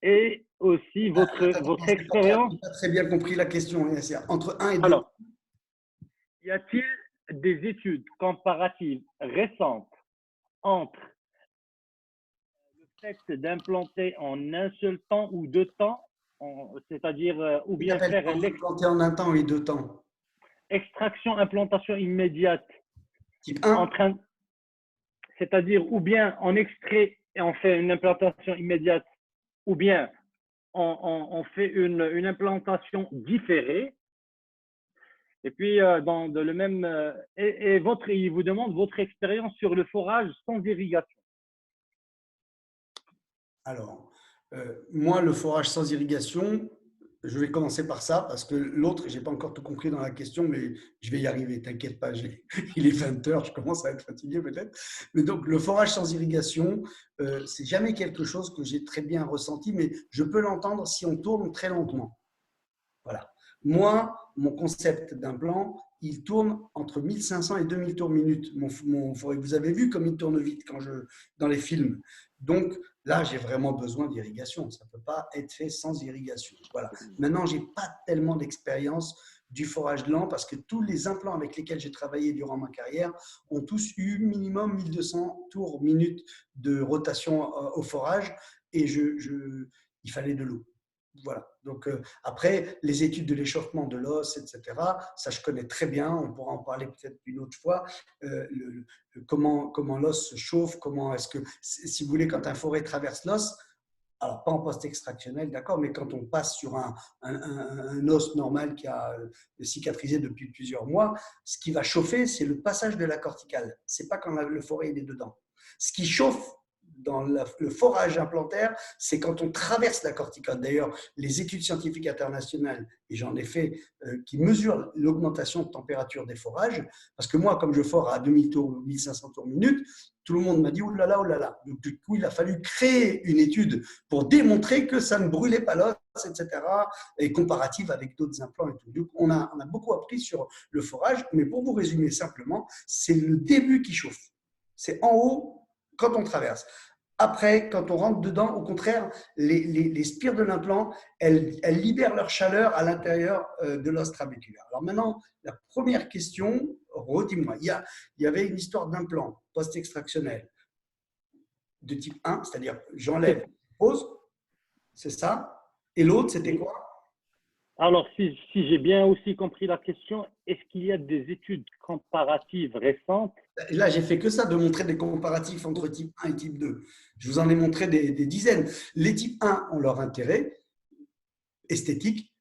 et aussi votre Attends, expérience. j'ai pas très bien compris la question, Yasser. Entre 1 et 2. Alors, y a-t-il des études comparatives récentes entre le fait d'implanter en un seul temps ou deux temps, c'est-à-dire ou bien faire Implanté en un temps et 2 temps. l'extraction, implantation immédiate, Type 1. c'est-à-dire ou bien on extrait et on fait une implantation immédiate, ou bien on fait une implantation différée. Et puis, dans le même, il vous demande votre expérience sur le forage sans irrigation. Alors, moi, le forage sans irrigation, je vais commencer par ça parce que l'autre, je n'ai pas encore tout compris dans la question, mais je vais y arriver, t'inquiète pas. Il est 20 heures, je commence à être fatigué peut-être. Mais donc, le forage sans irrigation, c'est jamais quelque chose que j'ai très bien ressenti, mais je peux l'entendre si on tourne très lentement. Voilà. Moi, mon concept d'implant, il tourne entre 1500 et 2000 tours minute. Vous avez vu comme il tourne vite dans les films. Donc là, j'ai vraiment besoin d'irrigation. Ça ne peut pas être fait sans irrigation. Voilà. Maintenant, je n'ai pas tellement d'expérience du forage lent parce que tous les implants avec lesquels j'ai travaillé durant ma carrière ont tous eu minimum 1200 tours minute de rotation au forage et il fallait de l'eau. Voilà. Donc, après, les études de l'échauffement de l'os, etc., ça, je connais très bien. On pourra en parler peut-être une autre fois. Comment l'os se chauffe, comment est-ce que, si vous voulez, quand un forêt traverse l'os, alors pas en post-extractionnel, d'accord, mais quand on passe sur un os normal qui a cicatrisé depuis plusieurs mois, ce qui va chauffer, c'est le passage de la corticale. C'est pas quand le forêt est dedans. Ce qui chauffe dans le forage implantaire, c'est quand on traverse la corticale. D'ailleurs, les études scientifiques internationales, et j'en ai fait, qui mesurent l'augmentation de température des forages, parce que moi, comme je fore à 2000 tours, 1500 tours minute, tout le monde m'a dit « oh là là, oh là là ». Donc, du coup, il a fallu créer une étude pour démontrer que ça ne brûlait pas l'os, etc., et comparative avec d'autres implants et tout. Donc, on a beaucoup appris sur le forage, mais pour vous résumer simplement, c'est le début qui chauffe. C'est en haut, quand on traverse. Après, quand on rentre dedans, au contraire, les spires de l'implant, elles libèrent leur chaleur à l'intérieur de l'os trabéculaire. Alors maintenant, la première question, redis-moi, il y avait une histoire d'implant post-extractionnel de type 1, c'est-à-dire j'enlève, pose, c'est ça. Et l'autre, c'était quoi? Alors, si j'ai bien aussi compris la question, est-ce qu'il y a des études comparatives récentes? Là, j'ai fait que ça, de montrer des comparatifs entre type 1 et type 2. Je vous en ai montré des dizaines. Les types 1 ont leur intérêt esthétique,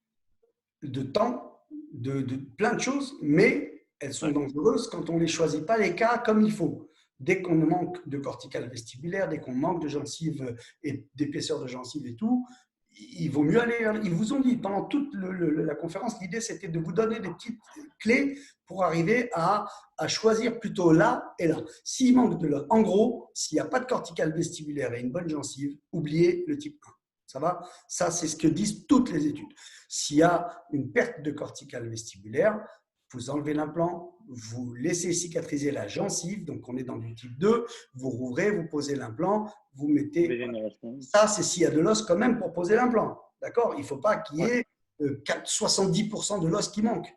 de temps, de plein de choses, mais elles sont dangereuses quand on ne les choisit pas les cas comme il faut. Dès qu'on manque de corticale vestibulaire, dès qu'on manque de gencives et d'épaisseur de gencives et tout, il vaut mieux aller. Ils vous ont dit pendant toute la conférence, l'idée c'était de vous donner des petites clés pour arriver à choisir plutôt là et là. S'il manque de là, en gros, s'il n'y a pas de corticale vestibulaire et une bonne gencive, oubliez le type 1. Ça va? Ça, c'est ce que disent toutes les études. S'il y a une perte de corticale vestibulaire, vous enlevez l'implant, vous laissez cicatriser la gencive, donc on est dans du type 2, vous rouvrez, vous posez l'implant, vous mettez… Ça, c'est s'il y a de l'os quand même pour poser l'implant. D'accord? Il ne faut pas qu'il y ait 70% de l'os qui manque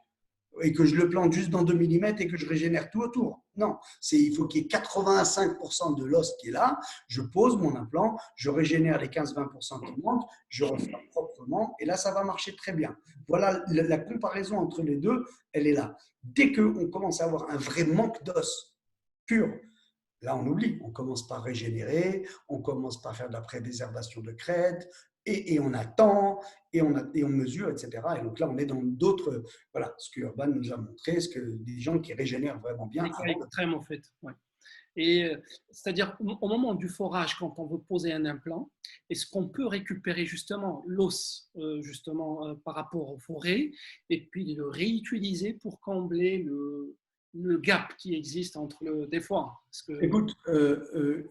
et que je le plante juste dans 2 mm et que je régénère tout autour. Non, il faut qu'il y ait 85% de l'os qui est là, je pose mon implant, je régénère les 15-20% qui manquent, je refais proprement et là, ça va marcher très bien. Voilà, la comparaison entre les deux, elle est là. Dès qu'on commence à avoir un vrai manque d'os pur, là, on oublie. On commence par régénérer, on commence par faire de la prédéservation de crête, et on attend, et on mesure, etc. Et donc là, on est dans d'autres… Voilà, ce que Urban nous a montré, ce que des gens qui régénèrent vraiment bien. C'est extrême, en fait. Ouais. Et c'est-à-dire, au moment du forage, quand on veut poser un implant, est-ce qu'on peut récupérer justement l'os par rapport au forêt et puis le réutiliser pour combler le gap qui existe entre des fois? Écoute,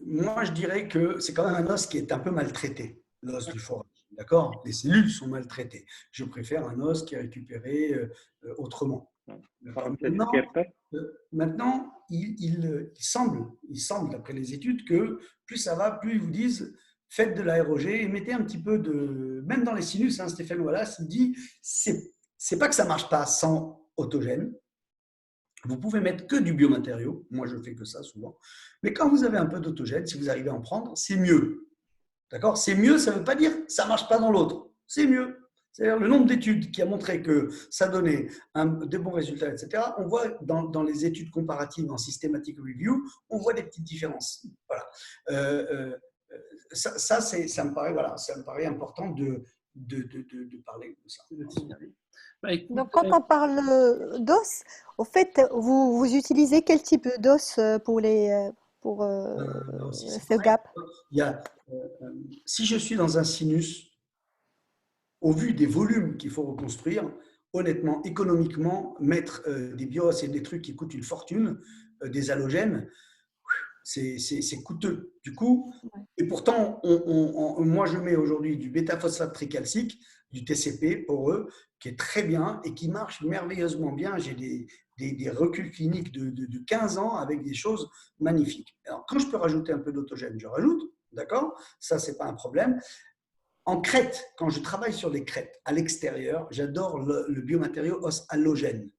moi je dirais que c'est quand même un os qui est un peu maltraité, l'os du forage. D'accord? Les cellules sont maltraitées. Je préfère un os qui est récupéré autrement. Maintenant, il semble, d'après les études, que plus ça va, plus ils vous disent faites de l'aérogé et mettez un petit peu de… Même dans les sinus, hein, Stéphane Wallace, il dit, c'est pas que ça ne marche pas sans autogène. Vous pouvez mettre que du biomatériau. Moi, je fais que ça souvent. Mais quand vous avez un peu d'autogène, si vous arrivez à en prendre, c'est mieux. D'accord? C'est mieux, ça ne veut pas dire que ça ne marche pas dans l'autre. C'est mieux. C'est-à-dire le nombre d'études qui a montré que ça donnait de bons résultats, etc. On voit dans les études comparatives en systematic review, on voit des petites différences. Voilà. Ça me paraît important de parler de ça. Bah, écoute, Donc, quand on parle d'os, au fait, vous utilisez quel type d'os pour Là aussi, c'est ce pareil. gap? Il y a, si je suis dans un sinus, au vu des volumes qu'il faut reconstruire, honnêtement, économiquement, mettre des bios et des trucs qui coûtent une fortune, des halogènes, c'est coûteux. Du coup, et pourtant, moi, je mets aujourd'hui du bêta-phosphate tricalcique, du TCP pour eux, qui est très bien et qui marche merveilleusement bien. J'ai des reculs cliniques de 15 ans avec des choses magnifiques. Alors, quand je peux rajouter un peu d'autogène, je rajoute, d'accord? Ça, c'est pas un problème. En crête, quand je travaille sur les crêtes à l'extérieur, j'adore le biomatériau os halogène.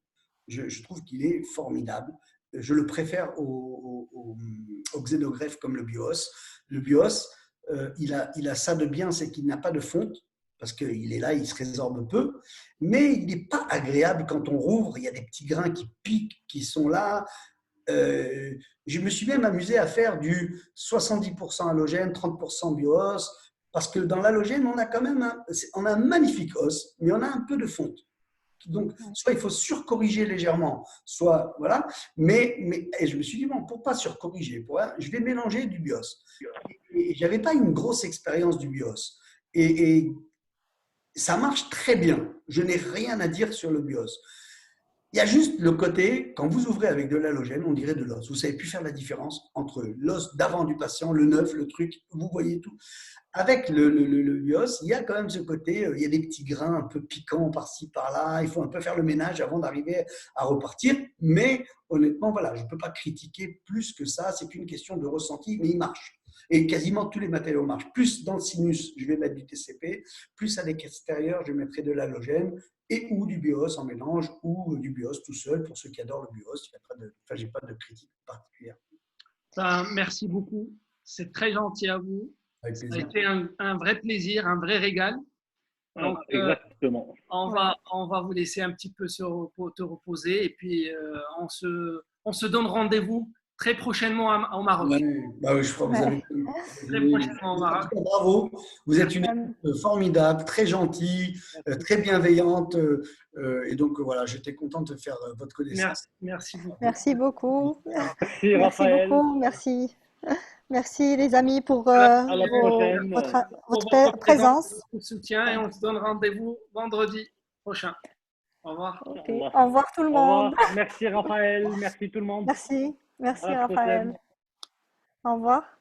Je trouve qu'il est formidable. Je le préfère au xénogreffe comme le bios. Le bios, il a ça de bien, c'est qu'il n'a pas de fonte, parce qu'il est là, il se résorbe peu, mais il n'est pas agréable quand on rouvre. Il y a des petits grains qui piquent, qui sont là. Je me suis même amusé à faire du 70% halogène, 30% bios, parce que dans l'halogène, on a quand même un magnifique os, mais on a un peu de fonte. Donc, soit il faut surcorriger légèrement, soit voilà. Mais et je me suis dit, bon, pour ne pas surcorriger, je vais mélanger du bios. Et je n'avais pas une grosse expérience du bios. Et ça marche très bien. Je n'ai rien à dire sur le bios. Il y a juste le côté, quand vous ouvrez avec de l'halogène, on dirait de l'os. Vous ne savez plus faire la différence entre l'os d'avant du patient, le neuf, le truc, vous voyez tout. Avec le bios, il y a quand même ce côté, il y a des petits grains un peu piquants par-ci, par-là. Il faut un peu faire le ménage avant d'arriver à repartir. Mais honnêtement, voilà, je ne peux pas critiquer plus que ça. C'est qu'une question de ressenti, mais il marche. Et quasiment tous les matériaux marchent. Plus dans le sinus, je vais mettre du TCP. Plus à l'extérieur, je mettrai de l'halogène et ou du bios en mélange ou du bios tout seul. Pour ceux qui adorent le bios, je n'ai pas de critique particulière. merci beaucoup. C'est très gentil à vous. Avec Ça a plaisir. été un vrai plaisir, un vrai régal. Donc, Exactement. on va vous laisser un petit peu te reposer et puis on se donne rendez-vous très prochainement au Maroc. Bah oui, je crois que vous avez. Très prochainement au Maroc. Bravo, vous êtes une équipe formidable, très gentille, très bienveillante. Et donc voilà, j'étais content de faire votre connaissance. Merci beaucoup. Merci beaucoup. Merci Merci Raphaël. beaucoup. Merci. Merci les amis pour À la prochaine. votre présence. Votre soutien et on se donne rendez-vous vendredi prochain. Au revoir. Okay. Au revoir tout le monde. Merci Raphaël. Merci tout le monde. Merci À la Raphaël. prochaine. Au revoir.